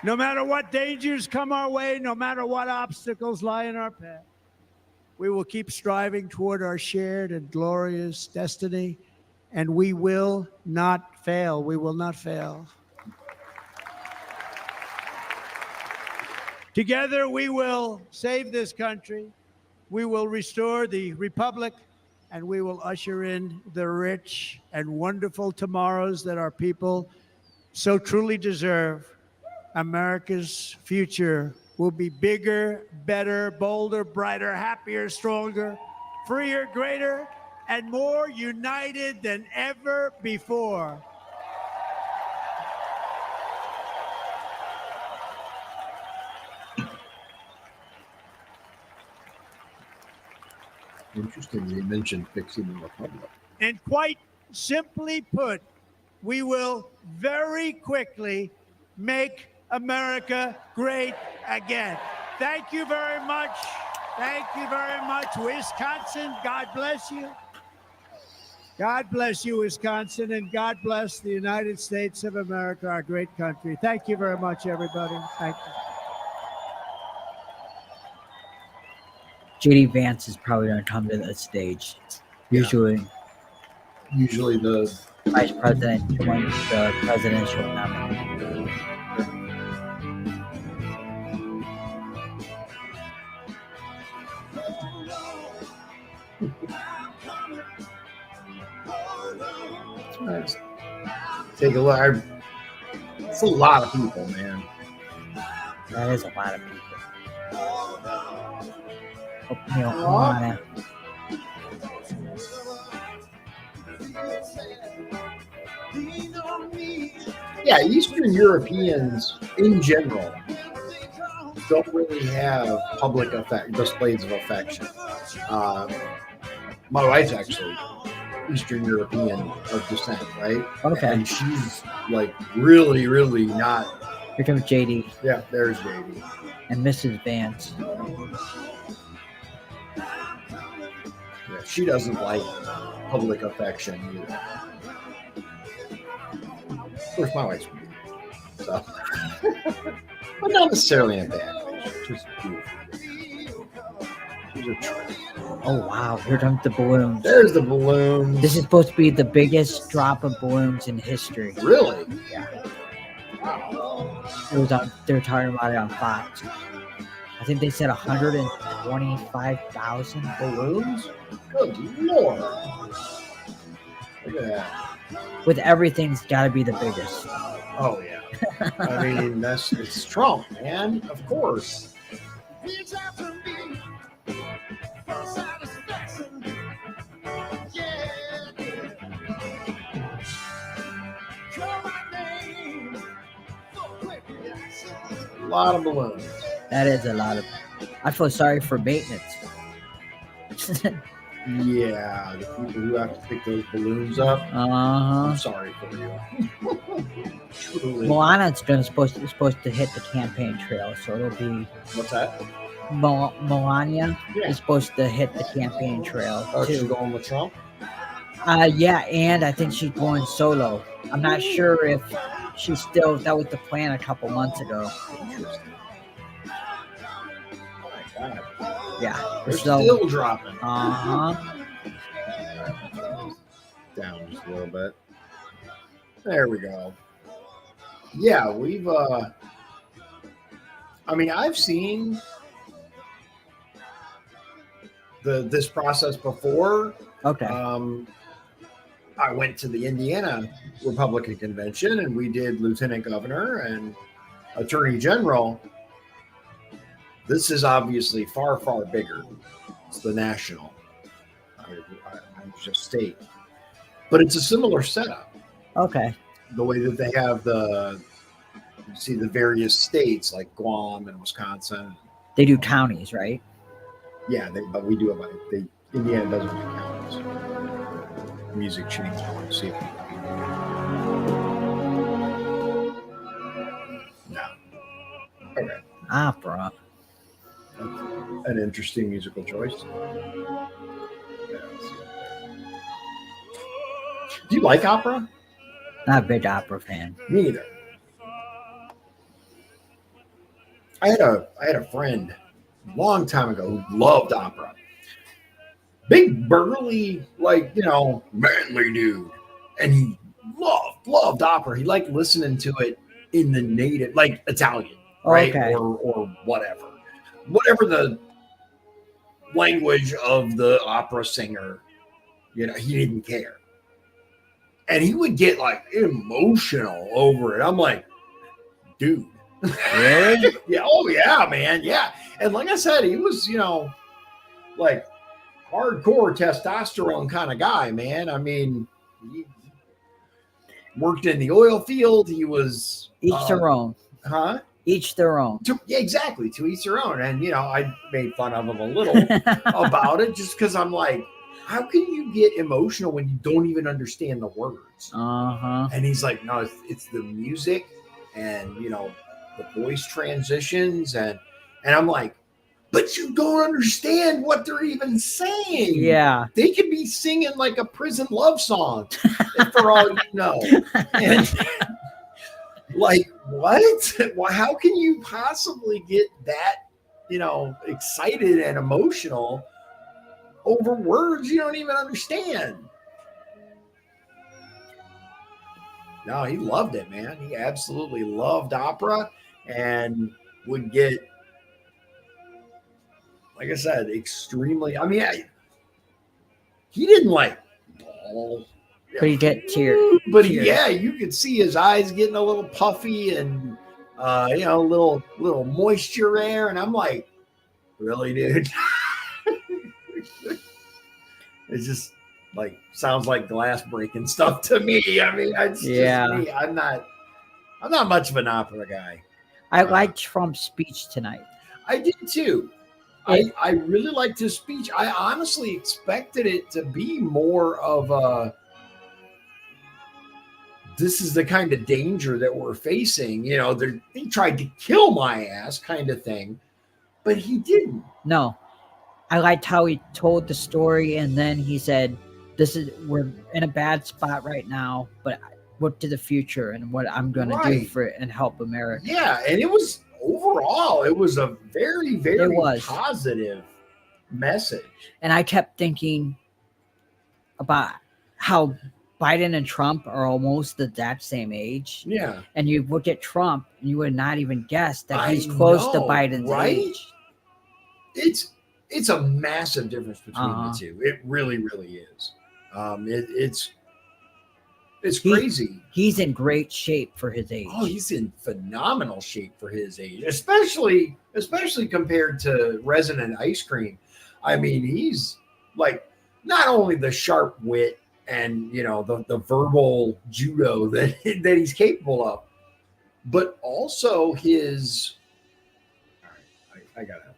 No matter what dangers come our way, no matter what obstacles lie in our path, we will keep striving toward our shared and glorious destiny, and we will not fail. We will not fail. Together, we will save this country, we will restore the republic, and we will usher in the rich and wonderful tomorrows that our people so truly deserve. America's future will be bigger, better, bolder, brighter, happier, stronger, freer, greater, and more united than ever before. Interesting, you mentioned fixing the republic. And quite simply put, we will very quickly make America great again. Thank you very much. Thank you very much, Wisconsin. God bless you. God bless you, Wisconsin, and God bless the United States of America, our great country. Thank you very much, everybody. Thank you. JD Vance is probably going to come to the stage. Usually the vice president joins the presidential nominee. Nice. Take a look. It's a lot of people, man. That is a lot of people. You know, yeah, Eastern Europeans in general don't really have public displays of affection. My wife's actually Eastern European of descent, right? Okay. And she's like really, really not. Here comes JD. Yeah, there's JD. And Mrs. Vance. Yeah, she doesn't like public affection either. Of course, my wife's weird, so. But not necessarily in a bad way. Just beautiful. She's a treat. Oh, wow. Here comes the balloons. There's the balloons. This is supposed to be the biggest drop of balloons in history. Really? Yeah. It was on. They're talking about it on Fox. I think they said 125,000 balloons. Good Lord! Look at that. With everything's got to be the biggest. Oh yeah. I mean, it's Trump, man. Of course. A lot of balloons. That is a lot of. I feel sorry for maintenance. Yeah, the people who have to pick those balloons up. Uh-huh. I'm sorry for you. Truly. Milana's supposed to hit the campaign trail, so it'll be. What's that? Melania Yeah. is supposed to hit the campaign trail Oh, too. she's going with Trump? Yeah, and I think she's going solo. I'm not sure if she's still. That was the plan a couple months ago. Interesting. Oh my God. Yeah, They're still dropping. Down just a little bit. There we go. Yeah, we've I mean, I've seen this process before. Okay. I went to the Indiana Republican convention and we did lieutenant governor and attorney general. This is obviously far, far bigger. It's the national, just state, but it's a similar setup. Okay. The way that they have you see the various states like Guam and Wisconsin. They do counties, right? Yeah, but we do it. Indiana doesn't do counties. Music change. I want to see it. No. Okay. Opera. That's an interesting musical choice. Do you like opera? Not a big opera fan. Me either. I had a friend a long time ago who loved opera. Big burly, manly dude. And he loved opera. He liked listening to it in the native, like Italian, right? Okay. Or whatever. Whatever the language of the opera singer, he didn't care. And he would get emotional over it. I'm like, dude. Really? Yeah. Oh yeah, man. Yeah. And like I said, he was, hardcore testosterone kind of guy, man. I mean, he worked in the oil field. He was Each their own. Huh? Each their own. Yeah, exactly. To each their own. And I made fun of him a little about it just because I'm like, how can you get emotional when you don't even understand the words? And he's like, no, it's the music and the voice transitions and I'm like, but you don't understand what they're even saying. Yeah. They could be singing like a prison love song for all you know. And like, what? Well, how can you possibly get that, excited and emotional over words you don't even understand? No, he loved it, man. He absolutely loved opera and would get, like I said, extremely. I mean, he didn't bawl. But he get tears. But you could see his eyes getting a little puffy and a little moisture there. And I'm like, really, dude? It's just sounds like glass breaking stuff to me. I mean, it's just me. I'm not much of an opera guy. I liked Trump's speech tonight. I did too. I really liked his speech. I honestly expected it to be more of a, this is the kind of danger that we're facing. They tried to kill my ass kind of thing, but he didn't. No. I liked how he told the story and then he said, we're in a bad spot right now, but look to the future and what I'm going to do for it and help America. Yeah. And it was a very, very positive message. And I kept thinking about how Biden and Trump are almost the exact same age. Yeah. And you look at Trump and you would not even guess that he's close to Biden's age. It's a massive difference between the two. It really, really is. It's crazy. He's in great shape for his age. Oh, he's in phenomenal shape for his age, especially compared to Resident Ice Cream. I mean, he's not only the sharp wit and the verbal judo that he's capable of, but also his. All right, I gotta.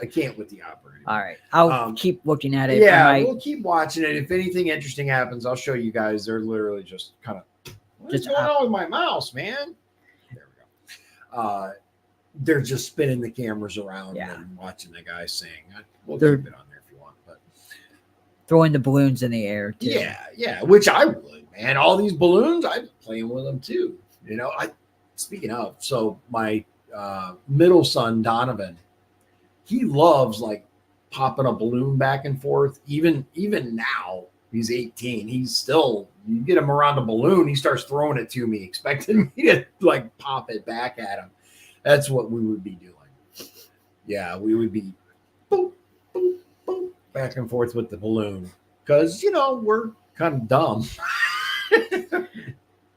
I can't with the opera anymore. All right. I'll keep looking at it. Yeah, we'll keep watching it. If anything interesting happens, I'll show you guys. They're literally just kind of What's going on with my mouse, man? There we go. They're just spinning the cameras around and watching the guy sing. We'll keep it on there if you want, but throwing the balloons in the air too. Yeah, which I would, man. All these balloons, I'm playing with them too. You know, speaking of, so my middle son Donovan, he loves like popping a balloon back and forth. Even now, he's 18. He's still, you get him around a balloon, he starts throwing it to me, expecting me to like pop it back at him. That's what we would be doing. Yeah, we would be boop, boop, boop, back and forth with the balloon because, you know, we're kind of dumb.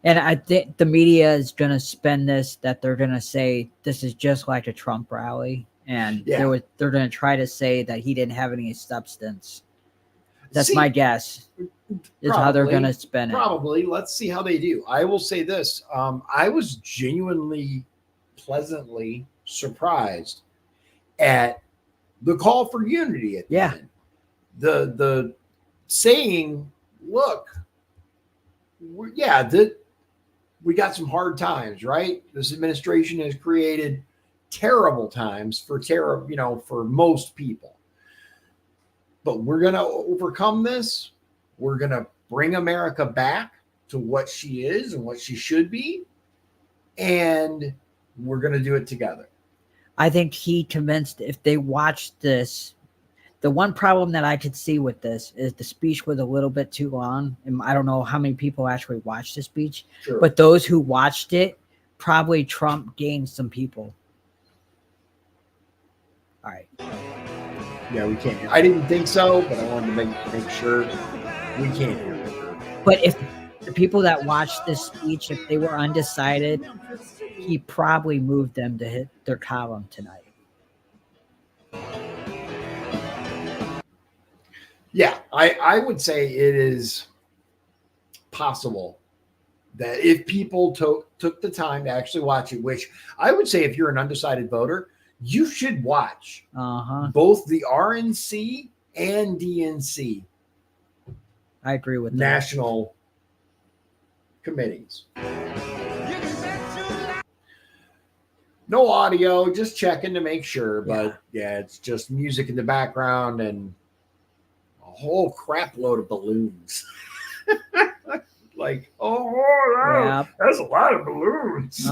And I think the media is going to spin this, that they're going to say this is just like a Trump rally. And they're going to try to say that he didn't have any substance. That's my guess. Is how they're going to spin it. Probably. Let's see how they do. I will say this. I was genuinely pleasantly surprised at the call for unity at the end. The saying, look, we got some hard times, right? This administration has created terrible times for most people. But we're going to overcome this. We're going to bring America back to what she is and what she should be. And we're going to do it together. I think he convinced, if they watched this, the one problem that I could see with this is the speech was a little bit too long. And I don't know how many people actually watched the speech, but those who watched it, probably Trump gained some people. All right. Yeah, we can't. I didn't think so, but I wanted to make sure we can't hear it. But if the people that watched this speech, if they were undecided, he probably moved them to hit their column tonight. Yeah, I would say it is possible that if people took the time to actually watch it, which I would say if you're an undecided voter, you should watch both the RNC and DNC. I agree with national committees. No audio, just checking to make sure. But yeah, it's just music in the background and a whole crap load of balloons. Like, that's a lot of balloons.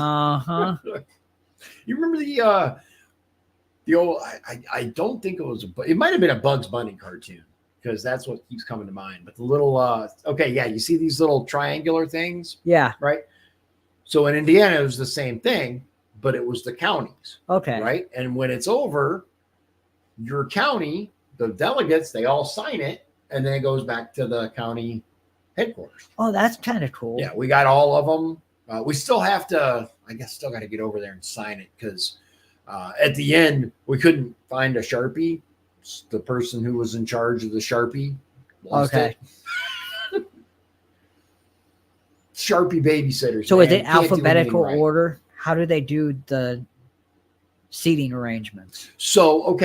You remember the old? I don't think it was it might have been a Bugs Bunny cartoon because that's what keeps coming to mind. But the little you see these little triangular things? Yeah. Right. So in Indiana, it was the same thing, but it was the counties. Okay. Right. And when it's over, your county, the delegates, they all sign it, and then it goes back to the county headquarters. Oh, that's kind of cool. Yeah, we got all of them. We still have to, I guess, still got to get over there and sign it because at the end, we couldn't find a Sharpie. The person who was in charge of the Sharpie lost it. Sharpie babysitters. So is it alphabetical order? How do they do the seating arrangements? So,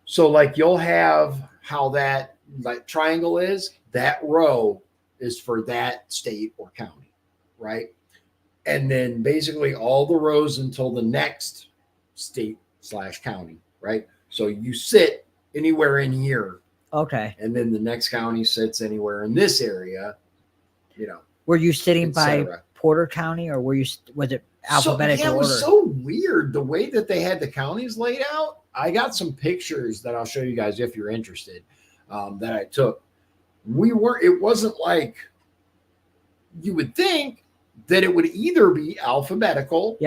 So like you'll have how that triangle is, that row is for that state or county, right? And then basically all the rows until the next state/county, right? So you sit anywhere in here. Okay. And then the next county sits anywhere in this area, Were you sitting by Porter County or was it alphabetical order? It was so weird the way that they had the counties laid out. I got some pictures that I'll show you guys if you're interested that I took. It wasn't like you would think that it would either be alphabetical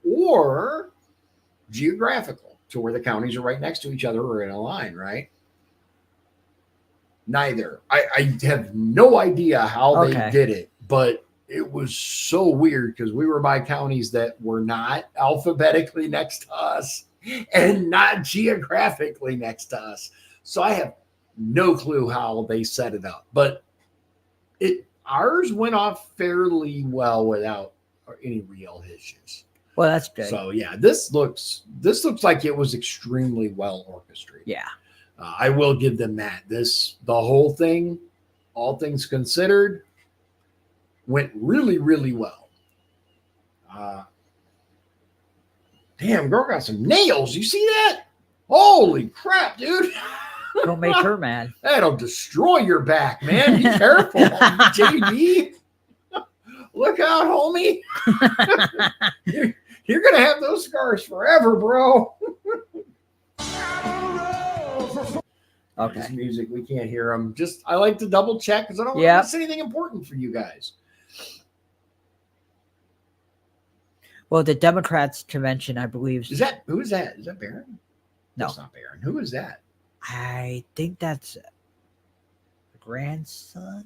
or geographical to where the counties are right next to each other or in a line, right? Neither. I have no idea how they did it, but it was so weird because we were by counties that were not alphabetically next to us and not geographically next to us. So I have no clue how they set it up, but ours went off fairly well without any real issues. Well, that's good. So yeah, this looks like it was extremely well orchestrated. Yeah. I will give them that. The whole thing, all things considered, went really, really well. Damn, girl got some nails. You see that? Holy crap, dude. Don't make her mad. That'll destroy your back, man. Be careful, JD. Look out, homie. You're going to have those scars forever, bro. Okay. This music, we can't hear them. I like to double check because I don't want to miss anything important for you guys. Well, the Democrats convention, I believe. Who is that? Is that Barron? No. It's not Barron. Who is that? I think that's the grandson.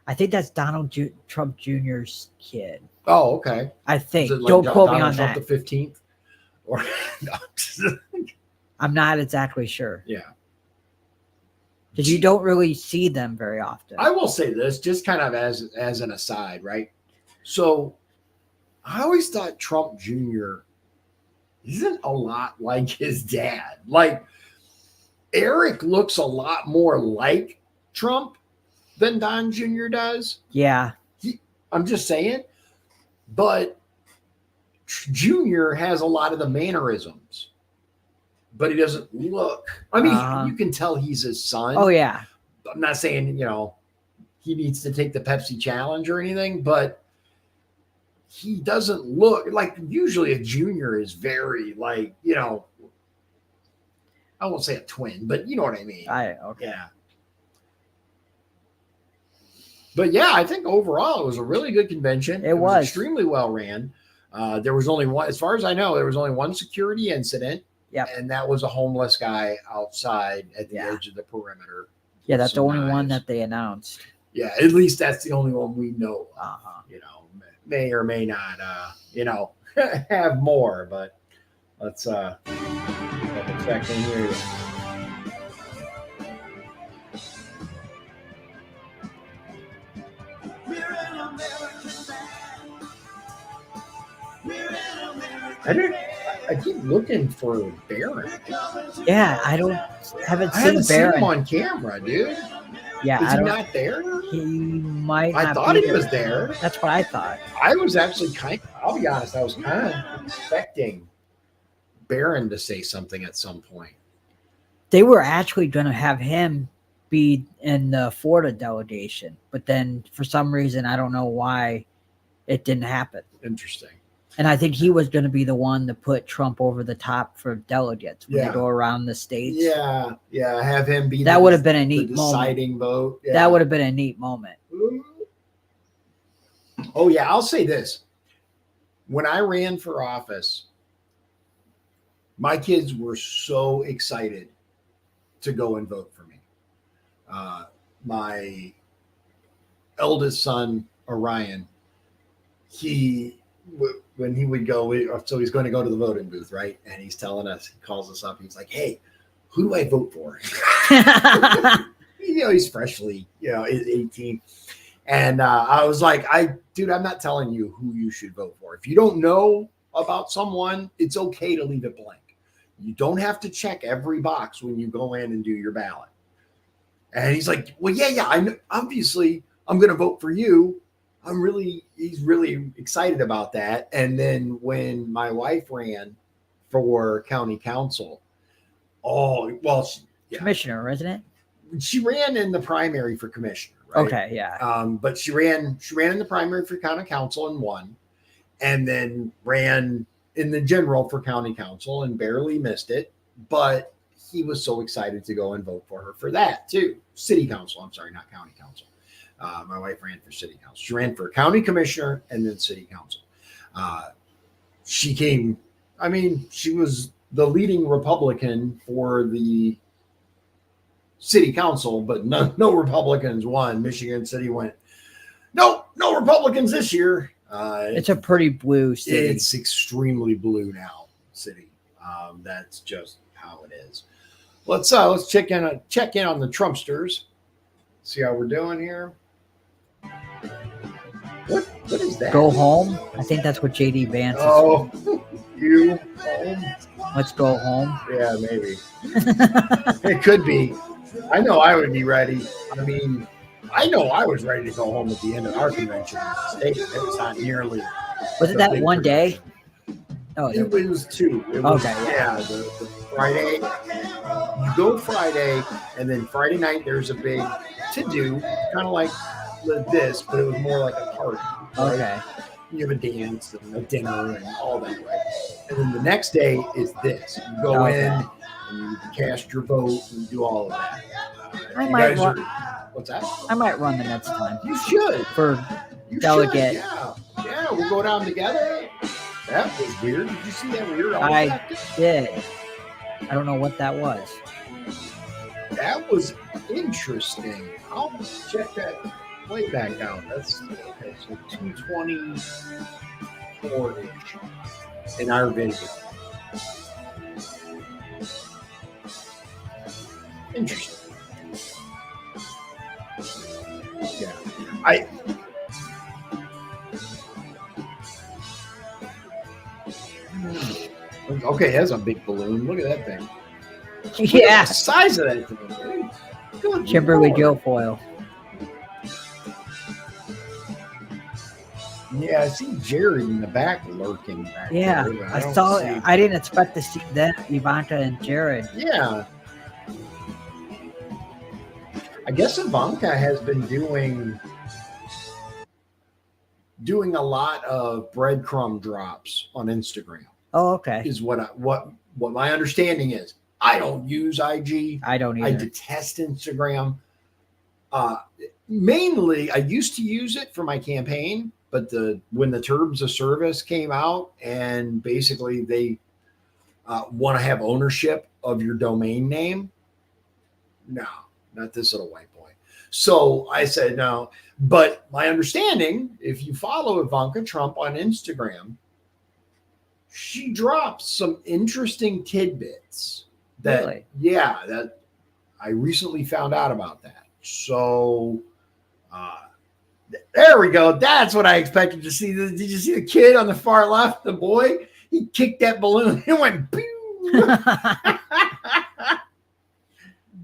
I think that's Donald Trump Jr.'s kid. Oh, okay. I think. Like Don't quote me Donald on Trump that. The 15th? Or no. I'm not exactly sure. Yeah. Because you don't really see them very often. I will say this, just kind of as an aside, right? So I always thought Trump Jr. isn't a lot like his dad. Like Eric looks a lot more like Trump than Don Jr. does. Yeah. I'm just saying. But Jr. has a lot of the mannerisms, but he doesn't look. I mean, you can tell he's his son. Oh, yeah. I'm not saying, he needs to take the Pepsi challenge or anything, but he doesn't look like usually a junior is very like, I won't say a twin, but you know what I mean? Okay. Yeah. But yeah, I think overall it was a really good convention. It was extremely well ran. There was only one, as far as I know, there was only one security incident. Yeah. And that was a homeless guy outside at the edge of the perimeter. Yeah, that's the only one that they announced. Yeah, at least that's the only one we know of. May or may not, have more, but let's check in here. I keep looking for Barron. Yeah, I haven't seen seen Barron him on camera, dude. Yeah, is he not there? He might. I thought he was there. That's what I thought. I was actually I'll be honest, I was kind of expecting Barron to say something at some point. They were actually going to have him be in the Florida delegation, but then for some reason, I don't know why it didn't happen. Interesting. And I think he was going to be the one to put Trump over the top for delegates when they go around the states. Yeah, have him be that would have been a neat deciding vote. Yeah. That would have been a neat moment. Oh yeah, I'll say this: when I ran for office, my kids were so excited to go and vote for me. My eldest son, Orion, when he would go, so he's going to go to the voting booth, right? And he's telling us, he calls us up. He's like, "Hey, who do I vote for?" He's freshly, 18. And I was like, dude, I'm not telling you who you should vote for. If you don't know about someone, it's okay to leave it blank. You don't have to check every box when you go in and do your ballot. And he's like, well, yeah, I know, obviously I'm going to vote for you. He's really excited about that. And then when my wife ran for county council, commissioner, isn't it? She ran in the primary for commissioner, right? Okay, yeah. But she ran in the primary for county council and won, and then ran in the general for county council and barely missed it. But he was so excited to go and vote for her for that too. City council. I'm sorry, not county council. My wife ran for city council. She ran for county commissioner and then city council. She was the leading Republican for the city council, but no Republicans won. Michigan City went, no Republicans this year. It's a pretty blue city. It's extremely blue now, city. That's just how it is. Let's check in on the Trumpsters. See how we're doing here. What is that? Go home. I think that's what JD Vance is. Oh, you home? Let's go home. Yeah, maybe. It could be. I know I would be ready. I mean, I know I was ready to go home at the end of our convention. It was not nearly. Was it that one day? Oh, it was 2. It was, okay, yeah. The Friday. You go Friday, and then Friday night there's a big to-do, kind of like this, but it was more like a party. Right? Okay. You have a dance and a dinner and all that, right? And then the next day is this. You go in and you cast your vote and do all of that. I might run. What's that? I might run the next time. You should. For delegate. Yeah, we'll go down together. That was weird. Did you see that weird? I did. I don't know what that was. That was interesting. I'll check that playback out. That's okay. So 224-ish in our video. Interesting. Yeah. Okay, that's a big balloon. Look at that thing. Yeah. Look at the size of that thing. Good Kimberly Lord. Guilfoyle. Yeah, I see Jared in the back lurking back Yeah, there, but I don't saw. see- I didn't expect to see that Ivanka and Jared. Yeah. I guess Ivanka has been doing a lot of breadcrumb drops on Instagram. Oh, okay. Is what my understanding is. I don't use IG. I don't either. I detest Instagram. Mainly, I used to use it for my campaign, but when the terms of service came out and basically they want to have ownership of your domain name, no, not this little white boy. So I said no. But my understanding, if you follow Ivanka Trump on Instagram, she drops some interesting tidbits that, Really? yeah, that I recently found out about that. So there we go. That's what I expected to see. Did you see the kid on the far left, the boy? He kicked that balloon and went, pew.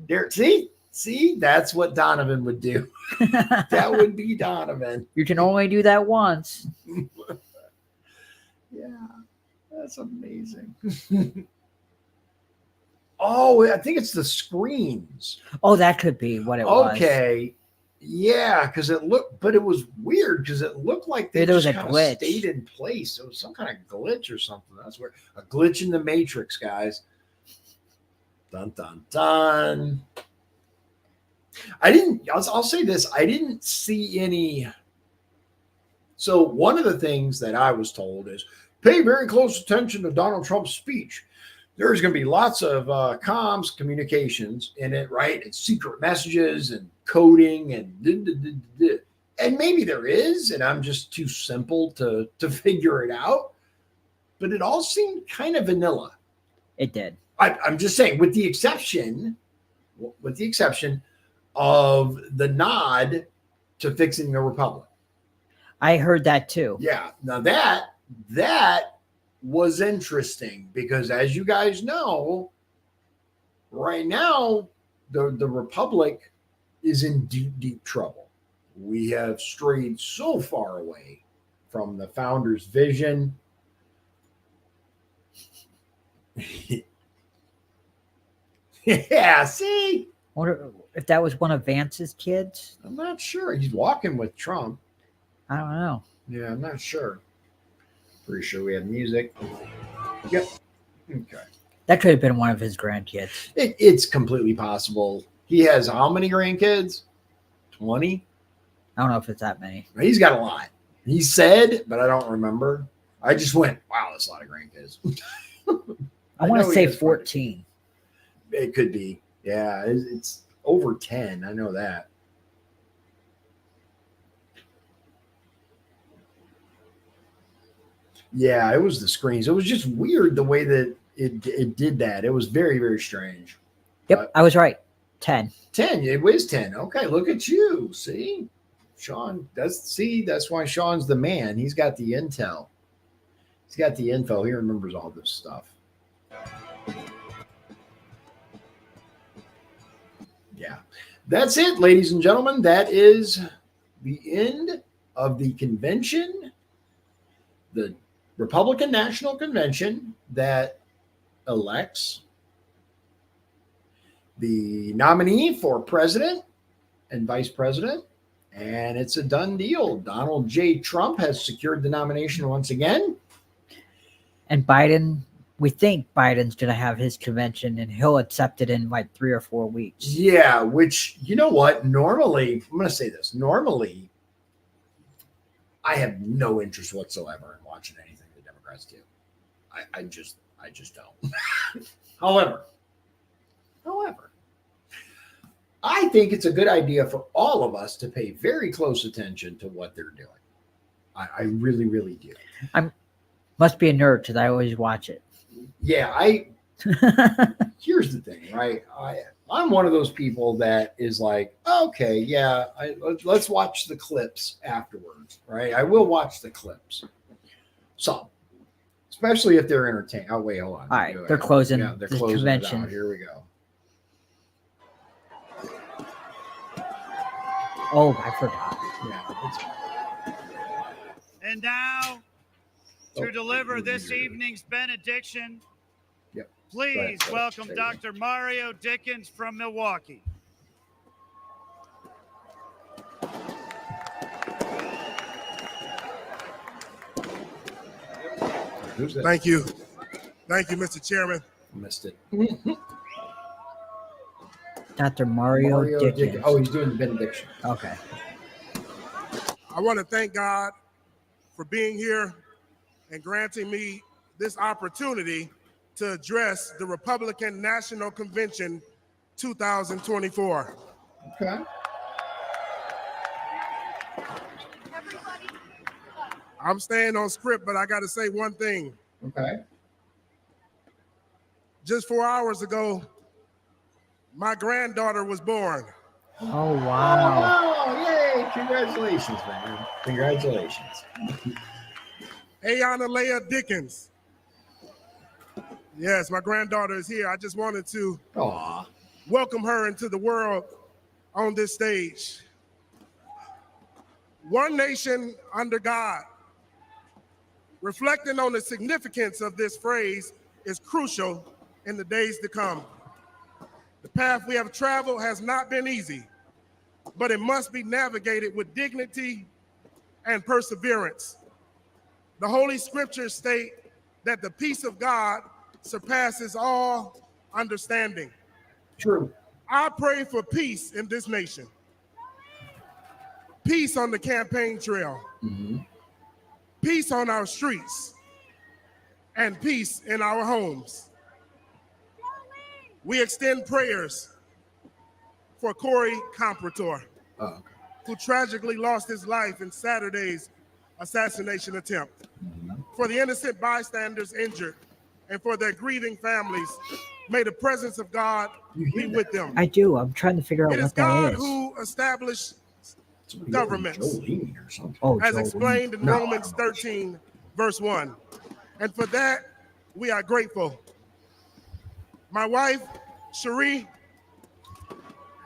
There, see, that's what Donovan would do. That would be Donovan. You can only do that once. Yeah, that's amazing. Oh, I think it's the screens. Oh, that could be what it was. Okay. Yeah, because it was weird because it looked like they There was just a kind of glitch. stayed in place. It was some kind of glitch or something. That's where a glitch in the matrix, guys. Dun dun dun. I'll say this. I didn't see any. So one of the things that I was told is pay very close attention to Donald Trump's speech. There's going to be lots of comms, communications in it, right? And secret messages and coding and maybe there is, and I'm just too simple to figure it out. But it all seemed kind of vanilla. It did. I'm just saying, with the exception of the nod to fixing the republic. I heard that too. Yeah. Now that was interesting because, as you guys know, right now the republic is in deep, deep trouble. We have strayed so far away from the founder's vision. Yeah, see? Wonder if that was one of Vance's kids. I'm not sure. He's walking with Trump. I don't know. Yeah, I'm not sure. Pretty sure we have music. Yep. Okay. That could have been one of his grandkids. It's completely possible. He has how many grandkids? 20? I don't know if it's that many. He's got a lot. He said, but I don't remember. I just went, wow, that's a lot of grandkids. I want know to he say has 14. It could be. Yeah, it's over 10. I know that. Yeah, it was the screens. It was just weird the way that it did that. It was very, very strange. Yep, I was right. 10. 10. It was 10. Okay, look at you. See? Shawn, that's why Shawn's the man. He's got the intel. He's got the info. He remembers all this stuff. Yeah. That's it, ladies and gentlemen. That is the end of the convention, the Republican National Convention that elects the nominee for president and vice president. And it's a done deal. Donald J. Trump has secured the nomination once again. And Biden, we think Biden's going to have his convention and he'll accept it in like 3 or 4 weeks. Yeah, which, you know what? Normally, I'm going to say this. Normally, I have no interest whatsoever in watching anything the Democrats do. I just don't. However, I think it's a good idea for all of us to pay very close attention to what they're doing. I really, really do. Must be a nerd because I always watch it. Yeah, here's the thing, right? I'm one of those people that is like, okay, yeah, let's watch the clips afterwards, right? I will watch the clips. So, especially if they're entertaining. Oh, wait, hold on. All right, they're closing they're the closing convention. it out. Here we go. Oh, I forgot. Yeah, and now, to deliver this evening's benediction, please welcome Dr. Mario Dickens from Milwaukee. Thank you. Thank you, Mr. Chairman. Missed it. Dr. Mario Dickens. Oh, he's doing the benediction. Okay. I want to thank God for being here and granting me this opportunity to address the Republican National Convention 2024. Okay. I'm staying on script, but I got to say one thing. Okay. Just 4 hours ago, my granddaughter was born. Oh, wow. Oh, yay. Congratulations, man. Congratulations. Ayana Leah Dickens. Yes, my granddaughter is here. I just wanted to welcome her into the world on this stage. One nation under God. Reflecting on the significance of this phrase is crucial in the days to come. The path we have traveled has not been easy, but it must be navigated with dignity and perseverance. The Holy Scriptures state that the peace of God surpasses all understanding. True. I pray for peace in this nation. Peace on the campaign trail. Mm-hmm. Peace on our streets. And peace in our homes. We extend prayers for Corey Comparator, who tragically lost his life in Saturday's assassination attempt. For the innocent bystanders injured and for their grieving families, may the presence of God be with them. I do. I'm trying to figure out It is what that God is. who established governments, Oh, as Joe explained in No, Romans 13, verse 1. And for that, we are grateful. My wife, Cherie,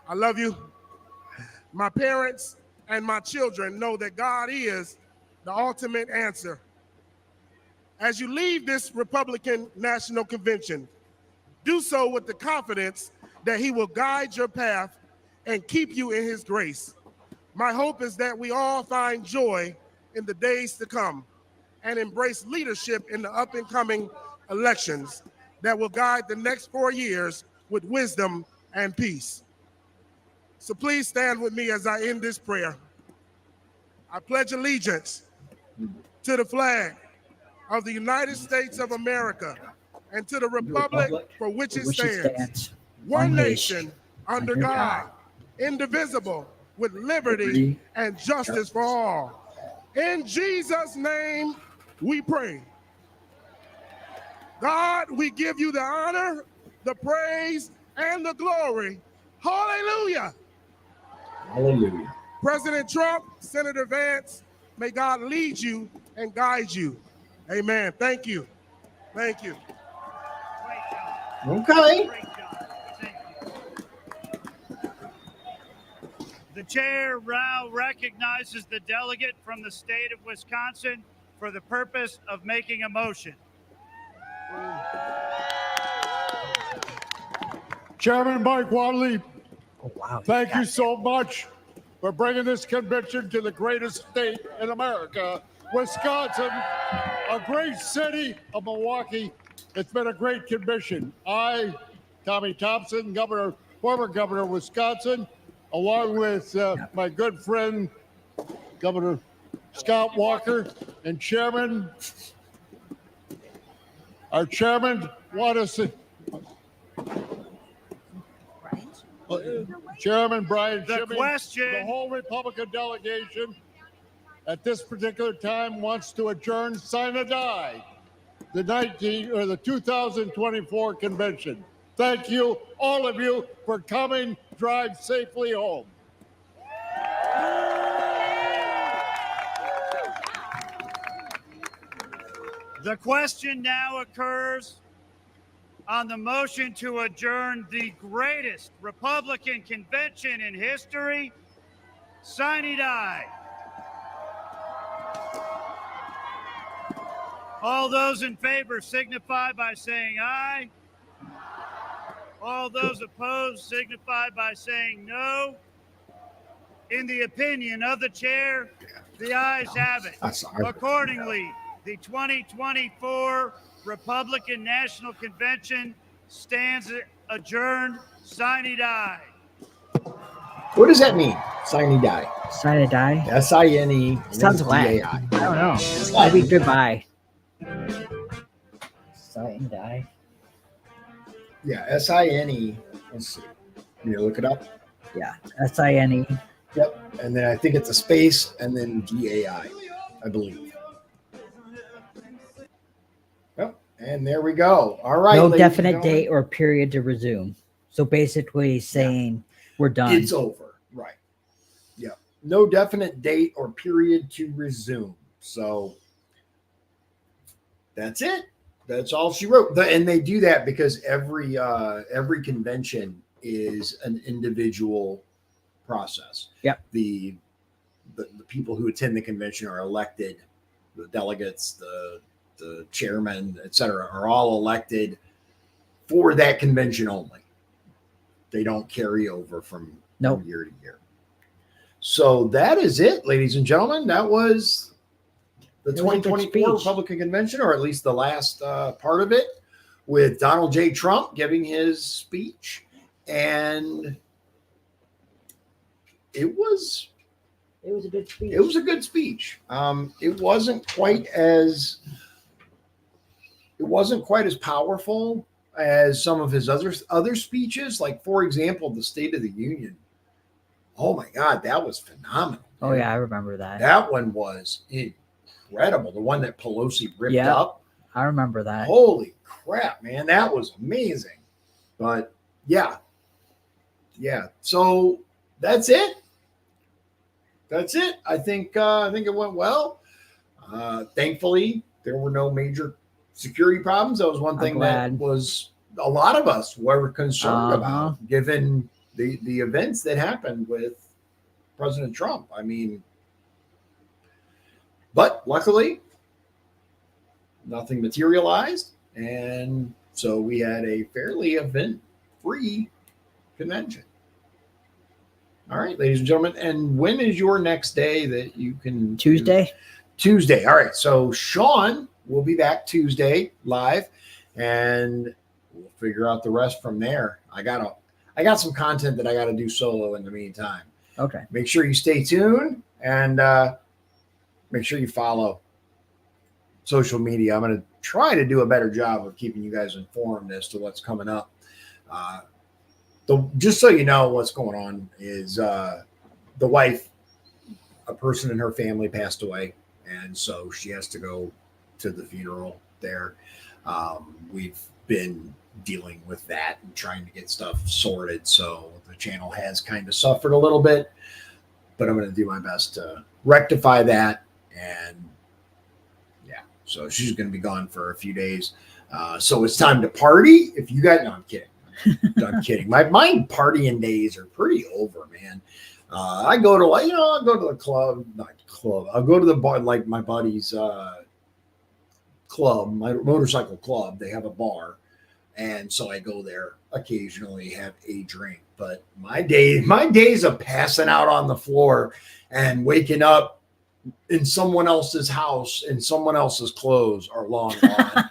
I love you. My parents and my children know that God is the ultimate answer. As you leave this Republican National Convention, do so with the confidence that he will guide your path and keep you in his grace. My hope is that we all find joy in the days to come and embrace leadership in the up and coming elections that will guide the next 4 years with wisdom and peace. So please stand with me as I end this prayer. I pledge allegiance to the flag of the United States of America and to the republic for which it stands, one nation, under God, indivisible, with liberty and justice for all. In Jesus' name, we pray. God, we give you the honor, the praise, and the glory. Hallelujah. Hallelujah. President Trump, Senator Vance, may God lead you and guide you. Amen. Thank you. Thank you. Okay. The chair now recognizes the delegate from the state of Wisconsin for the purpose of making a motion. Chairman Mike Wadley, Oh, wow. thank you so much for bringing this convention to the greatest state in America, Wisconsin, a great city of Milwaukee. It's been a great convention. I, Tommy Thompson, former governor of Wisconsin, along with my good friend, Governor Scott Walker, and our chairman, want to say, Chairman Brian Shimmy, the whole Republican delegation at this particular time wants to adjourn sine die the 2024 convention. Thank you, all of you, for coming. Drive safely home. The question now occurs on the motion to adjourn the greatest Republican convention in history. Sine die. All those in favor signify by saying aye. All those opposed signify by saying no. In the opinion of the chair, the ayes have it. Accordingly, the 2024 Republican National Convention stands adjourned. Sine die. What does that mean? Sine die. Sine die? S-I-N-E. Sounds Latin. I don't know. Maybe goodbye. Sine die. Yeah, S-I-N-E. Let's see. You look it up? Yeah, S-I-N-E. Yep. And then I think it's a space and then D-A-I, I believe. Yep. And there we go. All right. No definite date or period to resume. So basically saying we're done. It's over. Right. Yep. No definite date or period to resume. So that's it. That's all she wrote. And they do that because every convention is an individual process. Yep. The people who attend the convention are elected. The delegates, the chairman, et cetera, are all elected for that convention only. They don't carry over from year to year. So that is it, ladies and gentlemen. That was the 2024 Republican Convention, or at least the last part of it, with Donald J. Trump giving his speech. And it was a good speech. It was a good speech. It wasn't quite as powerful as some of his other speeches. Like, for example, the State of the Union. Oh my God, that was phenomenal. Oh yeah, I remember that. That one was incredible. The one that Pelosi ripped up. I remember that. Holy crap, man. That was amazing. But yeah. So that's it. I think it went well. Thankfully, there were no major security problems. That was one thing that was a lot of us were concerned about, given the events that happened with President Trump. I mean, but luckily, nothing materialized. And so we had a fairly event-free convention. All right, ladies and gentlemen. And when is your next day that you can? Tuesday. Tuesday. All right. So Shawn will be back Tuesday live, and we'll figure out the rest from there. I got some content that I got to do solo in the meantime. Okay. Make sure you stay tuned and make sure you follow social media. I'm going to try to do a better job of keeping you guys informed as to what's coming up. Just so you know, what's going on is the wife, a person in her family passed away, and so she has to go to the funeral there. We've been dealing with that and trying to get stuff sorted, so the channel has kind of suffered a little bit, but I'm going to do my best to rectify that. And yeah, so she's going to be gone for a few days, so it's time to party. If you guys, no, I'm kidding. I'm kidding. My partying days are pretty over, man. I go to I'll go to the club, not club. I'll go to the bar, like my buddy's club, my motorcycle club. They have a bar, and so I go there occasionally, have a drink. But my days of passing out on the floor and waking up in someone else's house in someone else's clothes are long gone.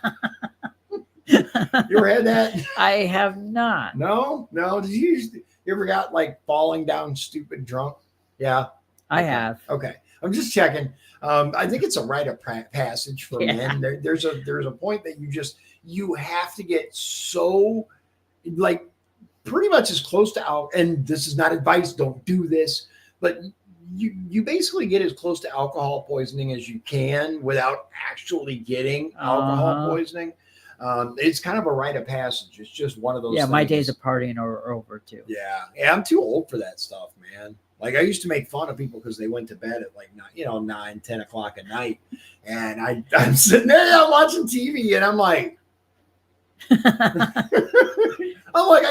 You ever had that? I have not. No. Did you ever got like falling down stupid drunk? Yeah, I have. Okay, I'm just checking. I think it's a rite of passage for men. There's a point that you have to get so like pretty much as close to alcohol. And this is not advice. Don't do this, but you basically get as close to alcohol poisoning as you can without actually getting alcohol poisoning. It's kind of a rite of passage. It's just one of those. Yeah, my days of partying are over too. Yeah, I'm too old for that stuff, man. Like I used to make fun of people because they went to bed at like 9, 10 o'clock at night, and I'm sitting there watching TV, and I'm like, I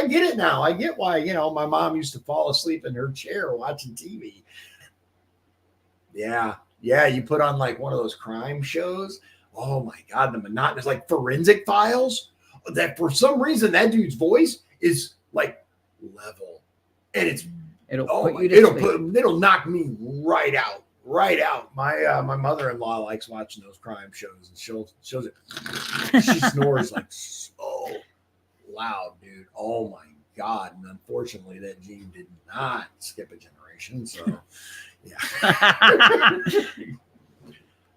get it now. I get why my mom used to fall asleep in her chair watching TV. Yeah, you put on like one of those crime shows. Oh my God, the monotonous, like Forensic Files. That for some reason that dude's voice is like level, and it'll knock me right out. My mother-in-law likes watching those crime shows, and she'll she snores like so loud, dude. Oh my God! And unfortunately, that gene did not skip a generation. So yeah.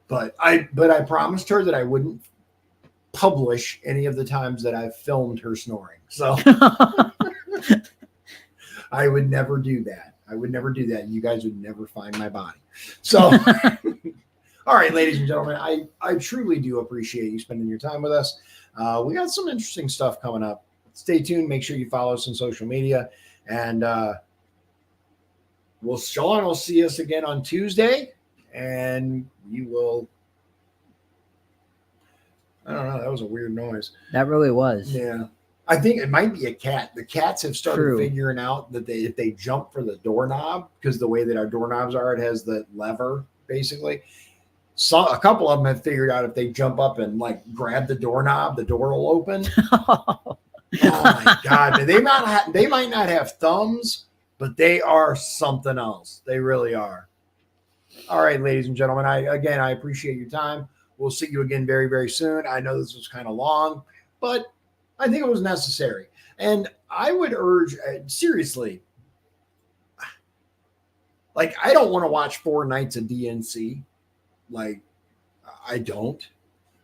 But I promised her that I wouldn't publish any of the times that I've filmed her snoring. So I would never do that. You guys would never find my body. So, all right, ladies and gentlemen, I truly do appreciate you spending your time with us. We got some interesting stuff coming up. Stay tuned. Make sure you follow us on social media. And Shawn will see us again on Tuesday. And you will. I don't know. That was a weird noise. That really was. Yeah. I think it might be a cat. The cats have started figuring out that if they jump for the doorknob, because the way that our doorknobs are, it has the lever basically. So a couple of them have figured out if they jump up and like grab the doorknob, the door will open. Oh my God. They might not have thumbs, but they are something else. They really are. All right, ladies and gentlemen, I appreciate your time. We'll see you again very, very soon. I know this was kind of long, but I think it was necessary. And I would urge, seriously, like, I don't want to watch 4 nights of DNC. Like, I don't.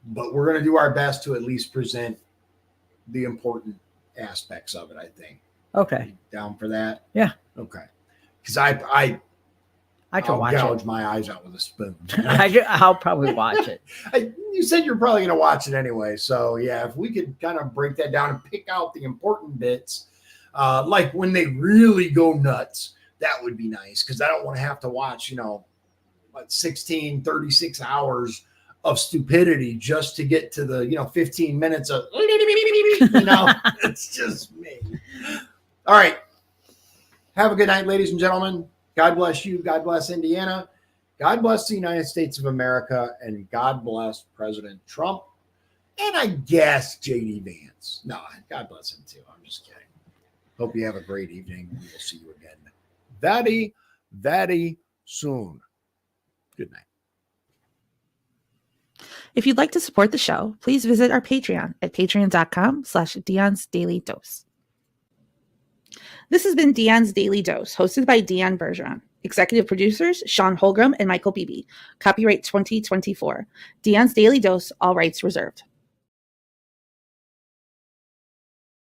But we're going to do our best to at least present the important aspects of it, I think. Okay. Down for that? Yeah. Okay. Because I'll gouge my eyes out with a spoon. I'll probably watch it. You said you're probably going to watch it anyway. So, yeah, if we could kind of break that down and pick out the important bits, like when they really go nuts, that would be nice because I don't want to have to watch, 36 hours of stupidity just to get to the, 15 minutes of, it's just me. All right. Have a good night, ladies and gentlemen. God bless you. God bless Indiana. God bless the United States of America. And God bless President Trump. And I guess J.D. Vance. No, God bless him too. I'm just kidding. Hope you have a great evening. We will see you again very, very soon. Good night. If you'd like to support the show, please visit our Patreon at patreon.com/Dion's Daily Dose. This has been Dion's Daily Dose, hosted by Dion Bergeron. Executive producers, Shawn Holmgren and Michael Beebe. Copyright 2024. Dion's Daily Dose, all rights reserved.